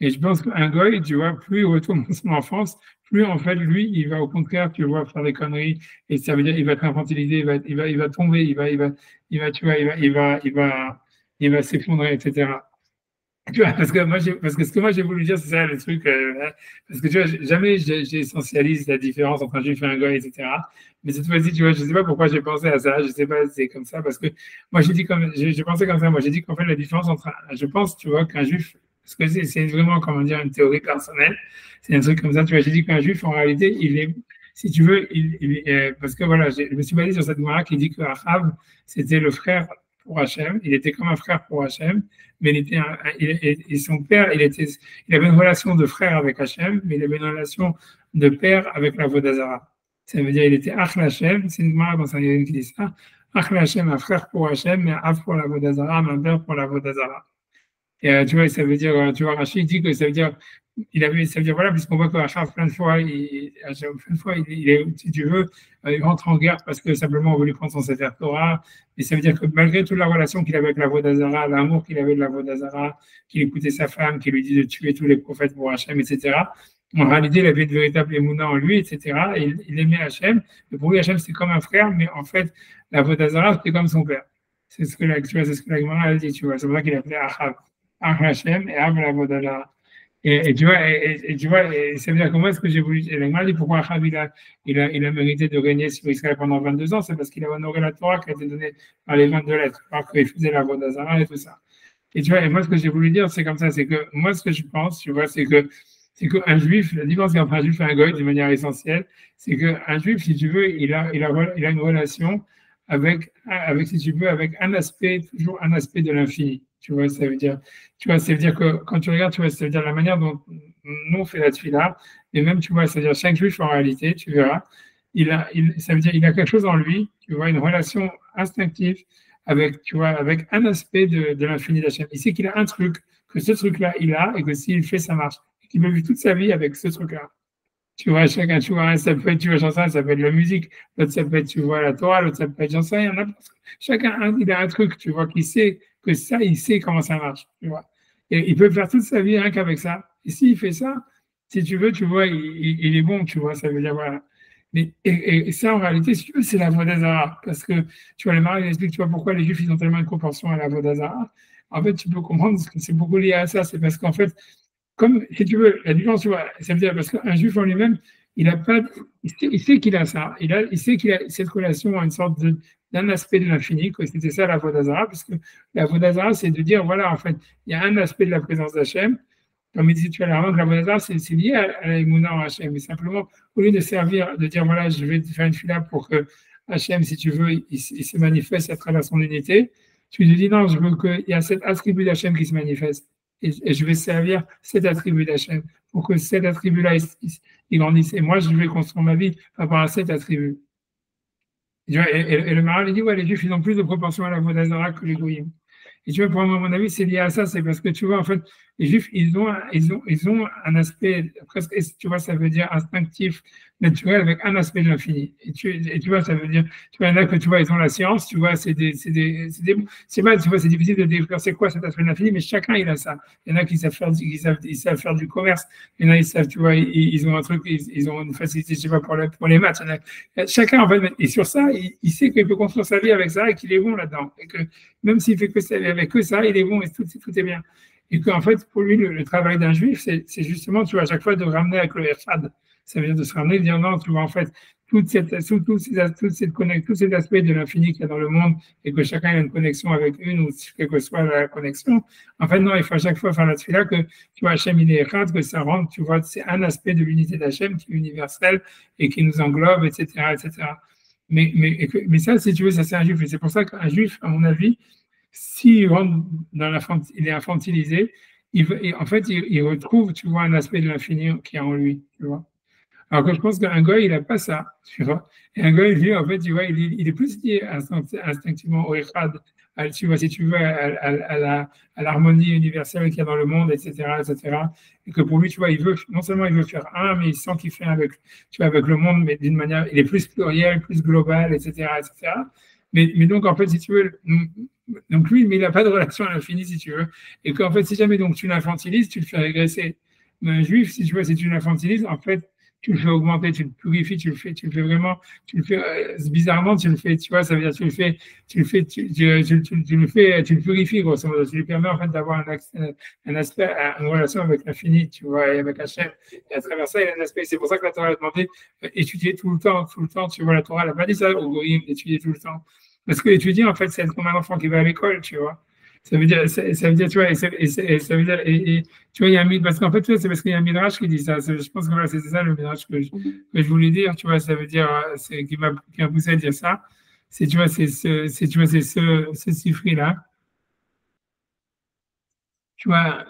Et je pense qu'un goy, tu vois, plus il retourne dans son enfance, plus en fait, lui, il va au contraire, tu vois, faire des conneries. Et ça veut dire, il va être infantilisé, il va tomber, tu vois, il va s'effondrer, etc. Tu vois, parce que ce que moi j'ai voulu dire, c'est ça le truc, parce que tu vois, jamais j'essentialise la différence entre un juif et un goy, etc. Mais cette fois-ci, tu vois, je sais pas pourquoi j'ai pensé à ça, je sais pas, c'est comme ça, parce que moi j'ai pensé comme ça, moi j'ai dit qu'en fait la différence entre, je pense, tu vois, qu'un juif, parce que c'est vraiment, comment dire, une théorie personnelle, c'est un truc comme ça, tu vois, j'ai dit qu'un juif, en réalité, il est, si tu veux, parce que voilà, je me suis basé sur cette loi qui dit que Achav, c'était le frère pour Hachem, il était comme un frère pour Hachem, mais et son père, il avait une relation de frère avec Hachem, mais il avait une relation de père avec la Vodazara. Ça veut dire il était Ach Hachem, c'est une Gemara dans Sanhedrin qui dit ça. Ach Hachem, un frère pour Hachem, mais Av pour la Vodazara, un père pour la Vodazara. Et tu vois, ça veut dire, tu vois, Rachid dit que ça veut dire, ça veut dire, voilà, puisqu'on voit que Rachid, plein de fois, si tu veux, il rentre en guerre parce que simplement on veut lui prendre son Sefer Torah. Mais ça veut dire que malgré toute la relation qu'il avait avec la Vodazara, l'amour qu'il avait de la Vodazara, qu'il écoutait sa femme, qu'il lui dit de tuer tous les prophètes pour Hachem, etc. En réalité, il avait une véritable émouna en lui, etc. Et il aimait Hachem. Et pour lui, Hachem, c'était comme un frère, mais en fait, la Vodazara, c'était comme son père. C'est ce que la Gemara a dit, tu vois. C'est pour ça qu'il appelait Achav. Hachem et Av la Vodazara. Et tu vois, ça veut dire que moi, ce que j'ai voulu, et la Gemara dit pourquoi Achav il a mérité de régner sur Israël pendant 22 ans, c'est parce qu'il a honoré la Torah qui a été donnée par les 22 lettres, alors qu'il faisait la Vodazara et tout ça. Et tu vois, et moi, ce que j'ai voulu dire, c'est comme ça, c'est que moi, ce que je pense, tu vois, c'est qu'un juif, la différence entre un juif et un goy, d'une manière essentielle, c'est qu'un juif, si tu veux, il a une relation avec, si tu veux, avec toujours un aspect de l'infini. Tu vois, ça veut dire que quand tu regardes, tu vois, ça veut dire la manière dont nous on fait la tefila, et même, tu vois, c'est-à-dire chaque juif en réalité, tu verras, ça veut dire il a quelque chose en lui, tu vois, une relation instinctive avec, tu vois, avec un aspect de l'infini d'Hachem. Il sait qu'il a un truc, que ce truc-là, il a, et que s'il fait, ça marche. Et qu'il veut vivre toute sa vie avec ce truc-là. Tu vois, chacun, tu vois, ça peut être, tu vois, j'en sais rien, ça peut être la musique, l'autre, ça peut être, tu vois, la Torah, l'autre, ça peut être, j'en sais rien, chacun, il a un truc, tu vois, qui sait que ça, il sait comment ça marche, tu vois. Et il peut faire toute sa vie rien qu'avec ça. Et s'il fait ça, si tu veux, tu vois, il est bon, tu vois, ça veut dire, voilà. Mais, et ça, en réalité, si tu veux, c'est la Vodazara. Parce que, tu vois, les Marais expliquent, tu vois, pourquoi les Juifs, ils ont tellement une proportion à la Vodazara. En fait, tu peux comprendre que c'est beaucoup lié à ça. C'est parce qu'en fait, comme, si tu veux, la différence, tu vois, ça veut dire parce qu'un juif en lui-même, il sait qu'il a ça, il sait qu'il a cette relation à une sorte d'un aspect de l'infini, que c'était ça la Vodazara, parce que la Vodazara, c'est de dire, voilà, en fait, il y a un aspect de la présence d'Hachem, comme il dit, tu vois, la Vodazara, c'est lié à l'Emouna en Hachem, mais simplement, au lieu de servir, de dire, voilà, je vais faire une fila pour que Hachem, si tu veux, il se manifeste à travers son unité, tu lui dis, non, je veux qu'il y a cet attribut d'Hachem qui se manifeste. Et je vais servir cet attribut d'Hachem pour que cet attribut-là, il grandisse. Et moi, je vais construire ma vie par rapport à cet attribut. Et le Maral, il dit, ouais, les Juifs, ils ont plus de proportion à la Vodazara que les Goyim. Et tu vois, pour moi, à mon avis, c'est lié à ça, c'est parce que tu vois, en fait, les Juifs, ils ont un aspect presque, tu vois, ça veut dire instinctif, naturel, avec un aspect de l'infini. Et tu vois, ça veut dire, tu vois, il y en a que tu vois, ils ont la science, tu vois, c'est mal, tu vois, c'est difficile de décrire c'est quoi cet aspect de l'infini, mais chacun, il a ça. Il y en a qui savent faire du commerce, il y en a, ils savent, tu vois, ils ont un truc, ils ont une facilité, je sais pas, pour les maths. Chacun, en fait, et sur ça, il sait qu'il peut construire sa vie avec ça et qu'il est bon là-dedans. Et que même s'il fait que ça, avec que ça, il est bon et tout est bien. Et qu'en fait, pour lui, le travail d'un juif, c'est justement, tu vois, à chaque fois de ramener avec le Echad. Ça veut dire de se ramener, de dire non, tu vois, en fait, tous ces aspects de l'infini qu'il y a dans le monde et que chacun a une connexion avec une ou quelle que soit la connexion. En fait, non, il faut à chaque fois faire la tefila que, tu vois, Hachem, il est écrase, que ça rentre, tu vois, c'est un aspect de l'unité d'Hachem qui est universel et qui nous englobe, etc., etc. Mais ça, si tu veux, ça c'est un juif. Et c'est pour ça qu'un juif, à mon avis, s'il rentre il est infantilisé, en fait, il retrouve, tu vois, un aspect de l'infini qui est en lui, tu vois. Alors que je pense qu'un gars, il n'a pas ça, tu vois. Et un gars, lui, en fait, tu vois, il est plus lié instinctivement au Echad, tu vois, si tu veux, à l'harmonie universelle qu'il y a dans le monde, etc., etc. Et que pour lui, tu vois, non seulement il veut faire un, mais il sent qu'il fait avec, tu vois, avec le monde, mais d'une manière, il est plus pluriel, plus global, etc., etc. Mais donc, en fait, si tu veux, donc lui, mais il n'a pas de relation à l'infini, si tu veux. Et qu'en fait, si jamais donc tu l'infantilises, tu le fais régresser. Mais un juif, si tu vois, si tu l'infantilises, en fait, tu le fais augmenter, tu le purifies, tu le fais vraiment, tu le fais bizarrement, tu le fais, tu vois, ça veut dire tu le fais, tu le purifies, grosso modo, tu lui permets en fait d'avoir un aspect, une relation avec l'infini, tu vois, et avec Hachem. Et à travers ça, il y a un aspect, c'est pour ça que la Torah a demandé étudier tout le temps, tu vois, la Torah n'a pas dit ça au Goïm, d'étudier tout le temps. Parce que étudier, en fait, c'est être comme un enfant qui va à l'école, tu vois. Ça veut dire, tu vois, ça veut dire, tu vois, il y a un parce qu'en fait, tu vois, c'est parce qu'il y a un midrash qui dit ça. Je pense que voilà, c'est ça le midrash que je voulais dire, tu vois, ça veut dire, qui m'a poussé à dire ça. C'est, tu vois, c'est ce sifri-là. Tu vois,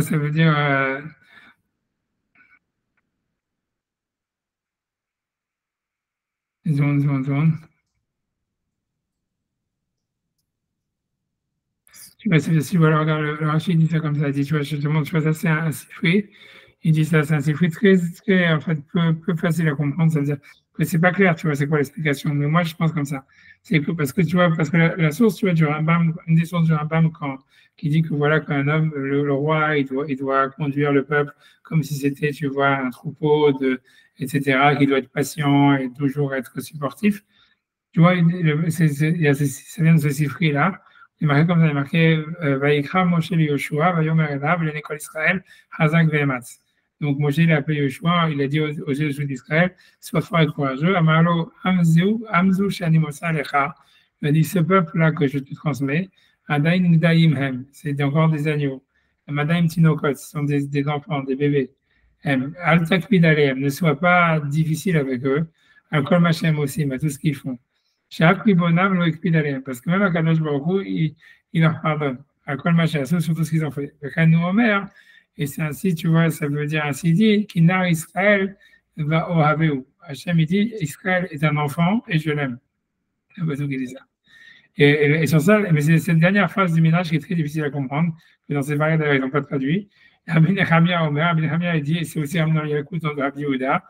ça veut dire, zone. Tu vois, si voilà, regarde, le Rachid dit ça comme ça, il dit, tu vois, justement, tu vois, ça c'est un sifri. Il dit ça, c'est un sifri très, en fait, peu facile à comprendre. Ça veut dire que c'est pas clair, tu vois, c'est quoi l'explication. Mais moi, je pense comme ça. C'est que, parce que, tu vois, parce que la source, tu vois, du Rambam, une des sources du Rambam, qui dit que voilà, qu'un homme, le roi, il doit conduire le peuple comme si c'était, tu vois, un troupeau etc., qu'il doit être patient et toujours être supportif. Tu vois, ça vient de ce sifri-là. Il est marqué comme ça, il est marqué Vaïkra Moshe li Yoshua, Vayomer Elav, l'école Israël, Hazak Ve'ematz. Donc Moshe il a appelé Yoshua, il a dit aux Juifs d'Israël, sois fort et courageux. Amarlo Amzu Shani Mosa Lecha. Il a dit ce peuple-là que je te transmets, Adain Nidayim Hem, c'est encore des agneaux. Madaim Tinokot, ce sont des enfants, des bébés. Al Takpid Aleem, ne sois pas difficile avec eux. Al Kol Machem aussi, mais tout ce qu'ils font. Parce que même à Kadosh Baruch il leur pardonne. À Kol Machem, sur tout ce qu'ils ont fait. Et c'est ainsi, tu vois, ça veut dire ainsi dit, Kinar Israël va au Haveu. Hachem, il dit, Israël est un enfant et je l'aime. C'est un bateau qui dit ça. Et sur ça, mais c'est cette dernière phrase du ménage qui est très difficile à comprendre, que dans ces variantes, ils n'ont pas traduit. Rabbi Nechemia, il dit, et c'est aussi Rabbi Yakout dans Rabbi Yehuda,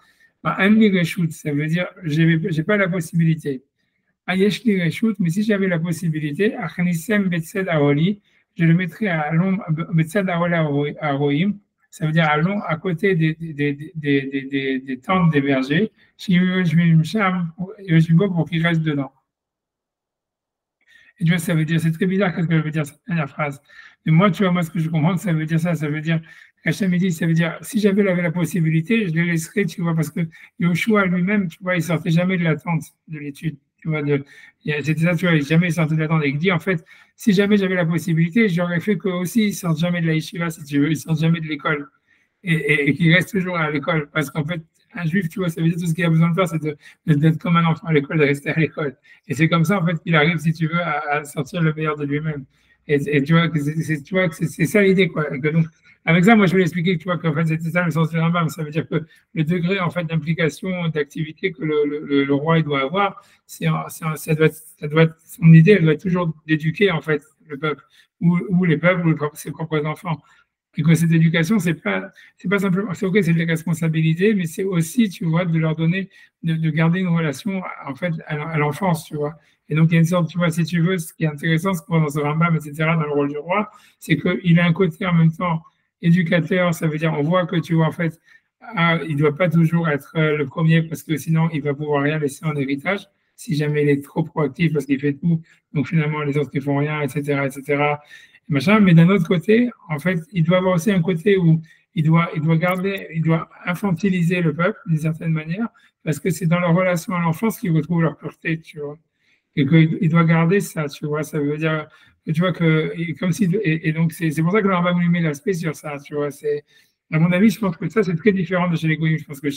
ça veut dire, j'ai pas la possibilité. Mais si j'avais la possibilité, je le mettrais à l'ombre, ça veut dire à côté des tentes des bergers, pour qu'ils restent dedans. Et tu vois, ça veut dire, c'est très bizarre qu'est-ce que veut dire cette dernière phrase. Mais moi, tu vois, moi, ce que je comprends, ça veut dire ça, ça veut dire, Hachem dit, ça veut dire, si j'avais la possibilité, je les laisserais, tu vois, parce que Yoshua lui-même, tu vois, il sortait jamais de la tente de l'étude. Tu vois, c'était ça, tu vois, jamais il sortait de la tente. Et il dit, en fait, si jamais j'avais la possibilité, j'aurais fait qu'eux aussi, ils sortent jamais de la yeshiva, si tu veux, ils sortent jamais de l'école. Et qu'ils restent toujours à l'école. Parce qu'en fait, un juif, tu vois, ça veut dire tout ce qu'il a besoin de faire, c'est d'être comme un enfant à l'école, de rester à l'école. Et c'est comme ça, en fait, qu'il arrive, si tu veux, à sortir le meilleur de lui-même. Et tu vois que c'est ça l'idée, quoi. Et que donc, avec ça, moi, je voulais expliquer, tu vois, qu'en fait, c'était ça le sens du Rambam. Ça veut dire que le degré, en fait, d'implication, d'activité que le roi, il doit avoir, son idée, elle doit être toujours d'éduquer, en fait, le peuple, ou les peuples, ou ses propres enfants. Et que cette éducation, c'est pas simplement, c'est ok, c'est des responsabilités, mais c'est aussi, tu vois, de leur donner, de garder une relation, en fait, à l'enfance, tu vois. Et donc, il y a une sorte, tu vois, si tu veux, ce qui est intéressant, ce qu'on voit dans ce Rambam, etc., dans le rôle du roi, c'est qu'il a un côté en même temps éducateur, ça veut dire, on voit que, tu vois, en fait, il ne doit pas toujours être le premier, parce que sinon, il va pouvoir rien laisser en héritage, si jamais il est trop proactif, parce qu'il fait tout, donc finalement, les autres ne font rien, etc., etc., machin. Mais d'un autre côté, en fait, il doit avoir aussi un côté où il doit infantiliser le peuple d'une certaine manière, parce que c'est dans leur relation à l'enfance qu'ils retrouvent leur pureté, tu vois. Et qu'il doit garder ça, tu vois. Ça veut dire que tu vois que, comme si, et donc c'est pour ça que le Rambam lui met l'aspect sur ça, tu vois. À mon avis, je pense que ça, c'est très différent de chez les Goïms. Je pense que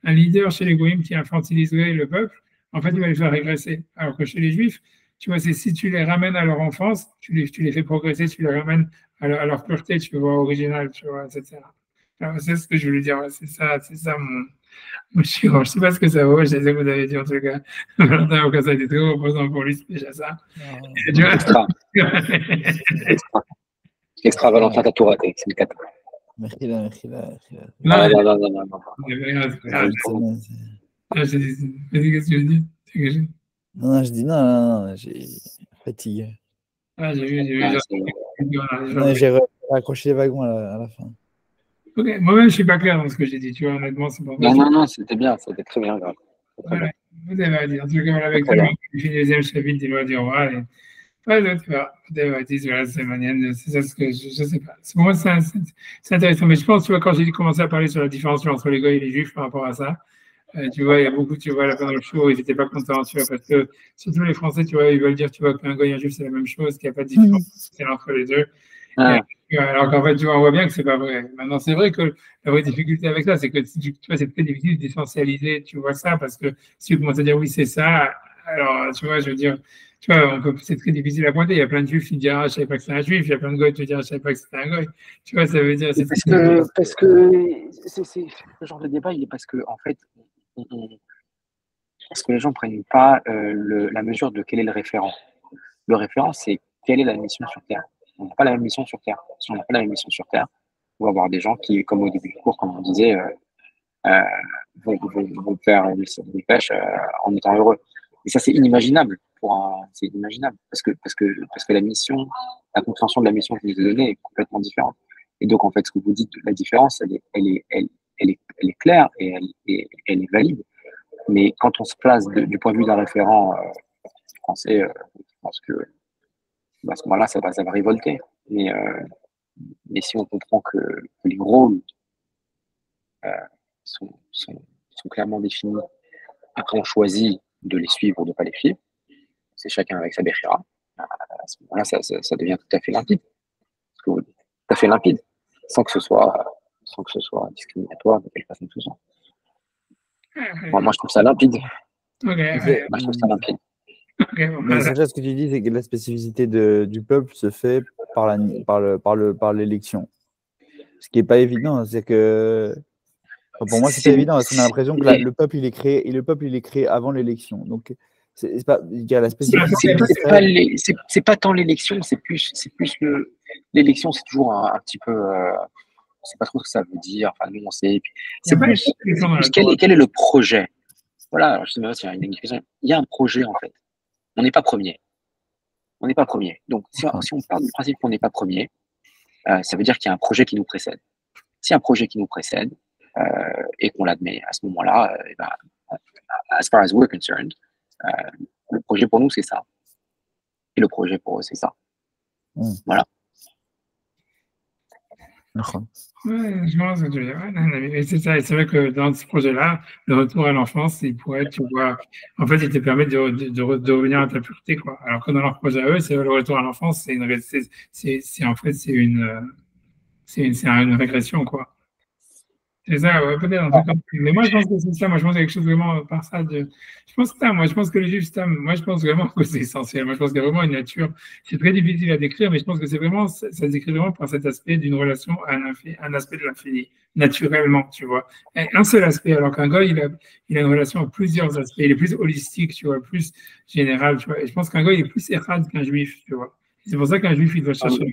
un leader chez les Goïms qui infantiliserait le peuple, en fait, il va les faire régresser. Alors que chez les Juifs, tu vois, c'est si tu les ramènes à leur enfance, tu les fais progresser, tu les ramènes à leur pureté, tu vois, originale, tu vois, etc. Alors, c'est ce que je voulais dire. C'est ça mon chiron. Je ne sais pas ce que ça vaut, je sais que vous avez dit en tout cas. Valentin, ça a été très reposant pour lui, c'est déjà ça. Extra. Extra, Valentin, t'as tout raté. C'est le 4. Merci là. Non. J'ai dit, qu'est-ce que tu veux dire? Non, je dis non, j'ai fatigué. Ah, j'ai vu. Non, j'ai raccroché les wagons à la fin. Ok, moi-même, je ne suis pas clair dans ce que j'ai dit, tu vois, honnêtement, c'est pas vrai. Non, c'était bien, c'était très bien. Voilà, vous avez à dire. En tout cas, avec tout le monde qui finit le deuxième chapitre, il va dire, ouais, tu vois, c'est manière, c'est ça ce que je sais pas. Pour moi, c'est intéressant, mais je pense, tu vois, quand j'ai commencé à parler sur la différence entre les Goïs et les Juifs par rapport à ça, tu vois, il y a beaucoup, tu vois, là, pendant le show, ils n'étaient pas contents, tu vois, parce que surtout les Français, tu vois, ils veulent dire, tu vois, qu'un Goïs et un Juif, c'est la même chose, qu'il n'y a pas de différence entre les deux. Alors qu'en fait, tu vois, on voit bien que c'est pas vrai. Maintenant, c'est vrai que la vraie difficulté avec ça, c'est que tu vois, c'est très difficile d'essentialiser, tu vois ça, parce que si tu commences à dire oui, c'est ça, alors, tu vois, je veux dire, tu vois, c'est très difficile à pointer. Il y a plein de juifs qui disent, ah, je savais pas que c'était un juif. Il y a plein de goïs qui disent, ah, je savais pas que c'était un goï. Tu vois, ça veut dire, c'est parce que c'est ce genre de débat, il est parce que, en fait, parce que les gens ne prennent pas la mesure de quel est le référent. Le référent, c'est quelle est la mission sur Terre. On n'a pas la même mission sur Terre. Si on n'a pas la même mission sur Terre, on va avoir des gens qui, comme au début du cours, comme on disait, vont faire des pêches en étant heureux. Et ça, c'est inimaginable. C'est inimaginable parce que la mission, la compréhension de la mission qui nous est donnée est complètement différente. Et donc, en fait, ce que vous dites, la différence, elle est claire et elle est valide. Mais quand on se place du point de vue d'un référent français, je pense que à ce moment-là, ça va révolter. Mais si on comprend que les rôles sont clairement définis, après on choisit de les suivre ou de ne pas les suivre, c'est chacun avec sa béchira. À ce moment-là, ça devient tout à fait limpide. Tout à fait limpide, sans que ce soit discriminatoire de quelque façon que ce soit. Moi, je trouve ça limpide. Moi, je trouve ça limpide. Mais c'est ça ce que tu dis, c'est que la spécificité du peuple se fait par l'élection. Ce qui n'est pas évident, c'est que pour moi, c'est pas évident parce qu'on a l'impression que le peuple il est créé avant l'élection. Donc c'est pas, il y a la spécificité. C'est pas tant l'élection, c'est plus l'élection, c'est toujours un petit peu. On sait pas trop ce que ça veut dire. Enfin, nous on sait. C'est plus quel est le projet. Voilà. Alors, je sais même pas s'il y a une question. Il y a un projet en fait. On n'est pas premier. On n'est pas premier. Donc si on part du principe qu'on n'est pas premier, ça veut dire qu'il y a un projet qui nous précède. Si un projet qui nous précède et qu'on l'admet à ce moment-là, as far as we're concerned, le projet pour nous c'est ça. Et le projet pour eux c'est ça. Voilà. Ouais, je pense que tu veux dire. C'est ça. Et c'est vrai que dans ce projet-là, le retour à l'enfance, il pourrait être, tu vois, en fait, il te permet de revenir à ta pureté, quoi. Alors que dans leur projet à eux, c'est le retour à l'enfance, c'est en fait, c'est une régression, quoi. C'est ça, ouais, peut-être un truc comme ça. Mais moi, je pense que c'est ça. Moi, je pense qu'il y a quelque chose vraiment par ça. Je pense que les juifs, moi, je pense vraiment que c'est essentiel. Moi, je pense qu'il y a vraiment une nature. C'est très difficile à décrire, mais je pense que c'est vraiment, ça se décrit vraiment par cet aspect d'une relation à un aspect de l'infini, naturellement, tu vois. Et un seul aspect, alors qu'un gars, il a une relation à plusieurs aspects. Il est plus holistique, tu vois, plus général, tu vois. Et je pense qu'un gars, il est plus errad qu'un juif, tu vois. C'est pour ça qu'un juif, il doit chercher le.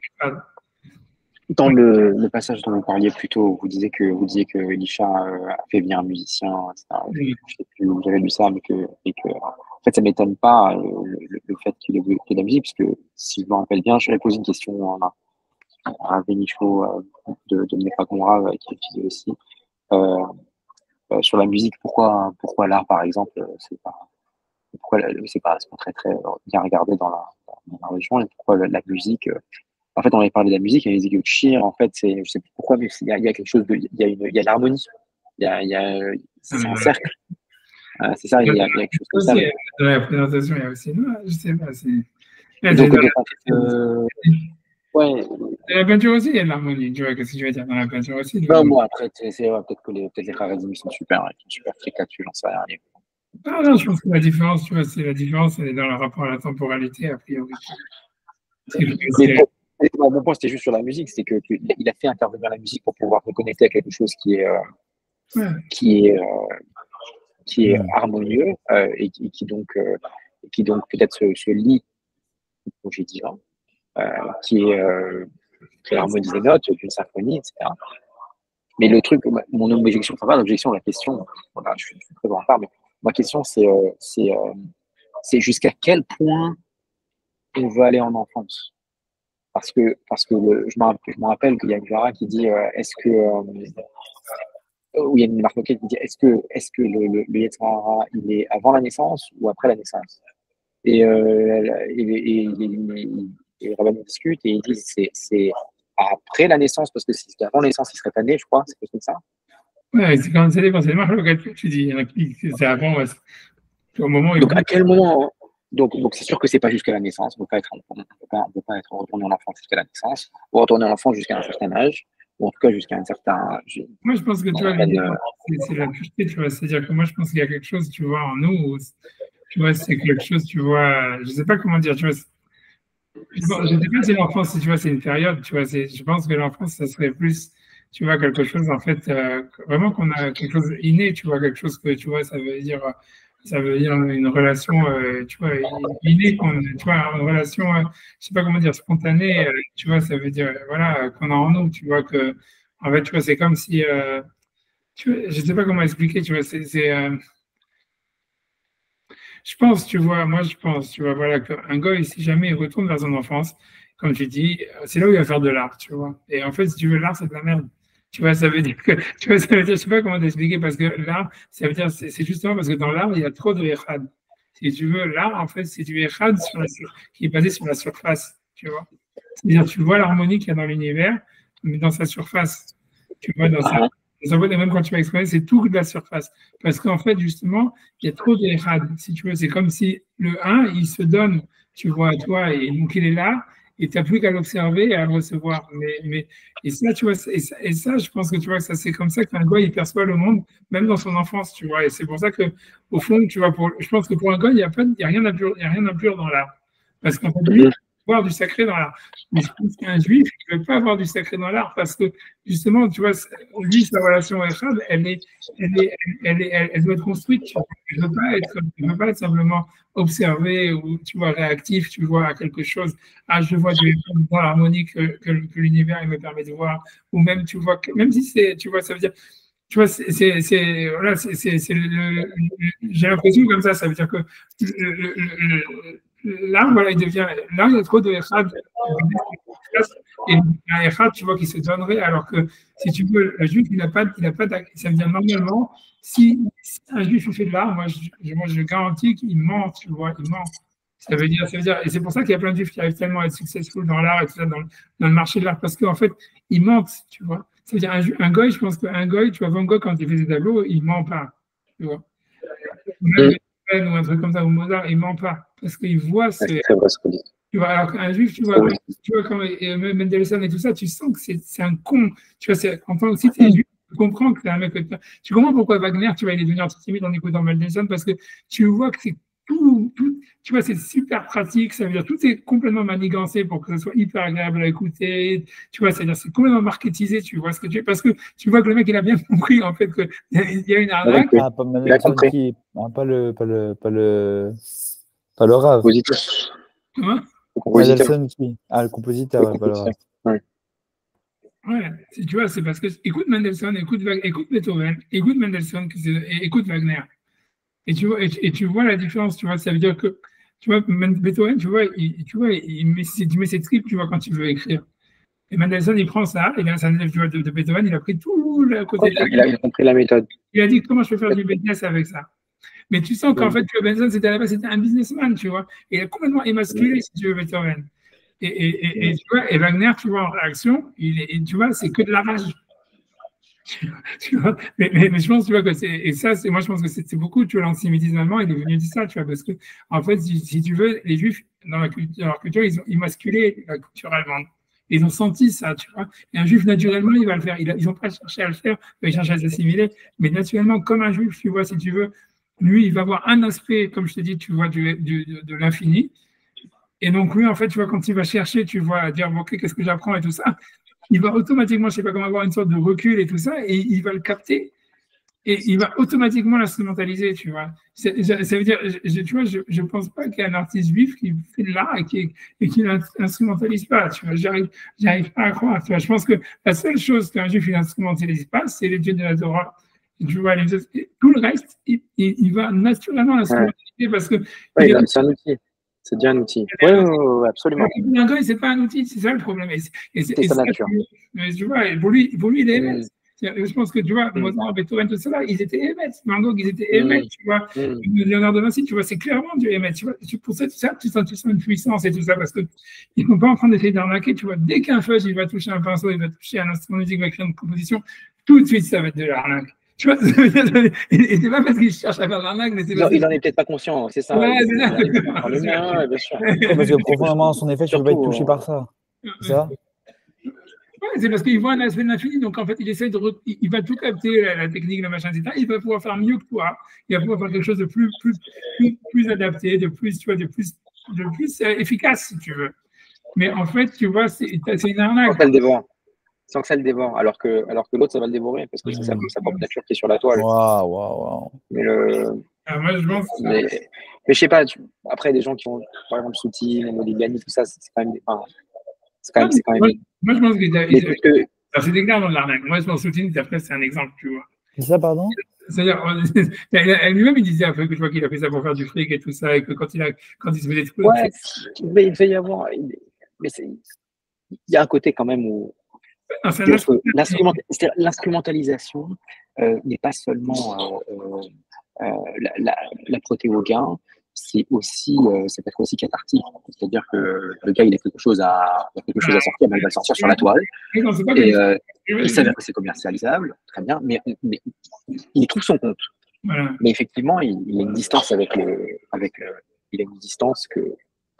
Dans le passage dont vous parliez plus tôt, vous disiez que Elisha a fait venir un musicien, etc. Oui. Je sais plus où j'avais lu ça, mais en fait, ça m'étonne pas le fait qu'il ait fait de la musique, parce que si je me rappelle bien, j'avais posé une question à Benicho de Nefa Conrad, qui est étudié aussi, sur la musique. Pourquoi l'art, par exemple, c'est pas très très bien regardé dans la région, et pourquoi la musique En fait, on avait parlé de la musique, il y a les Cheer, en fait, je sais plus pourquoi, mais il y a quelque chose il y a l'harmonie. C'est un cercle. C'est ça, il y a quelque chose comme ça. Dans la présentation, il y a aussi, non, je sais pas, ouais. Dans la peinture aussi, il y a de l'harmonie, tu vois, qu'est-ce que tu veux dire dans la peinture aussi? Bon, après, peut-être que les Kharazim sont super fric là-dessus, j'en sais rien. Non, je pense que la différence, tu vois, elle est dans le rapport à la temporalité, a priori. Mon point, c'était juste sur la musique, c'est qu'il a fait intervenir la musique pour pouvoir reconnecter à quelque chose qui est harmonieux et qui donc peut-être se lie au projet divin, qui harmonise les notes d'une symphonie, etc. Mais le truc, mon objection, enfin pas l'objection, la question, voilà, je suis très en retard, mais ma question, c'est jusqu'à quel point on veut aller en enfance. Parce que je me rappelle qu'il y a une Vara qui dit est-ce que ou il y a une marque qui dit est-ce que le Yetzer Hara il est avant la naissance ou après la naissance, et les rabbins discutent et ils disent c'est après la naissance, parce que si c'était avant la naissance il serait pas né, je crois, c'est comme ça. Ouais, c'est quand c'est les marques que tu dis, c'est avant, au moment où donc à quel moment? Donc c'est sûr que c'est pas jusqu'à la naissance, on ne peut pas être retourné en enfance jusqu'à la naissance, ou retourner en enfance jusqu'à un certain âge, ou en tout cas jusqu'à un certain. Moi, je pense que tu vois, c'est la pureté, tu vois. C'est-à-dire que moi, je pense qu'il y a quelque chose, tu vois, en nous, où, tu vois, c'est quelque chose, tu vois, je sais pas comment dire, tu vois. Je sais pas si l'enfance, tu vois, c'est une période, tu vois. Je pense que l'enfance, ça serait plus, tu vois, quelque chose, en fait, vraiment qu'on a quelque chose inné, tu vois, quelque chose que, tu vois, ça veut dire une relation, tu vois, innée, tu vois, une relation, je sais pas comment dire, spontanée, tu vois, ça veut dire, voilà, qu'on a en nous, tu vois, que, en fait, tu vois, c'est comme si, tu vois, je sais pas comment expliquer, tu vois, je pense, tu vois, moi, je pense, tu vois, voilà, qu'un gars, si jamais il retourne vers son enfance, comme tu dis, c'est là où il va faire de l'art, tu vois. Et en fait, si tu veux, l'art, c'est de la merde. Tu vois, ça veut dire que, tu vois, ça veut dire, je sais pas comment t'expliquer, parce que l'art, ça veut dire, c'est justement parce que dans l'art, il y a trop de echad. Si tu veux, l'art, en fait, c'est du echad qui est basé sur la surface, tu vois. C'est-à-dire, tu vois l'harmonie qu'il y a dans l'univers, mais dans sa surface. Tu vois, dans sa. Et même quand tu vas exprimer, c'est tout de la surface. Parce qu'en fait, justement, il y a trop d'errades. Si tu veux, c'est comme si le 1, il se donne, tu vois, à toi, et donc il est là, et tu n'as plus qu'à l'observer et à le recevoir. Et ça, tu vois, et ça, je pense que tu vois, ça, c'est comme ça qu'un gars, il perçoit le monde, même dans son enfance, tu vois. Et c'est pour ça que, au fond, tu vois, je pense que pour un gars, il n'y a rien d'impur dans l'art. Parce qu'en fait, lui, il peut voir du sacré dans l'art. Mais je pense qu'un juif, il ne peut pas avoir du sacré dans l'art parce que, justement, tu vois, lui, sa relation à Echad, elle doit être construite. Elle ne peut pas être simplement observée ou, tu vois, réactif, tu vois, à quelque chose. Ah, je vois dans l'harmonie que l'univers il me permet de voir. Ou même, tu vois, même si c'est, tu vois, ça veut dire, tu vois, voilà, j'ai l'impression comme ça veut dire que là, voilà, il y a trop de Echad. Et un Echad, tu vois, qui se donnerait, alors que, si tu veux, le juif, il n'a pas, ça veut dire normalement, si un juif fait de l'art, moi, je garantis qu'il ment, tu vois, il ment. Ça veut dire, et c'est pour ça qu'il y a plein de juifs qui arrivent tellement à être successful dans l'art et tout ça, dans le marché de l'art, parce qu'en fait, ils mentent, tu vois. Ça veut dire, un goy, je pense qu'un goy, tu vois, Van Gogh, quand il fait des tableaux, il ment pas, tu vois. Ou un truc comme ça, ou Mozart, il ment pas, parce qu'il voit c'est très vrai ce que tu vois, alors qu'un juif, tu vois comme Mendelssohn et tout ça, tu sens que c'est un con. Tu vois, enfin, si tu es juif, tu comprends que c'est un mec. Tu comprends pourquoi Wagner, tu vois, il est devenu antisémite en écoutant Mendelssohn, parce que tu vois que c'est tout, tu vois, c'est super pratique, ça veut dire tout est complètement manigancé pour que ce soit hyper agréable à écouter. Tu vois, c'est-à-dire c'est complètement marketisé, tu vois ce que tu veux, parce que tu vois que le mec, il a bien compris, en fait, qu'il y a une arnaque. Ah, pas Mendelssohn pas le rave. Comment? Mendelssohn qui. Ah, le compositeur, pas le rave. Ouais, tu vois, c'est parce que écoute Mendelssohn, écoute Beethoven, écoute Mendelssohn, écoute Wagner. Et tu vois la différence, tu vois, ça veut dire que, tu vois, Beethoven, tu vois, il met ses tripes, tu vois, quand il veut écrire. Et Mendelssohn, il prend ça, il a un élève de Beethoven, il a pris tout le côté. Il a compris la méthode. Il a dit comment je peux faire du business avec ça. Mais tu sens qu'en fait, que Mendelssohn, c'était un businessman, tu vois. Et il a complètement émasculé, si tu veux, Beethoven. tu vois, et Wagner, tu vois, en réaction, tu vois, c'est que de la rage. Tu vois, mais je pense, tu vois, que moi, je pense que c'est beaucoup, tu vois, l'antisémitisme allemand est devenu de ça, tu vois, parce que, en fait, si tu veux, les Juifs, dans leur culture, ils ont immasculé la culture allemande. Ils ont senti ça, tu vois. Et un Juif, naturellement, il va le faire. Ils n'ont pas cherché à le faire, ils cherchent à s'assimiler, mais naturellement, comme un Juif, tu vois, si tu veux, lui, il va avoir un aspect, comme je te dis, tu vois, de l'infini. Et donc, lui, en fait, tu vois, quand il va chercher, tu vois, à dire, OK, qu'est-ce que j'apprends et tout ça, il va automatiquement, je ne sais pas comment, avoir une sorte de recul et tout ça, et il va le capter, et il va automatiquement l'instrumentaliser, tu vois. Ça veut dire, tu vois, je ne pense pas qu'il y ait un artiste juif qui fait de l'art et qui ne l'instrumentalise pas, tu vois. J'arrive pas à croire, tu vois. Je pense que la seule chose qu'un juif n'instrumentalise pas, c'est les dieux de la Torah. Tu vois, tout le reste, il va naturellement l'instrumentaliser parce que… c'est un outil. C'est déjà un outil. Oui, absolument. L'anglais, c'est pas un outil, c'est ça le problème. C'est sa nature. Mais tu vois, pour lui, il est émettre. Je pense que tu vois, Mozart, Beethoven, tout ça, là, ils étaient émettre. Van Gogh, ils étaient émettre, tu vois. Léonard de Vinci, tu vois, c'est clairement du émettre. Tu vois, pour ça, tu sens une puissance et tout ça, parce qu'ils ne sont pas en train d'essayer d'arnaquer. Tu vois, dès qu'un feuille, il va toucher un pinceau, il va toucher un instrument musique, il va créer une composition, tout de suite, ça va être de l'arnaque. Tu vois, et c'est pas parce qu'il cherche à faire l'arnaque, mais c'est parce il en est peut-être pas conscient, c'est ça. Ouais, c'est ça. Bien sûr. Parce que profondément, son effet, tu ne peux pas être touché par ça. C'est ça? Ouais, c'est parce qu'il voit un aspect de l'infini, donc en fait, il va tout capter, la technique, le machin, etc. Il va pouvoir faire mieux que toi. Il va pouvoir faire quelque chose de plus adapté, de plus efficace, si tu veux. Mais en fait, tu vois, c'est une arnaque. Sans que ça le dévore, alors que l'autre, ça va le dévorer, parce que c'est sa propre nature qui est sur la toile. Waouh. Mais moi, je pense… Mais je sais pas, après, des gens qui ont, par exemple, Soutine, Modigliani, tout ça, c'est quand même… Moi, je pense que c'est des clair dans l'arnaque. Moi, je pense que Soutine, après, c'est un exemple, tu vois. C'est ça, pardon? C'est-à-dire, lui-même, il disait un peu que je vois qu'il a fait ça pour faire du fric et tout ça, et que quand il se faisait tout… Ouais, mais il devait y avoir… Mais il y a un côté quand même où… L'instrumentalisation n'est pas seulement la protéogain, c'est aussi, ça peut être aussi cathartique. C'est-à-dire que le gars, il a quelque chose à sortir, il va le sortir sur la toile. Et il s'avère que c'est commercialisable, très bien, mais il trouve son compte. Voilà. Mais effectivement, il a une distance il a une distance que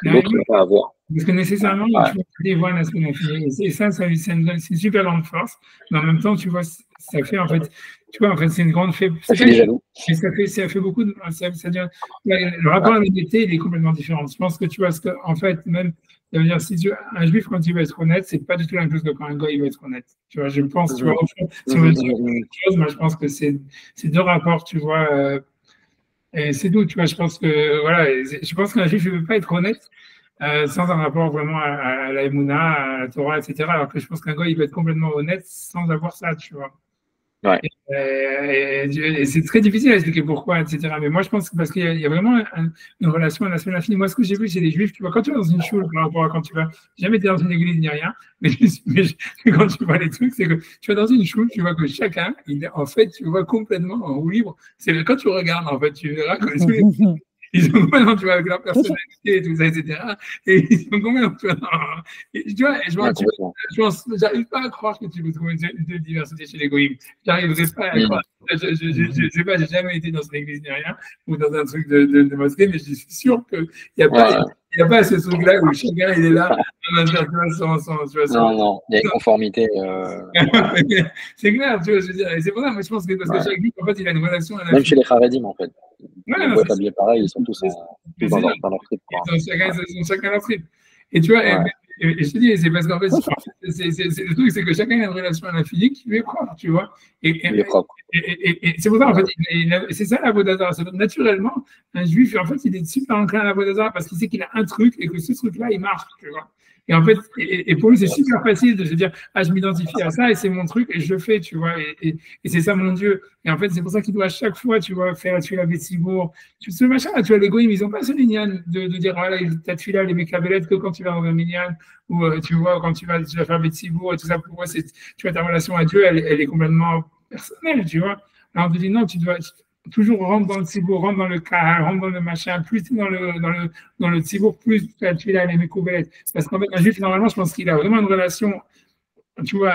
l'autre ne va pas avoir. Parce que nécessairement, tu dévoiles un aspect d'infini. Et ça nous donne une super grande force. Mais en même temps, tu vois, ça fait en fait, c'est une grande faiblesse. Ça fait des jaloux. Ça fait beaucoup de. C'est-à-dire, le rapport à l'honnêteté, il est complètement différent. Je pense que tu vois, en fait, même, ça veut dire, un juif, quand il va être honnête, c'est pas du tout la même chose que quand un gars, il va être honnête. Tu vois, je pense, tu vois, si on veut dire quelque chose, moi, je pense que c'est deux rapports, tu vois. Et c'est tout, tu vois, je pense que, voilà, je pense qu'un juif ne peut pas être honnête sans un rapport vraiment à la Emouna, à la Torah, etc. Alors que je pense qu'un gars, il peut être complètement honnête sans avoir ça, tu vois. Ouais. Et c'est très difficile à expliquer pourquoi, etc. Mais moi, je pense que parce qu'il y a vraiment une relation à la semaine infinie. Moi, ce que j'ai vu chez les juifs, tu vois, quand tu vas dans une choule, par rapport à quand tu vas, j'ai jamais été dans une église ni rien, mais quand tu vois les trucs, c'est que tu vas dans une choule, tu vois que chacun, en fait, tu vois complètement en roue libre. C'est quand tu regardes, en fait, tu verras que tous les ils sont complètement, tu vois, avec leur personnalité et tout ça, etc. Et ils sont complètement, tu vois, j'arrive pas à croire que tu peux trouver une diversité chez les goïms. J'arriverai pas à croire. Je sais pas, j'ai jamais été dans une église ni rien, ou dans un truc de mosquée, mais je suis sûr qu'il n'y a pas ce truc-là où chacun, il est là, non, il y a une conformité. C'est clair, tu vois, je veux dire, et c'est pour ça, moi, je pense que parce que chaque juif, en fait, il a une relation à la… Même chez les Haredim, en fait. Ils vont être habillés pareil, ils sont tous dans leur trip. Chacun leur trip. Et tu vois, et je te dis, c'est parce qu'en fait, le truc, c'est que chacun a une relation à l'infini qui lui est propre, tu vois. Et c'est pour ça, en fait, c'est ça la Vodazara. Naturellement, un juif, en fait, il est super enclin à la Vodazara parce qu'il sait qu'il a un truc et que ce truc-là, il marche, tu vois. Et en fait, et pour lui, c'est super facile de se dire, ah, je m'identifie à ça et c'est mon truc et je le fais, tu vois. Et c'est ça mon Dieu. Et en fait, c'est pour ça qu'il doit à chaque fois, tu vois, faire la tuila Betsibour. Ce machin-là, tu vois, les goïms, ils n'ont pas ce lignan de dire, voilà, ta tuila, les mécabelettes, que quand tu vas dans un minyan ou tu vois, quand tu vas faire Betsibour et tout ça, pour moi, tu vois, ta relation à Dieu, elle est complètement personnelle, tu vois. Alors, on te dit, non, toujours rentre dans le tzibour, rentre dans le kahal, rentre dans le machin, plus tu es dans le tzibour, plus tu as les mécoubelettes. Parce qu'en fait, un juif, normalement, je pense qu'il a vraiment une relation, tu vois,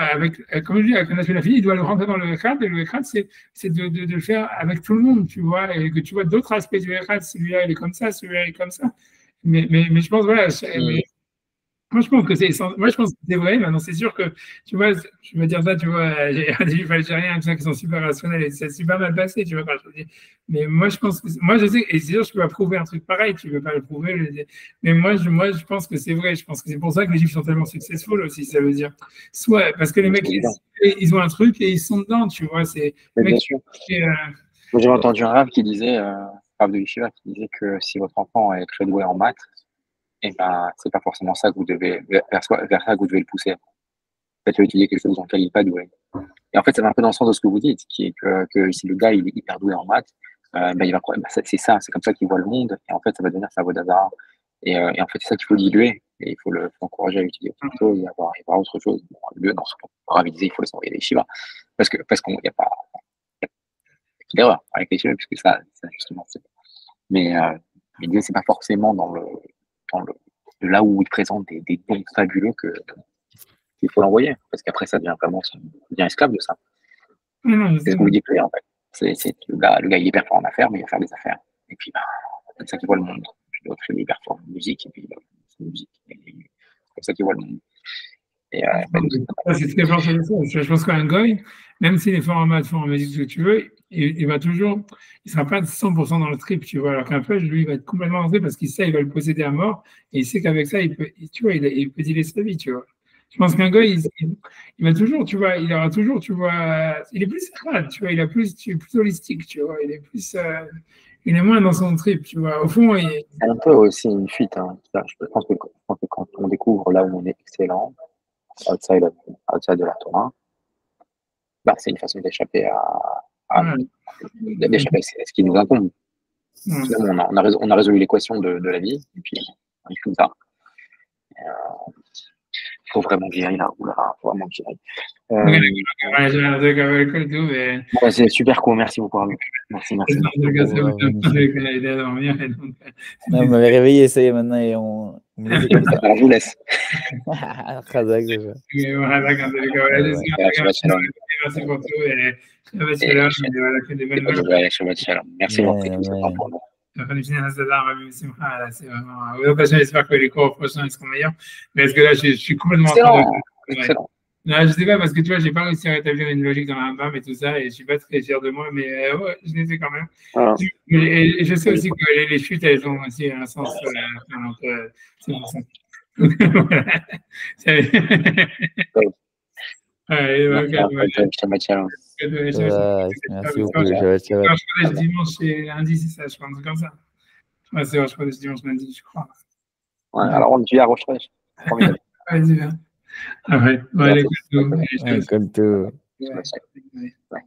comme je dis, avec la fille, il doit le rentrer dans le Echad, et le Echad, c'est de le faire avec tout le monde, tu vois, et que tu vois d'autres aspects du Echad, celui-là, il est comme ça, celui-là, il est comme ça. Mais je pense, voilà, moi, je pense que c'est vrai. Maintenant, c'est sûr que, tu vois, je veux dire ça, tu vois, j'ai des juifs algériens qui sont super rationnels et c'est super mal passé, tu vois, quand je te dis. Mais moi, je pense que, moi, je sais, et c'est sûr, je peux pas prouver un truc pareil, tu veux pas le prouver. Mais moi, je pense que c'est vrai. Je pense que c'est pour ça que les juifs sont tellement successful aussi, ça veut dire. Soit, parce que les mecs, ils ont un truc et ils sont dedans, tu vois, c'est. Bien sûr. Moi, j'avais entendu un rave qui disait, rave de Yeshiva, qui disait que si votre enfant est très doué en maths, et ben, c'est pas forcément ça que vous devez, vers ça que vous devez le pousser. Peut-être étudier quelque chose dans lequel il n'est pas doué. Et en fait, ça va un peu dans le sens de ce que vous dites, qui est que si le gars, il est hyper doué en maths, ben, il va croire, ben, c'est ça, c'est comme ça qu'il voit le monde, et en fait, ça va devenir sa voie d'hazard. Et en fait, c'est ça qu'il faut diluer, et il faut encourager à étudier autre chose, et avoir autre chose. Bon, le dans ce raviser, il faut les envoyer des chivas. Parce qu'il n'y a pas d'erreur avec les chivas, puisque ça justement, c'est. Mais l'idée, c'est pas forcément dans là où il présente des dons fabuleux qu'il faut l'envoyer, parce qu'après ça devient vraiment esclave de ça. C'est ce qu'on vous dit plus en fait. C'est le gars il est hyper fort en affaires, mais il va faire des affaires. Et puis c'est comme ça qu'il voit le monde. Puis l'autre il est hyper fort en musique, et puis c'est musique. C'est comme ça qu'il voit le monde. Et c'est très fort sur ça. Je pense qu'un goy, même s'il est fort en maths, fort en musique, ce que tu veux, il va toujours, il sera pas 100% dans le trip, tu vois. Alors qu'un peu, lui, il va être complètement rentré parce qu'il sait, il va le posséder à mort, et il sait qu'avec ça, il peut, tu vois, il peut dealer sa vie, tu vois. Je pense qu'un goy, il va toujours, tu vois, il aura toujours, tu vois, il est plus crade, tu vois, il est plus holistique, tu vois, il est plus, il est moins dans son trip, tu vois. Au fond, c'est un peu aussi une fuite. Hein. Je pense que quand on découvre là où on est excellent, outside de la Torah, bah, c'est une façon d'échapper d'échapper à ce qui nous incombe. On a résolu l'équation de la vie, et puis on est comme ça. Il faut vraiment que j'y aille là. Faut vraiment que j'y aille. C'est super cool, merci beaucoup. Merci. On m'avait réveillé, ça y est, maintenant, et on me laisse comme ça. Alors, je vous laisse. Khazak, déjà. Merci pour tout. Merci beaucoup. J'espère que les cours prochains seront meilleurs. Mais est-ce que là, je suis complètement excellent. Là, je sais pas, parce que tu vois, j'ai pas réussi à rétablir une logique dans la BAM et tout ça, et je suis pas très fier de moi, mais ouais, je l'ai fait quand même. Ah. Et je sais aussi que les chutes, elles ont aussi un sens. Donc, c'est pour ça. Allez, merci beaucoup. Je dimanche et lundi, c'est ça, je pense, comme ça. Ouais, c'est vrai, je crois que dimanche, lundi, je crois. Ouais, alors, on dit à Roche-Trèche. Vas-y, bien. Ah ouais, comme tout. Ouais.